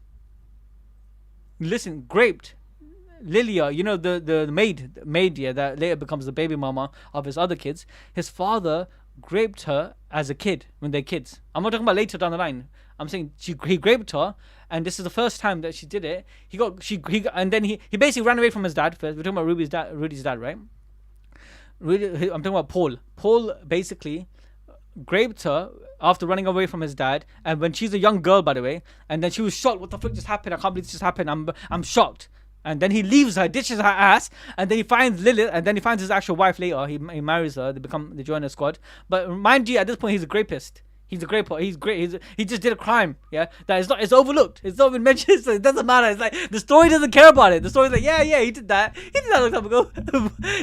Lilia, the maid, yeah, that later becomes the baby mama of his other kids. His father graped her as a kid when they're kids. I'm not talking about later down the line. I'm saying he graped her, and this is the first time that she did it. And then he basically ran away from his dad first. We're talking about Rudy's dad, right? I'm talking about Paul. Paul basically graped her after running away from his dad, and when she's a young girl, by the way, and then she was shocked. What the fuck just happened? I can't believe this just happened. I'm shocked. And then he leaves her, ditches her ass, and then he finds Lilith, and then he finds his actual wife later. He marries her. They join a squad. But mind you, at this point, he's a rapist. He's a graper. He's great. He just did a crime. Yeah, it's overlooked. It's not even mentioned. So it doesn't matter. It's like the story doesn't care about it. The story's like, yeah, he did that. He did that a long time ago.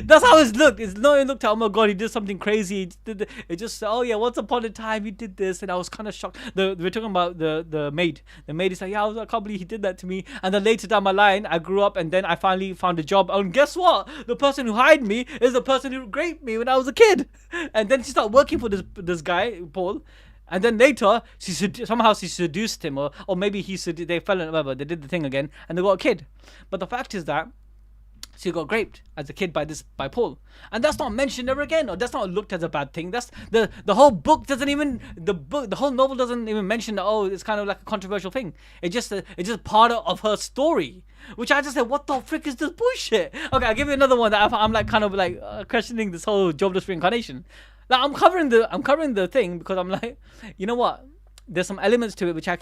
That's how it's looked. It's not even looked at. Oh my god, he did something crazy. It just oh yeah, once upon a time he did this, and I was kind of shocked. We're talking about the maid. The maid is like, yeah, I can't believe he did that to me. And then later down my line, I grew up, and then I finally found a job. And guess what? The person who hired me is the person who raped me when I was a kid. And then she started working for this guy, Paul. And then later, somehow she seduced him, or maybe they fell in love. They did the thing again, and they got a kid. But the fact is that she got raped as a kid by Paul, and that's not mentioned ever again, or that's not looked as a bad thing. That's the whole book doesn't even the whole novel doesn't even mention that. Oh, it's kind of like a controversial thing. It's just part of her story, which I just said, what the frick is this bullshit? Okay, I'll give you another one that I'm like kind of like questioning this whole jobless reincarnation. Like I'm covering the thing because I'm like, you know what? There's some elements to it which I'm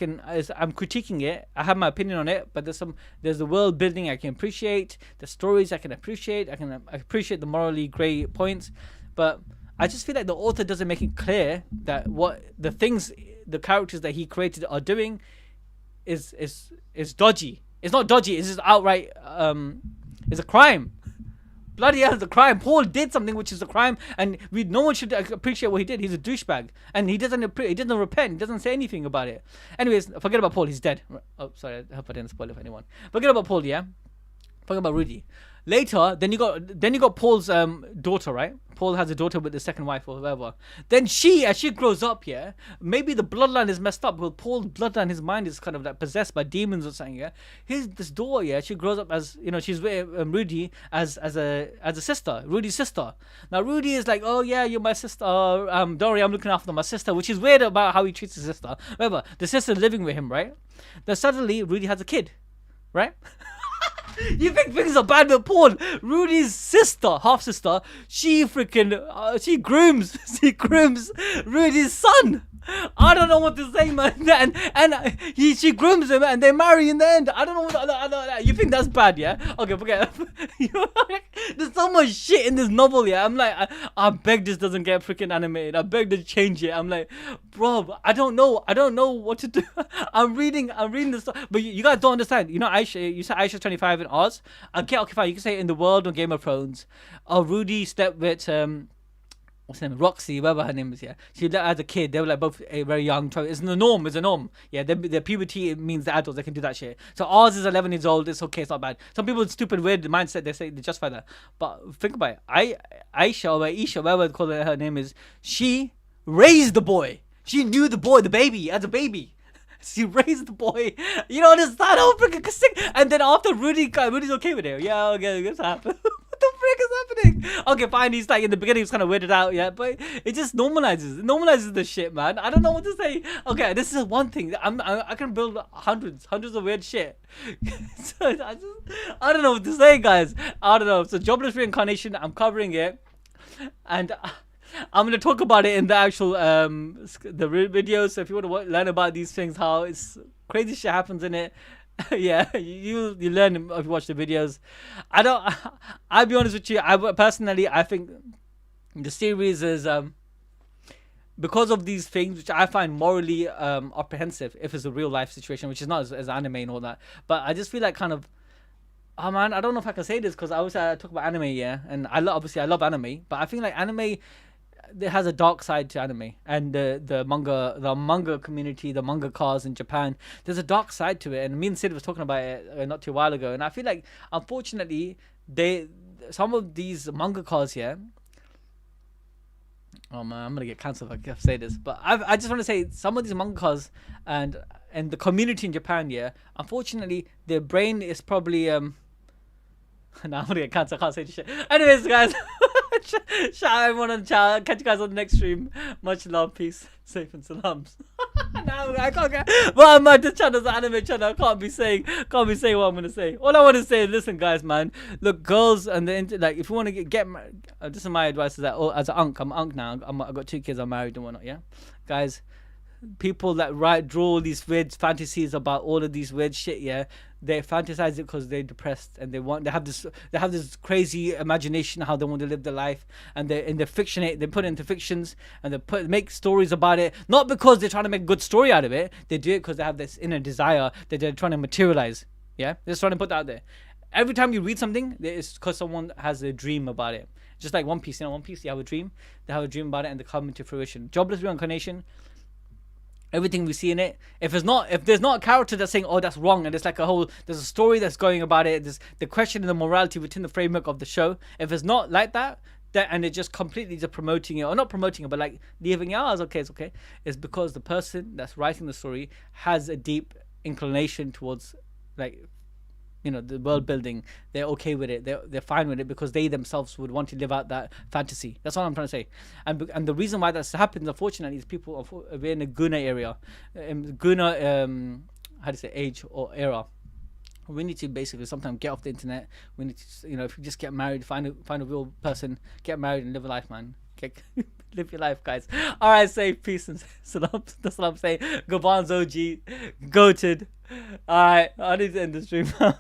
critiquing it. I have my opinion on it, but there's the world building I can appreciate, the stories I can appreciate. I can appreciate the morally grey points, but I just feel like the author doesn't make it clear that what the characters that he created are doing is dodgy. It's not dodgy. It's just outright. It's a crime. Bloody hell, it's a crime. Paul did something which is a crime, and no one should appreciate what he did. He's a douchebag, and he doesn't repent. He doesn't say anything about it. Anyways, forget about Paul. He's dead. Oh, sorry. I hope I didn't spoil it for anyone. Forget about Paul. Yeah, Talking about Rudy. Later, then you got Paul's daughter, right? Paul has a daughter with the second wife or whatever. Then as she grows up, yeah, maybe the bloodline is messed up. Because Paul's bloodline, his mind is kind of like possessed by demons or something. Yeah, this daughter, yeah, she grows up as she's with Rudy as a sister, Rudy's sister. Now Rudy is like, oh yeah, you're my sister. Don't worry, I'm looking after my sister, which is weird about how he treats his sister. Remember, the sister's living with him, right? Then suddenly Rudy has a kid, right? You think things are bad with Paul? Rudy's sister, half sister, she freaking she grooms Rudy's son. I don't know what to say, man. And she grooms him, and they marry in the end. I don't know what. You think that's bad, yeah? Okay, forget it. There's so much shit in this novel, yeah. I'm like, I beg this doesn't get freaking animated. I beg to change it. I'm like, bro, I don't know what to do. I'm reading this stuff, but you guys don't understand. You know, Aisha, you said Aisha's 25 in Oz. Okay, fine. You can say in the world of Game of Thrones, Rudy slept with what's her name? Roxy, whatever her name is, yeah. She as a kid, they were like both very young. It's the norm, it's a norm. Yeah, their puberty, it means the adults, they can do that shit. So ours is 11 years old, it's okay, it's not bad. Some people with stupid, weird mindset, they say they justify that. But think about it. Aisha, or Isha, whatever they call her name is, she raised the boy. She knew the boy, the baby, as a baby. She raised the boy. You know, this that whole freaking sick. And then after Rudy's okay with it. Yeah, okay, this happened. What the frick is happening? Okay, fine. He's like in the beginning, he's kind of weirded out, yeah, but it just normalizes. It normalizes the shit, man. I don't know what to say. Okay, this is one thing. I can build hundreds of weird shit. So I don't know what to say, guys. I don't know. So jobless reincarnation, I'm covering it, and I'm gonna talk about it in the actual video. So if you want to learn about these things, how it's crazy shit happens in it. Yeah, you learn if you watch the videos. I'll be honest with you. I think the series is because of these things, which I find morally apprehensive if it's a real life situation, which is not as anime and all that. But I just feel like kind of, oh man, I don't know if I can say this because I talk about anime, yeah, and obviously I love anime, but I feel like anime, it has a dark side to anime, and the manga community, the manga cars in Japan, there's a dark side to it, and me and Sid was talking about it not too while ago, and I feel like unfortunately some of these manga cars here, oh man, I'm gonna get cancelled if I say this, but I just want to say some of these manga cars and the community in Japan, yeah, unfortunately their brain is probably now I'm gonna get cancelled, I can't say this shit. Anyways, guys. Shout everyone on the chat. Catch you guys on the next stream. Much love, peace, safe and salams. Now I can't get. Well, this channel's an anime channel. I can't be saying what I'm gonna say. All I want to say is, listen, guys, man. Look, girls and like, if you want to get married, this is my advice. Is that as an unc, I'm an unc now. I've got 2 kids. I'm married and whatnot. Yeah, guys. People that draw these weird fantasies about all of these weird shit, yeah, they fantasize it because they're depressed and they have this crazy imagination how they want to live their life, and they put it into fictions, and they make stories about it, not because they're trying to make a good story out of it. They do it because they have this inner desire that they're trying to materialize. Yeah, they're just trying to put that out there. Every time you read something, it's because someone has a dream about it. Just like One Piece, One Piece, you have a dream, they have a dream about it, and they come into fruition. Jobless reincarnation, everything we see in it, if there's not a character that's saying, oh, that's wrong, and there's a story that's going about it, there's the question of the morality within the framework of the show, if it's not like that, and it's just completely just promoting it, or not promoting it, but like leaving it's okay, it's because the person that's writing the story has a deep inclination towards, like, the world building. They're okay with it. They're fine with it because they themselves would want to live out that fantasy. That's what I'm trying to say. And the reason why that's happened, unfortunately, is people are in a Guna area, Guna how do you say, age or era. We need to basically sometimes get off the internet. We need to, if you just get married, find a real person, get married and live a life, man. Live your life, guys. All right, say peace and salam. That's what I'm saying. Gaban's OG, goated. All right, I need to end the stream now.